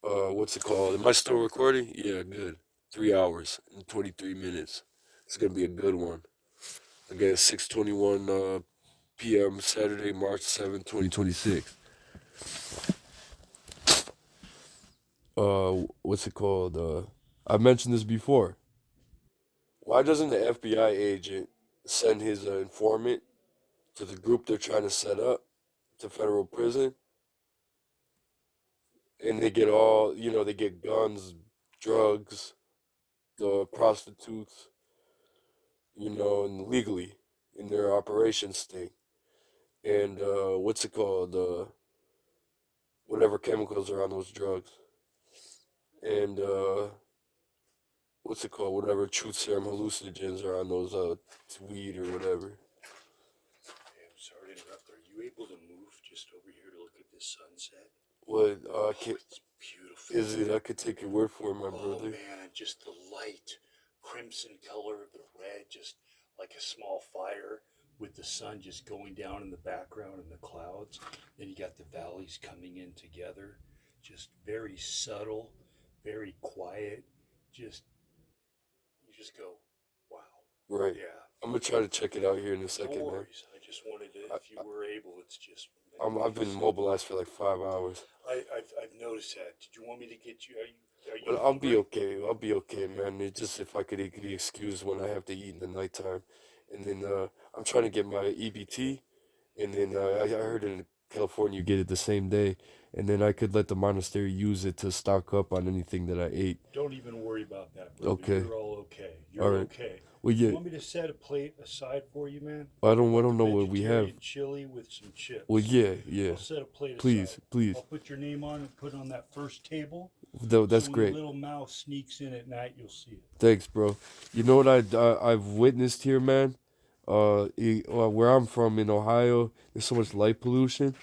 What's it called? Am I still recording? Yeah, good. 3 hours and 23 minutes. It's gonna be a good one. Again, 6:21 p.m. Saturday, March 7th, 2026. What's it called? I've mentioned this before. Why doesn't the FBI agent send his informant to the group they're trying to set up to federal prison? And they get they get guns, drugs, prostitutes, and legally in their operations thing. And what's it called? Whatever chemicals are on those drugs. And what's it called? Whatever truth serum hallucinogens are on those weed or whatever. Hey, I'm sorry to interrupt. Are you able to move just over here to look at this sunset? What Oh, it's beautiful. is it? I could take your word for it, my Oh brother. man, just the light, crimson color, the red, just like a small fire with the sun just going down in the background and the clouds. Then you got the valleys coming in together, just very subtle, very quiet. Just you just go, wow. Right. Yeah. I'm gonna try to check it out here in a No second, man. worries. I just wanted to, if you were able, it's just. I've been mobilized for like 5 hours. I've noticed that. Did you want me to get you? Are you But I'll be hungry? okay. I'll be okay, man. It's just if I could get the excuse when I have to eat in the nighttime. And then I'm trying to get my EBT. And then I heard in California you get it the same day. And then I could let the monastery use it to stock up on anything that I ate. Don't even worry about that, brother. Okay. You're all okay. You're All right. okay. Well, You yeah. want me to set a plate aside for you, man? I don't know what we have. Vegetarian chili with some chips. Well, yeah. I'll set a plate Please, aside. please. I'll put your name on and put it on that first table. Though that's so when great. your little mouse sneaks in at night, you'll see it. Thanks, bro. You know what I've witnessed here, man? Where I'm from in Ohio, there's so much light pollution,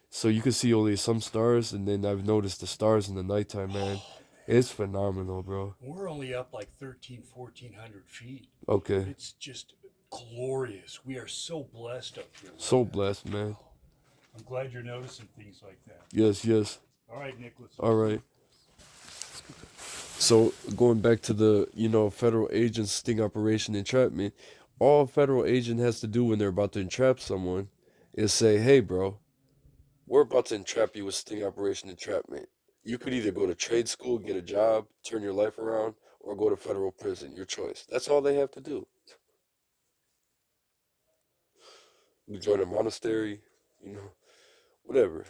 so you can see only some stars, and then I've noticed the stars in the nighttime, man. It's phenomenal, bro. We're only up like 1,400 feet. Okay. It's just glorious. We are so blessed up here. So blessed, man. I'm glad you're noticing things like that. Yes. All right, Nicholas. All right. So going back to the, federal agent's sting operation entrapment, all a federal agent has to do when they're about to entrap someone is say, hey, bro, we're about to entrap you with sting operation entrapment. You could either go to trade school, get a job, turn your life around, or go to federal prison. Your choice. That's all they have to do. You join a monastery, whatever.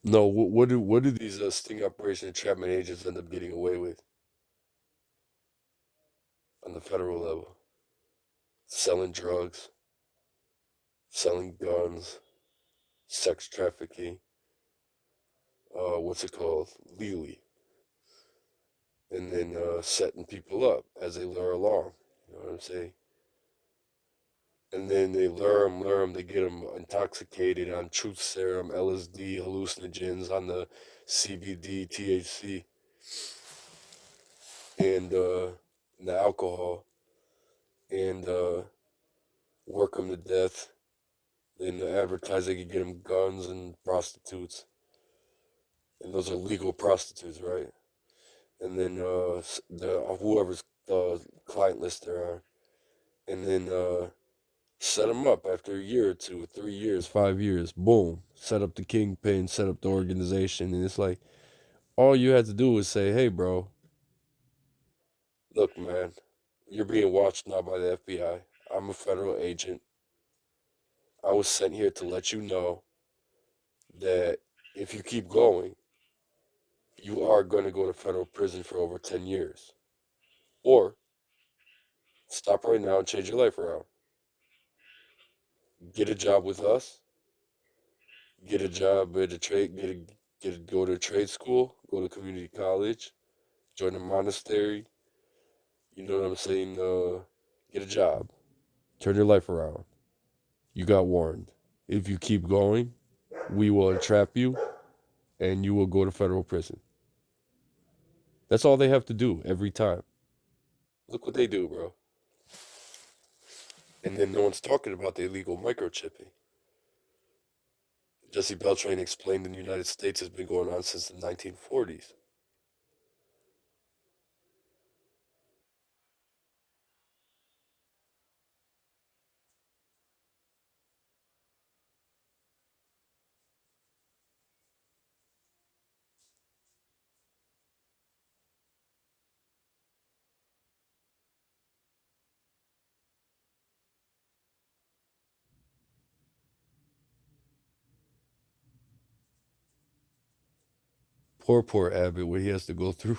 No, what do these sting operation entrapment agents end up getting away with on the federal level? Selling drugs, selling guns, sex trafficking, what's it called? Legally. And then setting people up as they lure along. You know what I'm saying? And then they lure 'em, they get them intoxicated on truth serum, LSD, hallucinogens, on the CBD, THC, and the alcohol, and work them to death. Then the advertising can get them guns and prostitutes, and those are legal prostitutes, right? And then the whoever's client list they're on, and then set them up after a year or two, 3 years, 5 years. Boom, set up the kingpin, set up the organization, and it's like all you had to do was say, "Hey, bro, look, man, you're being watched now by the FBI. I'm a federal agent. I was sent here to let you know that if you keep going, you are going to go to federal prison for over 10 years. Or stop right now and change your life around. Get a job with us, get a job at a trade, go to a trade school, go to community college, join a monastery. You know what I'm saying? Get a job, turn your life around. You got warned. If you keep going, we will entrap you and you will go to federal prison." That's all they have to do every time. Look what they do, bro. And then no one's talking about the illegal microchipping. Jesse Beltran explained in the United States has been going on since the 1940s. Poor Abbott, what he has to go through.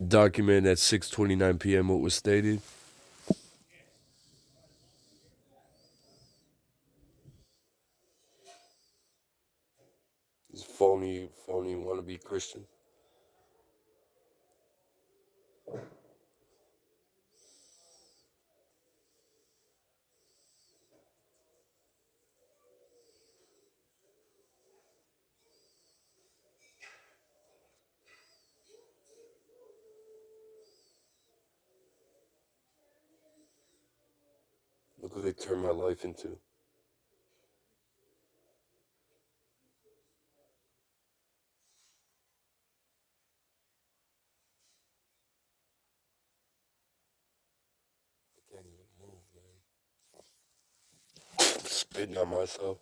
Document at 6:29 p.m. what was stated. This phony wannabe Christian. Look what they turned my life into. I can't even move, man. spitting on myself.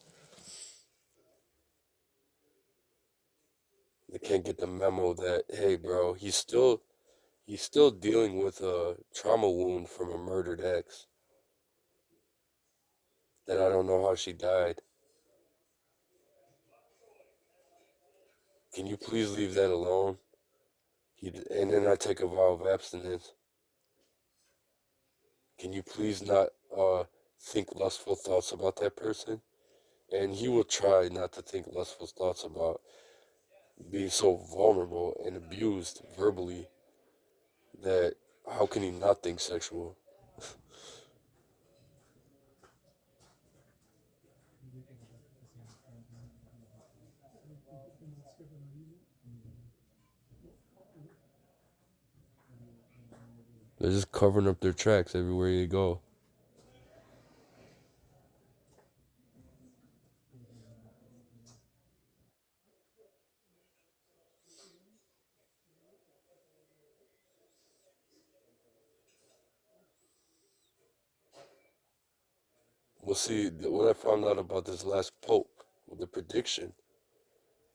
They can't get the memo that, hey, bro, he's still dealing with a trauma wound from a murdered ex. That I don't know how she died. Can you please leave that alone? And then I take a vow of abstinence. Can you please not think lustful thoughts about that person? And he will try not to think lustful thoughts about being so vulnerable and abused verbally that how can he not think sexual? They're just covering up their tracks everywhere you go. Well, see, what I found out about this last pope, the prediction,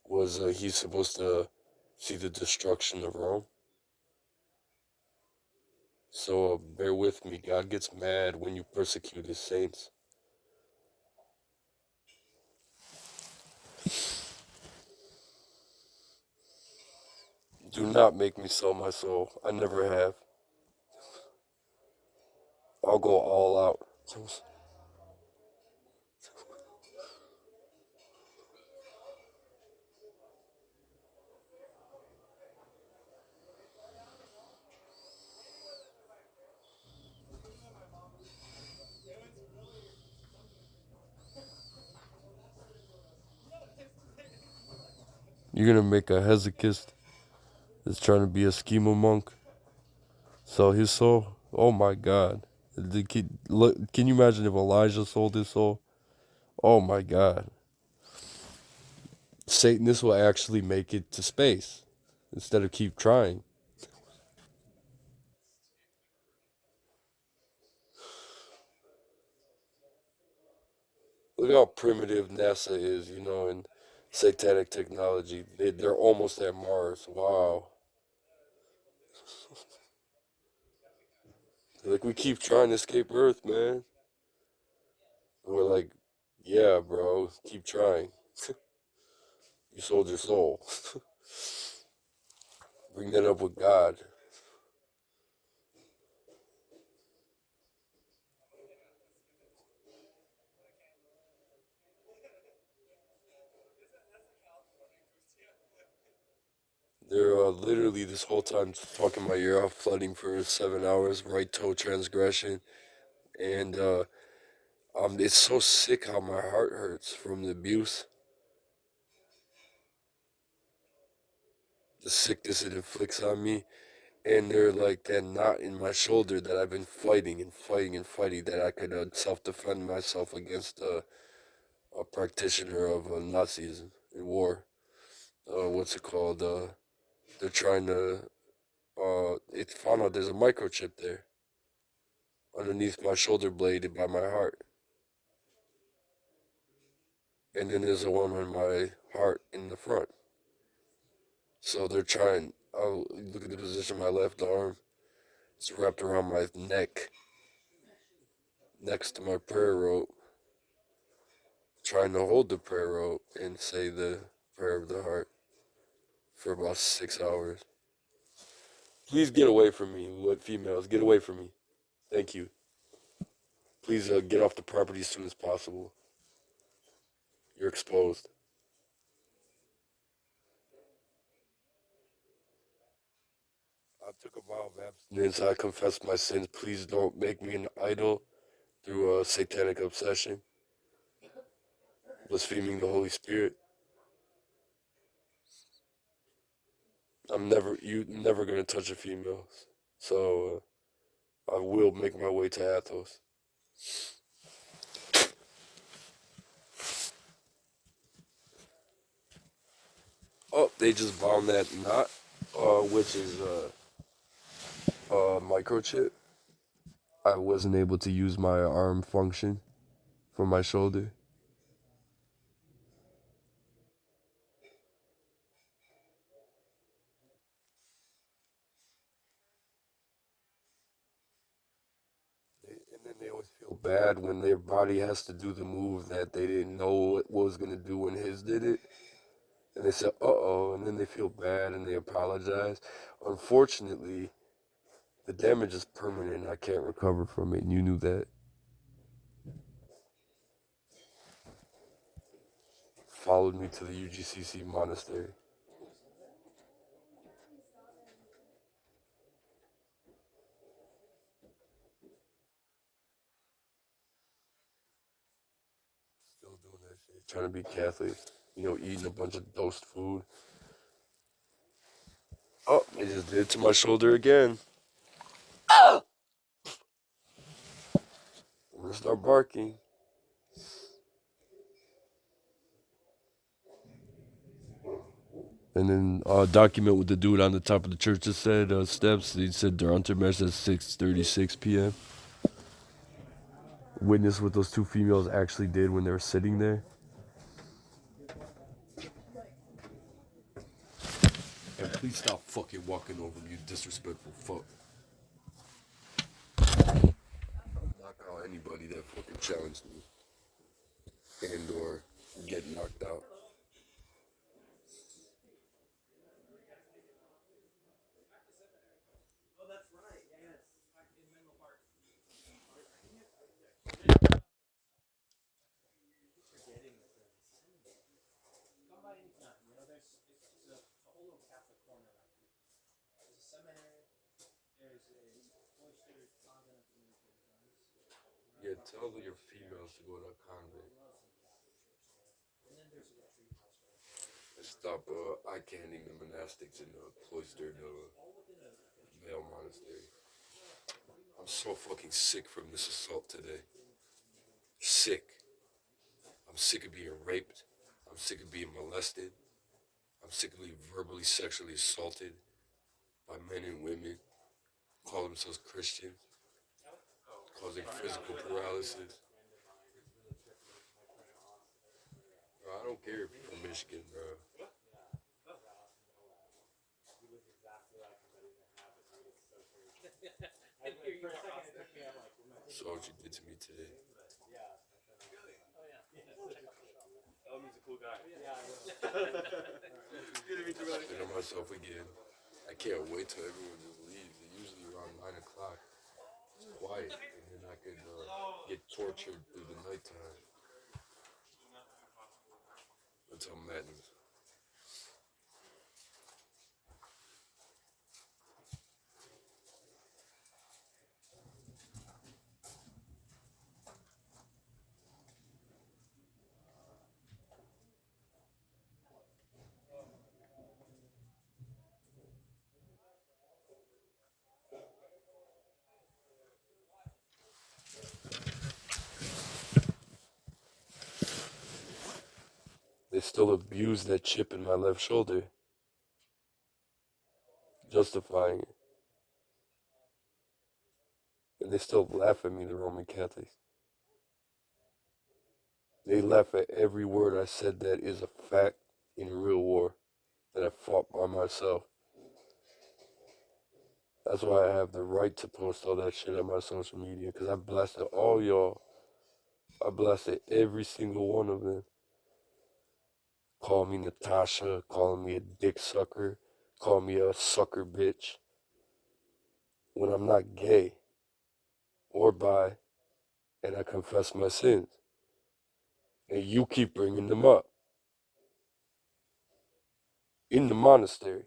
was he's supposed to see the destruction of Rome. So bear with me. God gets mad when you persecute his saints. Do not make me sell my soul. I never have. I'll go all out. You're gonna make a hesychist that's trying to be a schema monk sell his soul? Oh my God. Can you imagine if Elijah sold his soul? Oh my God. Satanists will actually make it to space instead of keep trying. Look how primitive NASA is, and satanic technology. They're almost at Mars. Wow. Like, we keep trying to escape Earth, man. And we're like, yeah, bro, keep trying. You sold your soul. Bring that up with God. They're literally this whole time talking my ear off, flooding for 7 hours, right toe transgression. And it's so sick how my heart hurts from the abuse. The sickness it inflicts on me. And they're like that knot in my shoulder that I've been fighting and fighting and fighting, that I could self-defend myself against a practitioner of Nazism in war. What's it called? They're trying to. It found out there's a microchip there underneath my shoulder blade by my heart, and then there's a one on my heart in the front. So they're trying. Oh, look at the position of my left arm. It's wrapped around my neck, next to my prayer rope, trying to hold the prayer rope and say the prayer of the heart for about 6 hours. Please get away from me, what females, get away from me. Thank you. Please get off the property as soon as possible. You're exposed. I took a vow of abstinence. I confess my sins. Please don't make me an idol through a satanic obsession, blaspheming the Holy Spirit. You never gonna touch a female. So I will make my way to Athos. Oh, they just found that knot, which is a microchip. I wasn't able to use my arm function for my shoulder bad when their body has to do the move that they didn't know it was going to do when his did it. And they say, uh-oh, and then they feel bad and they apologize. Unfortunately, the damage is permanent and I can't recover from it, and you knew that. Followed me to the UGCC monastery. Still doing that shit. Trying to be Catholic. You know, eating a bunch of dosed food. Oh, they just did it to my shoulder again. I'm gonna start barking. And then document what the dude on the top of the church just said, steps. He said Der Untermesse at 6:36 p.m. Witness what those two females actually did when they were sitting there. And please stop fucking walking over me, you disrespectful fuck. Knock out anybody that fucking challenged me. And or get knocked out. Yeah, tell your females to go to a convent. And stop eye-candying the monastics in the cloistered male monastery. I'm so fucking sick from this assault today. Sick. I'm sick of being raped. I'm sick of being molested. I'm sick of being verbally, sexually assaulted by men and women, call themselves Christians, causing physical paralysis. Bro, I don't care if you're from Michigan, bro. Saw what you did to me today. Spit on myself again. I can't wait till everyone just leaves. Usually around 9 o'clock. It's quiet, and then I could get tortured through the nighttime until madness. They still abuse that chip in my left shoulder, justifying it. And they still laugh at me, the Roman Catholics. They laugh at every word I said that is a fact in a real war that I fought by myself. That's why I have the right to post all that shit on my social media, because I blasted all y'all. I blasted every single one of them. Call me Natasha, calling me a dick sucker, call me a sucker bitch. When I'm not gay or bi, and I confess my sins. And you keep bringing them up. In the monastery.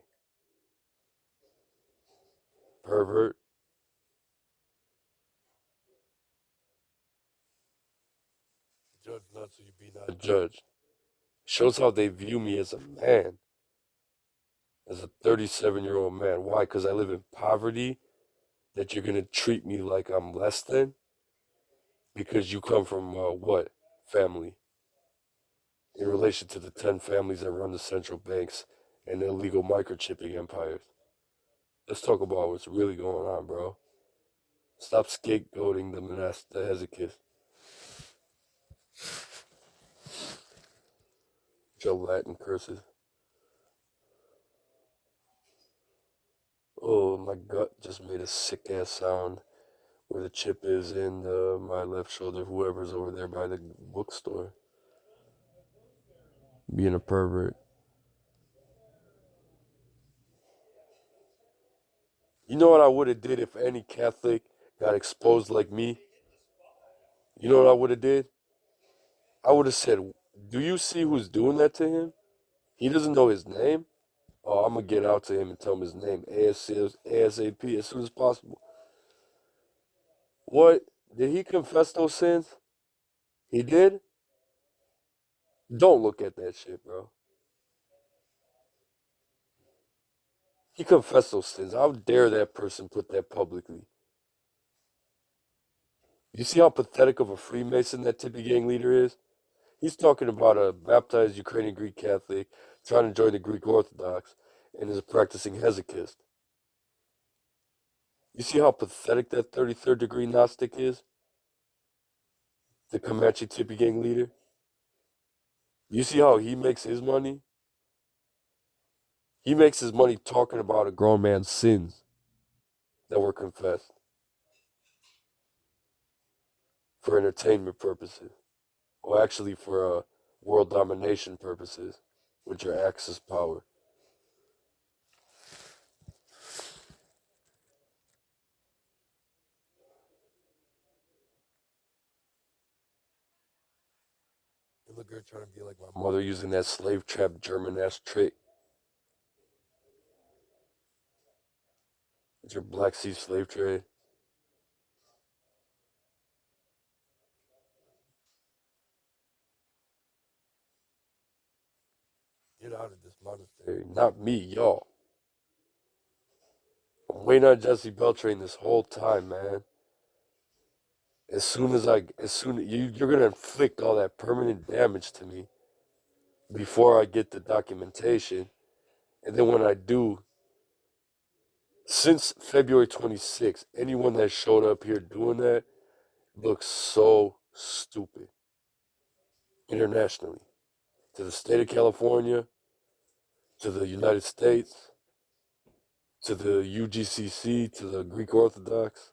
Pervert. Judge not so you be not judged. Shows how they view me as a man. As a 37-year-old man. Why? Because I live in poverty? That you're going to treat me like I'm less than? Because you come from what? Family. In relation to the 10 families that run the central banks and the illegal microchipping empires. Let's talk about what's really going on, bro. Stop scapegoating the hesychist. Joe Latin curses. Oh, my gut just made a sick ass sound where the chip is in my left shoulder, whoever's over there by the bookstore. Being a pervert. You know what I would have did if any Catholic got exposed like me? You know what I would have did? I would have said, do you see who's doing that to him? He doesn't know his name? Oh, I'm going to get out to him and tell him his name ASAP as soon as possible. What? Did he confess those sins? He did? Don't look at that shit, bro. He confessed those sins. How dare that person put that publicly? You see how pathetic of a Freemason that Tippy Gang leader is? He's talking about a baptized Ukrainian Greek Catholic trying to join the Greek Orthodox and is a practicing hesychist. You see how pathetic that 33rd degree Gnostic is? The Comanche Tippy Gang leader? You see how he makes his money? He makes his money talking about a grown man's sins that were confessed for entertainment purposes, or actually for world domination purposes with your Axis power. You look good trying to be like my mother using that slave trap German ass trick. It's your Black Sea slave trade. Get out of this monastery. Not me, y'all. I'm waiting on Jesse Beltran this whole time, man. You're gonna inflict all that permanent damage to me before I get the documentation. And then when I do, since February 26th, anyone that showed up here doing that looks so stupid. Internationally. To the state of California, to the United States, to the UGCC, to the Greek Orthodox,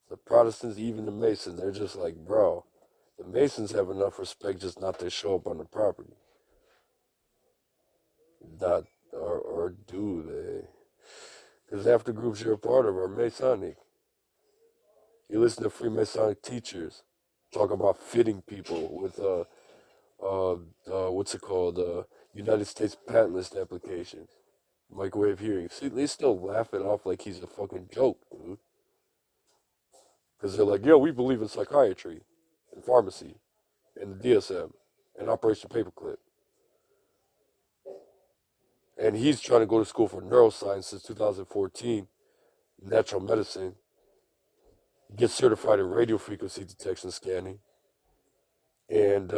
the Protestants, even the Masons. They're just like, bro, the Masons have enough respect just not to show up on the property. Not, or do they? Because half the groups you're a part of are Masonic. You listen to Freemasonic teachers talk about fitting people with what's it called? United States patent list applications, microwave hearing. See, they still laugh it off like he's a fucking joke, dude. Because they're like, yeah, we believe in psychiatry, and pharmacy, and the DSM, and Operation Paperclip. And he's trying to go to school for neuroscience since 2014, natural medicine, get certified in radio frequency detection scanning, and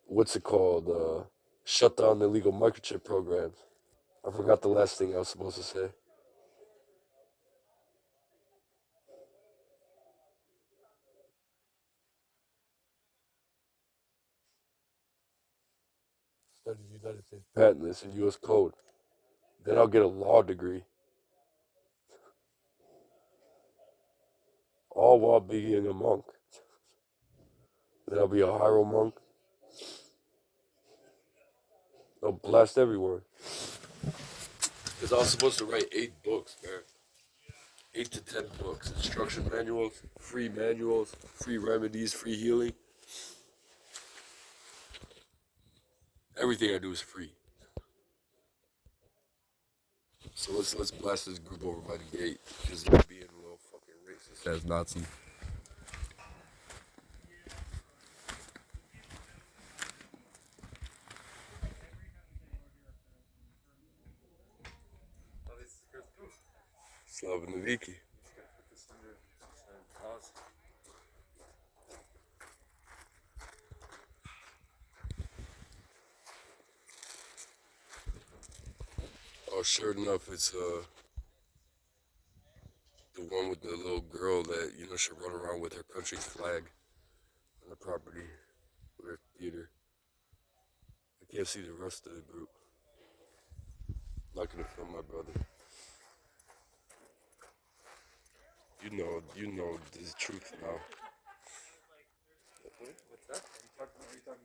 what's it called? Shut down the illegal microchip programs. I forgot the last thing I was supposed to say. Study the United States patent list and U.S. code. Then I'll get a law degree. All while being a monk. Then I'll be a Hieromonk monk. I'll blast everywhere. Because I was supposed to write 8 books, man. 8 to 10 books. Instruction manuals, free remedies, free healing. Everything I do is free. So let's blast this group over by the gate. Because they're being a little fucking racist as Nazi. Slava Naviki. Oh, sure enough, it's the one with the little girl that should run around with her country's flag on the property with her theater. I can't see the rest of the group. I'm not gonna film my brother. You know the truth now. What's that? Are you talking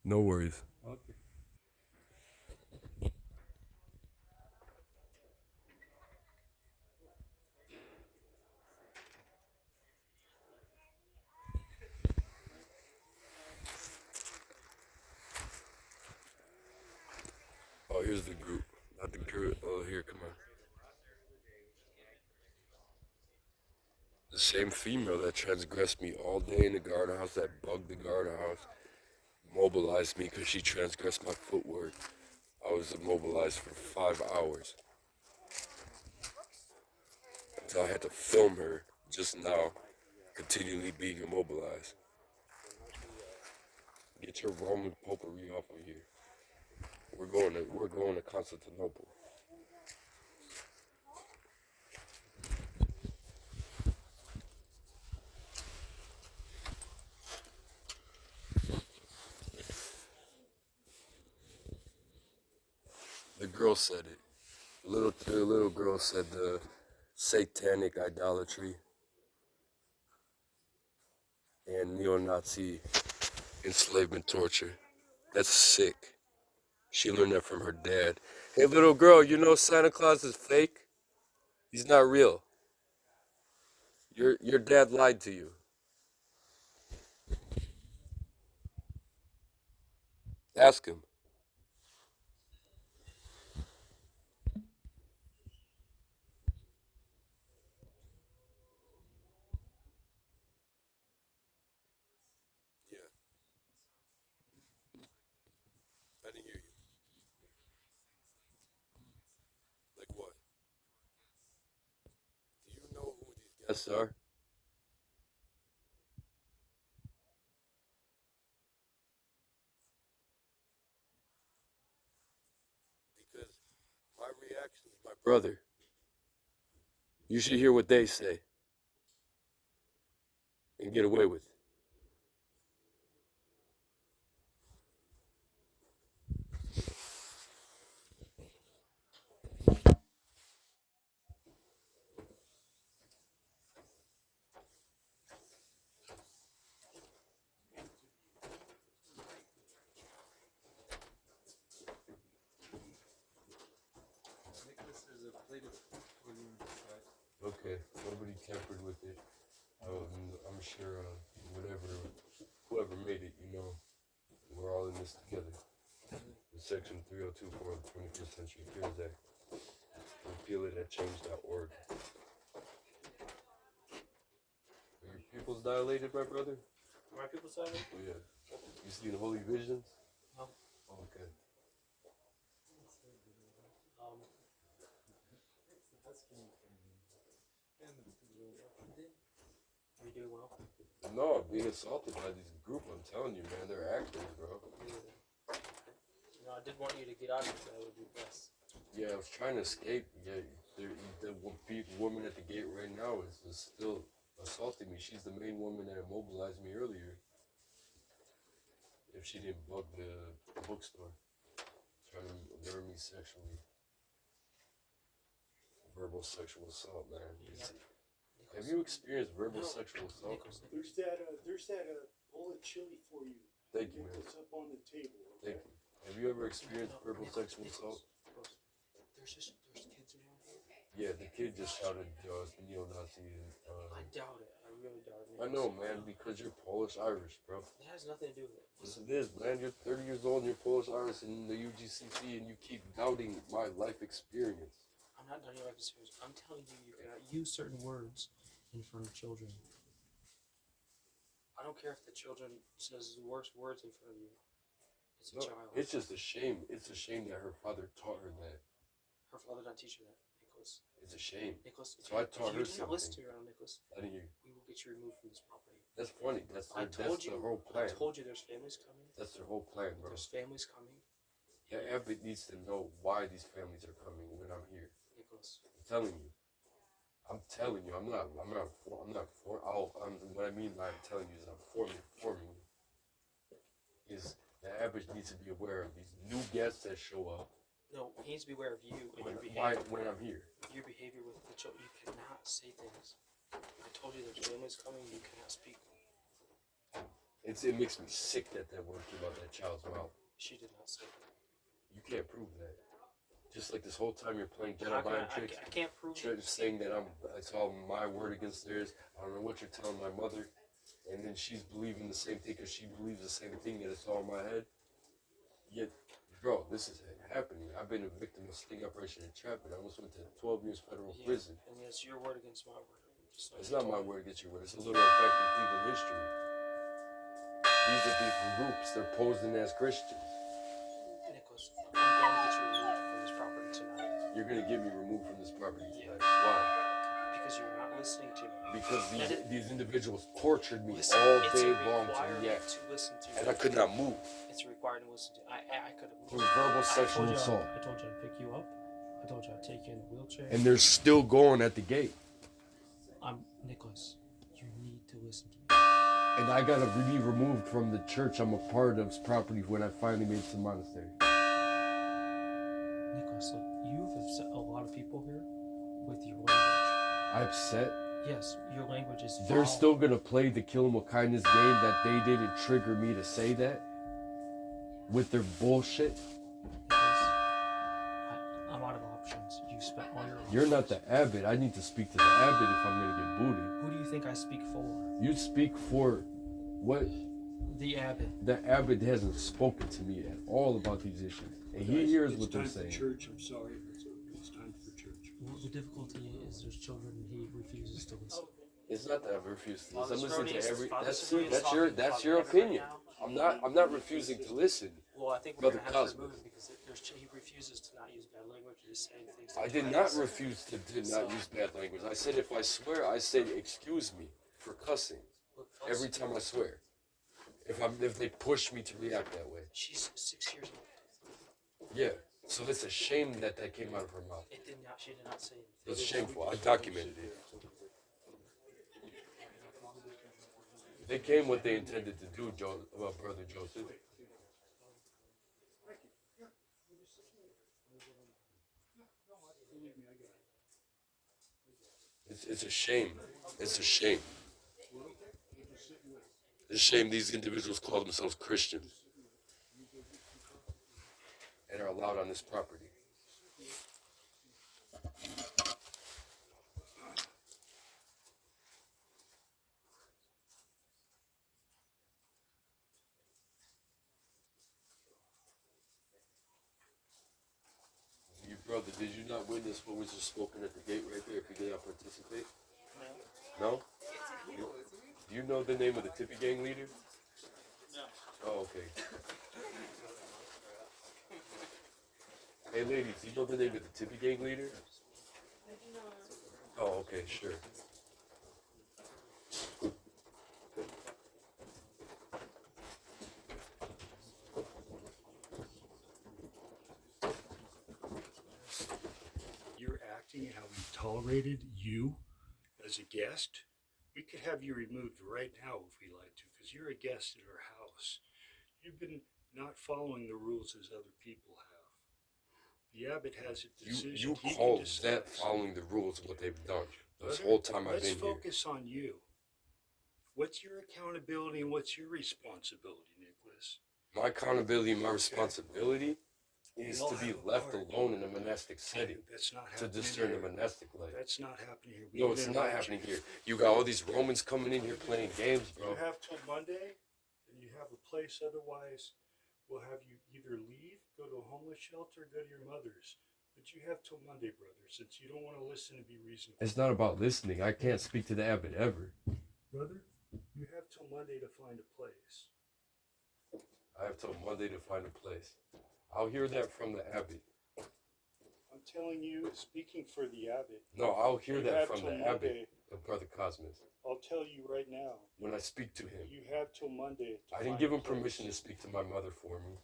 No worries. Okay. Oh, here's the group. Not the group. Oh, here, come on. The same female that transgressed me all day in the guardhouse, that bugged the guardhouse, mobilized me because she transgressed my footwork. I was immobilized for 5 hours until I had to film her just now, continually being immobilized. Get your Roman popery off of here. We're going to Constantinople. The girl said it. The little girl said the satanic idolatry and neo-Nazi enslavement torture. That's sick. She learned that from her dad. Hey, little girl, you know Santa Claus is fake? He's not real. Your dad lied to you. Ask him. Yeah, I didn't hear you. Like what? Do you know who these guests are? Because my reaction is my brother. You should hear what they say and get away with it. Nicholas is a plate of William Fried. Okay, nobody tampered with it. I'm sure whoever made it, we're all in this together. The Section 302 for the 21st Century Cures Act. Repeal it at change.org. Are your pupils dilated, my brother? My people said it. Oh, yeah. You seen holy visions? No. Oh, okay. Are you doing well? No, being assaulted by this group, I'm telling you, man, they're actors, bro. I did want you to get out of here, that would be best. Yeah, I was trying to escape. Yeah, the woman at the gate right now is still assaulting me. She's the main woman that immobilized me earlier. If she didn't bug the bookstore, trying to lure me sexually. Verbal sexual assault, man. Have you experienced verbal sexual assault? There's that bowl of chili for you. Thank you, man. It's up on the table. Thank you. Have you ever experienced verbal sexual assault? There's kids around here. Yeah, the kid just shouted neo-Nazi. I doubt it. I really doubt it. I know, man, because you're Polish-Irish, bro. It has nothing to do with it. Yes, it is, man. You're 30 years old and you're Polish-Irish in the UGCC and you keep doubting my life experience. I'm not doubting your life is serious. I'm telling you, you cannot use certain words in front of children. I don't care if the children says the worst words in front of you. It's a No, child. it's just a shame. It's a shame that her father taught her that. Her father didn't teach her that, Nicholas. It's a shame. Nicholas, So I taught her if you do not listen something. to her, Nicholas, I didn't hear you. we will get you removed from this property. That's funny. That's I told the you. whole plan. I told you there's families coming. That's their whole plan, bro. There's families coming, Yeah, Abbott needs to know why these families are coming when I'm here. Nicholas. I'm telling you. I'm telling you. What I mean by I'm telling you is I'm forming you. Is that Abbott needs to be aware of these new guests that show up No, he needs to be aware of you and your Why behavior. when I'm here? Your behavior with the children. You cannot say things. I told you there's families coming. You cannot speak. It makes me sick that word came out that child's mouth. She did not say that. You can't prove that. Just like this whole time you're playing How Jedi can mind I tricks. can't prove it. Saying that it's all my word against theirs. I don't know what you're telling my mother, and then she's believing the same thing because she believes the same thing, yet it's all in my head. Yet, bro, this is happening. I've been a victim of sting operation and entrapment. I almost went to 12 years federal prison. And it's your word against my word. Just like It's you not told my me. word against your word. It's a little fact in Cleveland history. These are different groups. They're posing as Christians. Nicholas, I'm going to get you removed from this property tonight You're gonna get me removed from this property tonight. Yeah. Why? because you're not listening to me. Because That is- these individuals tortured me Listen, all it's day a long to requirement react, to listen to. and I could not move. It's required to listen to. I could have. It was verbal sexual assault, I told you I'd pick you up. I told you I'd take you in the wheelchair. and they're still going at the gate. I'm Nicholas. You need to listen to me. And I gotta be removed from the church I'm a part of's property when I finally made it to the monastery. Nicholas, look, you've upset a lot of people here with your language. I upset. Yes, your language is. They're foul. still gonna play the kill 'em with kindness game that they didn't trigger me to say that with their bullshit. Nicholas, I'm out of options. You spent all your. You're not the abbot. I need to speak to the abbot if I'm gonna get booted. Who do you think I speak for? You speak for what? The abbot. The abbot hasn't spoken to me at all about these issues, and he hears what they're It's time saying. for church. I'm sorry. It's time for church. Well, the difficulty is there's children and he refuses to listen. It's not that I've refused to Father listen. I'm listening to Cerrone is- every. Father That's Cerrone is that's talking your to that's Father your Evan right opinion. now. I'm not refusing to listen. Well, I think we're Brother gonna have to Cosmo. remove him because he refuses to not use bad language. He's saying things. I that did he not likes. refuse to not use bad language. I said if I swear, I said excuse me for cussing Look, every time I swear. If they push me to react that way, She's 6 years old. yeah. So it's a shame that came out of her mouth. It did not. She did not say anything. It's shameful. I documented it. They came what they intended to do, Brother Joseph. It's a shame. It's a shame. It's a shame these individuals call themselves Christians and are allowed on this property. You brother, did you not witness what was just spoken at the gate right there if you did not participate? No? Do you know the name of the Tippy Gang leader? No. Oh, okay. Hey ladies, do you know the name of the Tippy Gang leader? Oh, okay, sure. You're acting how we tolerated you as a guest. We could have you removed right now if we like to, because you're a guest at our house. You've been not following the rules as other people have. The abbot has a decision. You he can call decide. that following the rules of what they've done this Brother, whole time I've let's been here. focus on you. What's your accountability and what's your responsibility, Nicholas? My accountability and my responsibility is We all to be have a left part. alone in a monastic setting That's not to happening discern the here. monastic life. That's not happening here. We No, would it's not invite happening you. here. You got all these Romans coming in here playing games, bro. You have till Monday, and you have a place. Otherwise, we'll have you either leave, go to a homeless shelter, go to your mother's. But you have till Monday, brother, since you don't want to listen and be reasonable. It's not about listening. I can't speak to the abbot ever. Brother, you have till Monday to find a place. I have till Monday to find a place. I'll hear that from the abbot. I'm telling you, speaking for the abbot, No, I'll hear You that have from till the Monday. abbot of Brother Cosmos I'll tell you right now, when I speak to him. you have till Monday to I didn't find give a him place. permission to speak to my mother for me.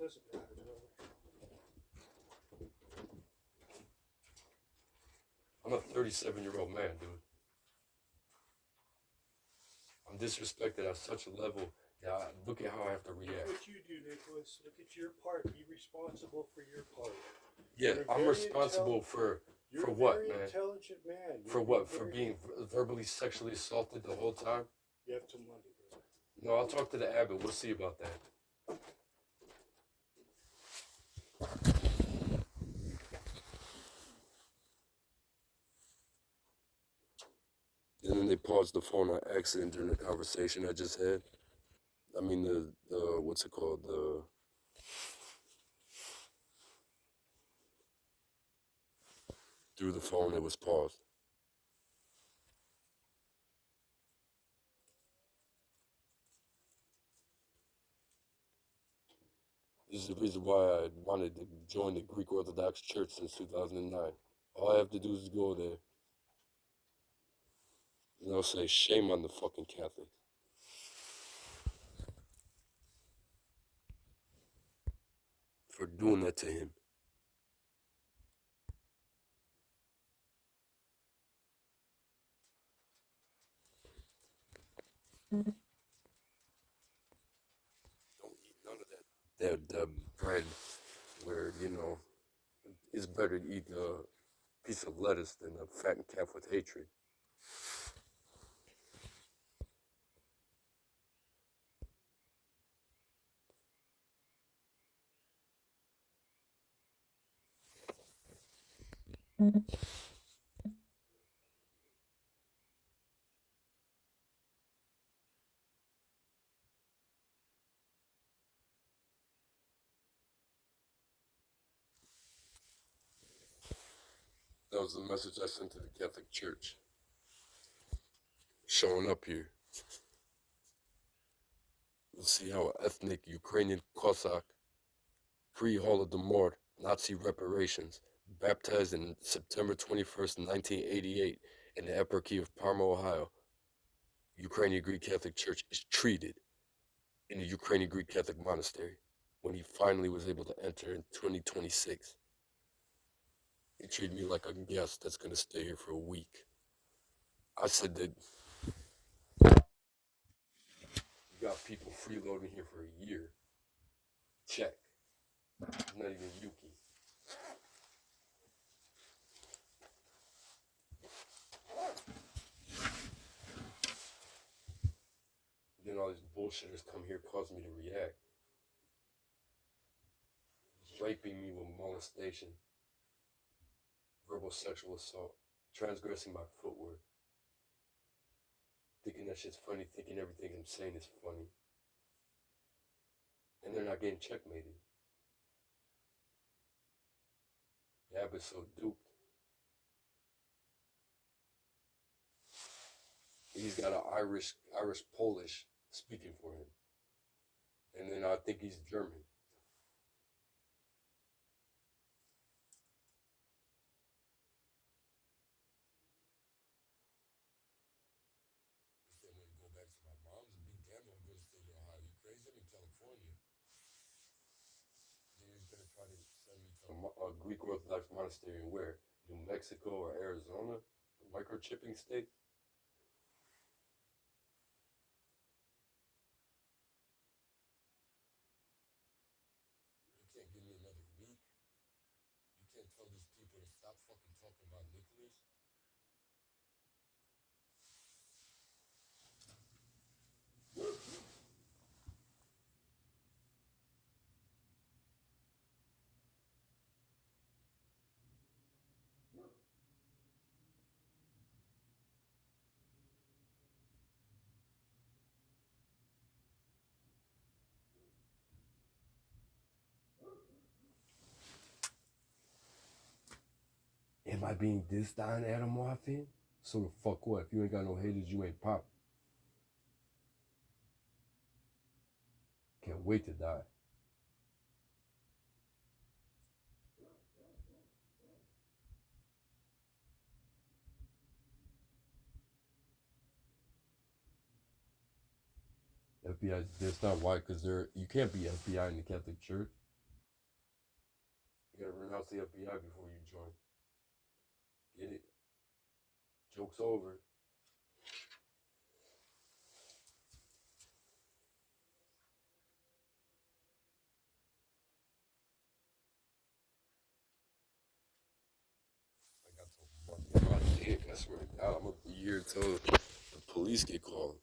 Doesn't matter, brother. I'm a 37-year-old man, dude. I'm disrespected at such a level Yeah, look at how I have to Look react. what you do, Nicholas. Look at your part. Be responsible for your part. Yeah, You're I'm very responsible for You're a what, very man? intelligent man. For You're what? For very- being verbally sexually assaulted the whole time? You have till Monday, brother. No, I'll talk to the abbot. We'll see about that. And then they paused the phone on accident during the conversation I just had. I mean, the what's it called? Through the phone, it was paused. This is the reason why I wanted to join the Greek Orthodox Church since 2009. All I have to do is go there. And they'll say, shame on the fucking Catholics. For doing that to him. Don't eat none of that. That bread where, it's better to eat a piece of lettuce than a fattened calf with hatred. That was the message I sent to the Catholic Church. Showing up here. You'll see how ethnic Ukrainian Cossack, pre-Holodomor, Nazi reparations, baptized in September 21st, 1988, in the Eparchy of Parma, Ohio, Ukrainian Greek Catholic Church is treated in the Ukrainian Greek Catholic monastery when he finally was able to enter in 2026. He treated me like a guest that's going to stay here for a week. I said that you got people freeloading here for a year. Check. Not even Yuki. Then all these bullshitters come here causing me to react. Raping me with molestation. Verbal sexual assault. Transgressing my footwork. Thinking that shit's funny, thinking everything I'm saying is funny. And they're not getting checkmated. Yeah, but so duped. He's got an Irish Polish speaking for him. And then I think he's German. Then when you go back to my mom's and be damn, I'm going to stay in Ohio. You crazy? I'm in California. Then he's going to try to send me to a Greek Orthodox monastery in where? New Mexico or Arizona? Microchipping state? You can't give me another week. You can't tell these people to stop fucking talking about Nicholas. Am I being dissed on, Adam Waffin? So the fuck what? If you ain't got no haters, you ain't pop. Can't wait to die. FBI, that's not why, because you can't be FBI in the Catholic Church. You gotta renounce the FBI before you join. Get it? Joke's over. here until the police get called.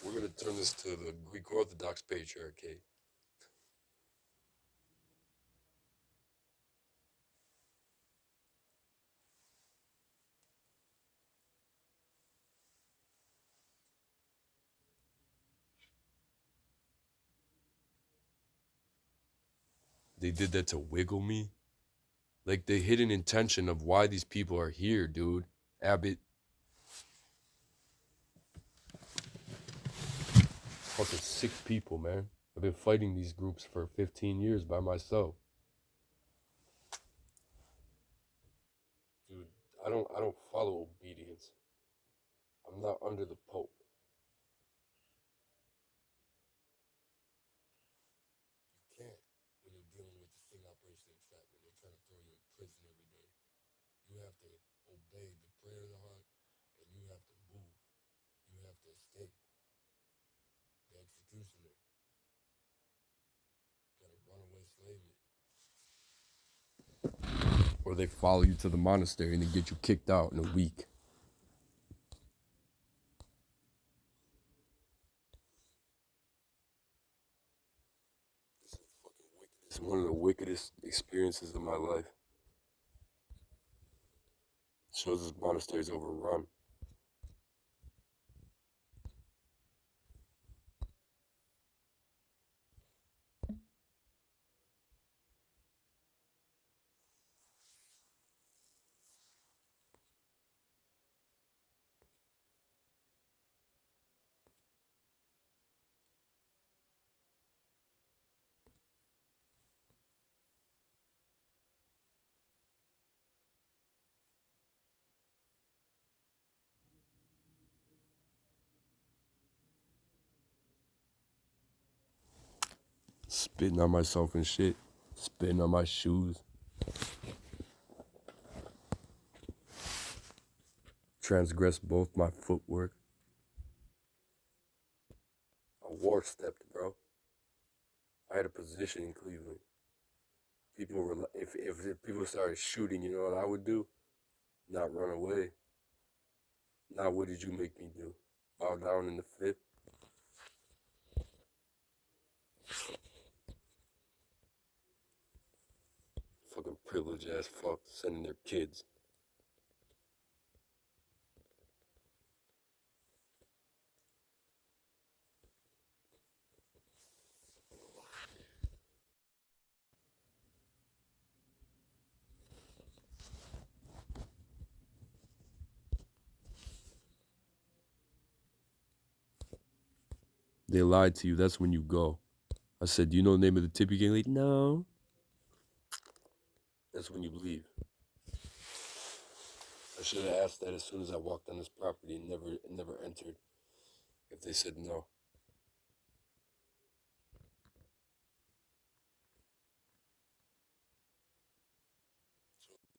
We're gonna turn this to the Greek Orthodox Patriarchate. They did that to wiggle me. Like the hidden intention of why these people are here, dude. Abbott. Fucking sick people, man. I've been fighting these groups for 15 years by myself. Dude, I don't follow obedience. I'm not under the Pope. You can't when you're dealing with the sting operation entrapment. They're trying to throw you in prison every day. You have to obey the prayer of the heart, and you have to move. You have to escape. The executioner. Got a runaway slave. Or they follow you to the monastery and they get you kicked out in a week. It's one of the wickedest experiences of my life. Shows this monastery is overrun. Spitting on myself and shit. Spitting on my shoes. Transgressed both my footwork. I war stepped, bro. I had a position in Cleveland. People were if people started shooting, you know what I would do? Not run away. Not what did you make me do? Bow down in the fifth. Fucking privileged ass fuck sending their kids. They lied to you. That's when you go. I said, do you know the name of the tip you're getting late? No. That's when you leave. I should have asked that as soon as I walked on this property and never entered. If they said no.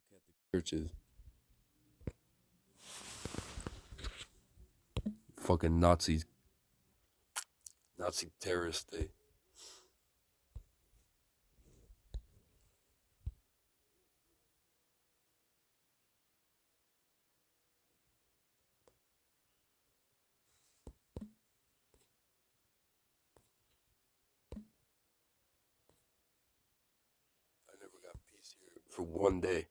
Catholic churches. Fucking Nazis. Nazi terrorists, they. I never got peace here for one day.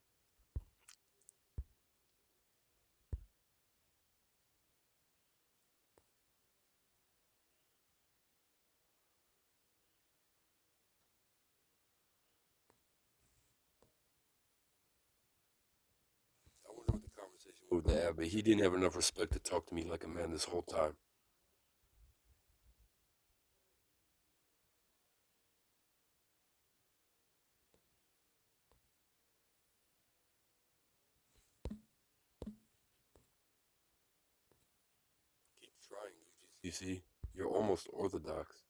I wonder what the conversation was with the abbot. He didn't have enough respect to talk to me like a man this whole time. Keep trying, UGCC. You're almost orthodox.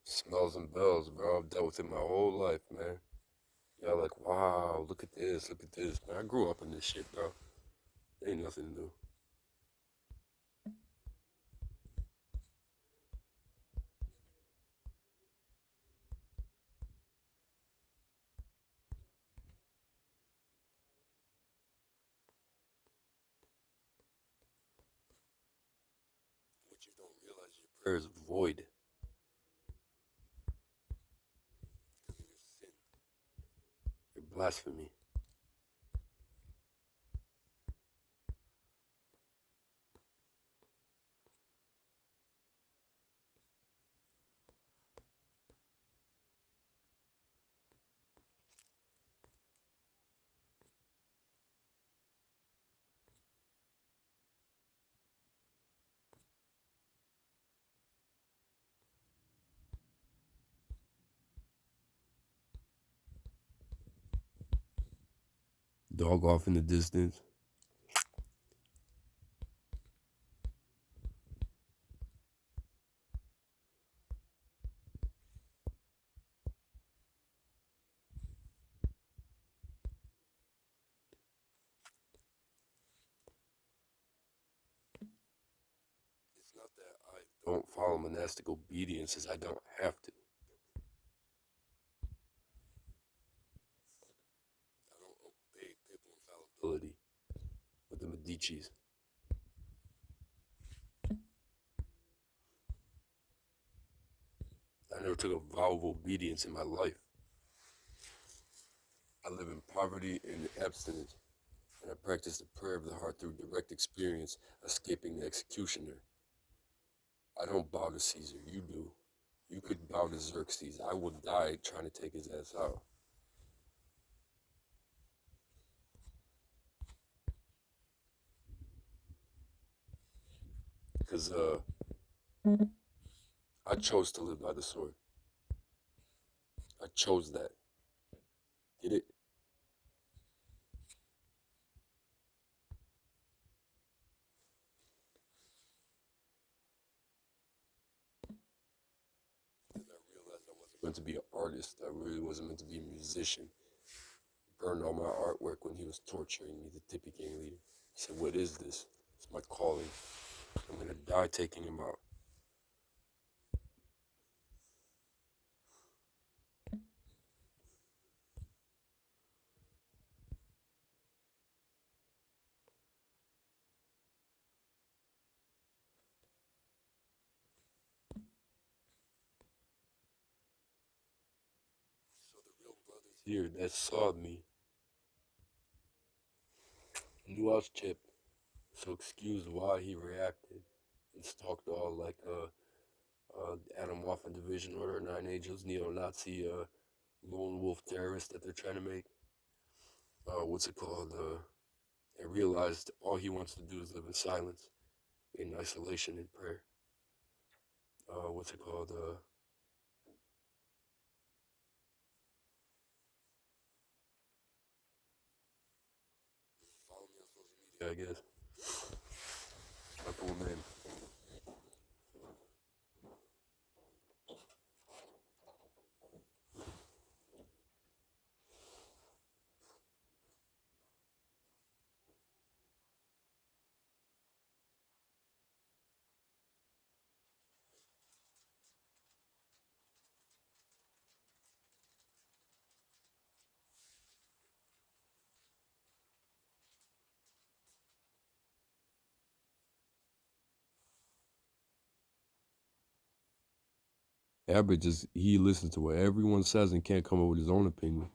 Smells and bells, bro. I've dealt with it my whole life, man. Y'all like, wow, look at this, look at this. Man, I grew up in this shit, bro. Ain't nothing new. What you don't realize, your prayer is void. Because of your sin, your blasphemy. Dog off in the distance. It's not that I don't follow monastic obedience, as I don't have to. I don't obey papal infallibility with the Medicis. I never took a vow of obedience in my life. I live in poverty and abstinence, and I practice the prayer of the heart through direct experience, escaping the executioner. I don't bow to Caesar, you do. You could bow to Xerxes. I will die trying to take his ass out. Because I chose to live by the sword. I chose that. Get it? And I realized I wasn't meant to be an artist. I really wasn't meant to be a musician. Burned all my artwork when he was torturing me, the Tippy Gang leader. He said, what is this? It's my calling. I'm gonna die taking him out. So the real brothers here that saw me knew I was chipped. So excuse why he reacted and stalked all like Adam Waffen Division Order 9 Angels, neo-Nazi lone wolf terrorists that they're trying to make. What's it called? And realized all he wants to do is live in silence, in isolation, in prayer. What's it called? Follow me on social media, I guess. My full name. Abbott just, he listens to what everyone says and can't come up with his own opinion.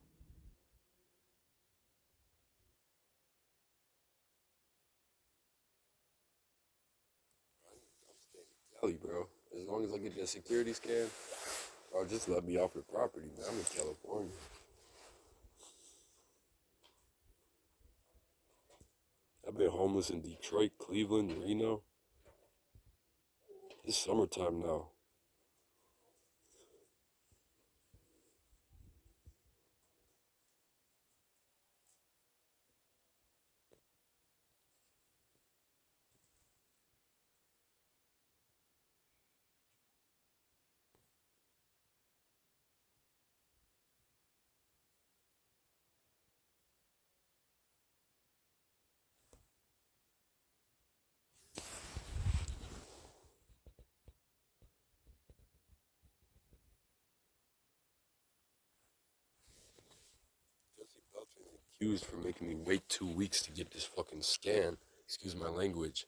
Tell you, bro. As long as I get that security scan, or just let me off the property, man. I'm in California. I've been homeless in Detroit, Cleveland, Reno. It's summertime now. confused for making me wait 2 weeks to get this fucking scan. Excuse my language.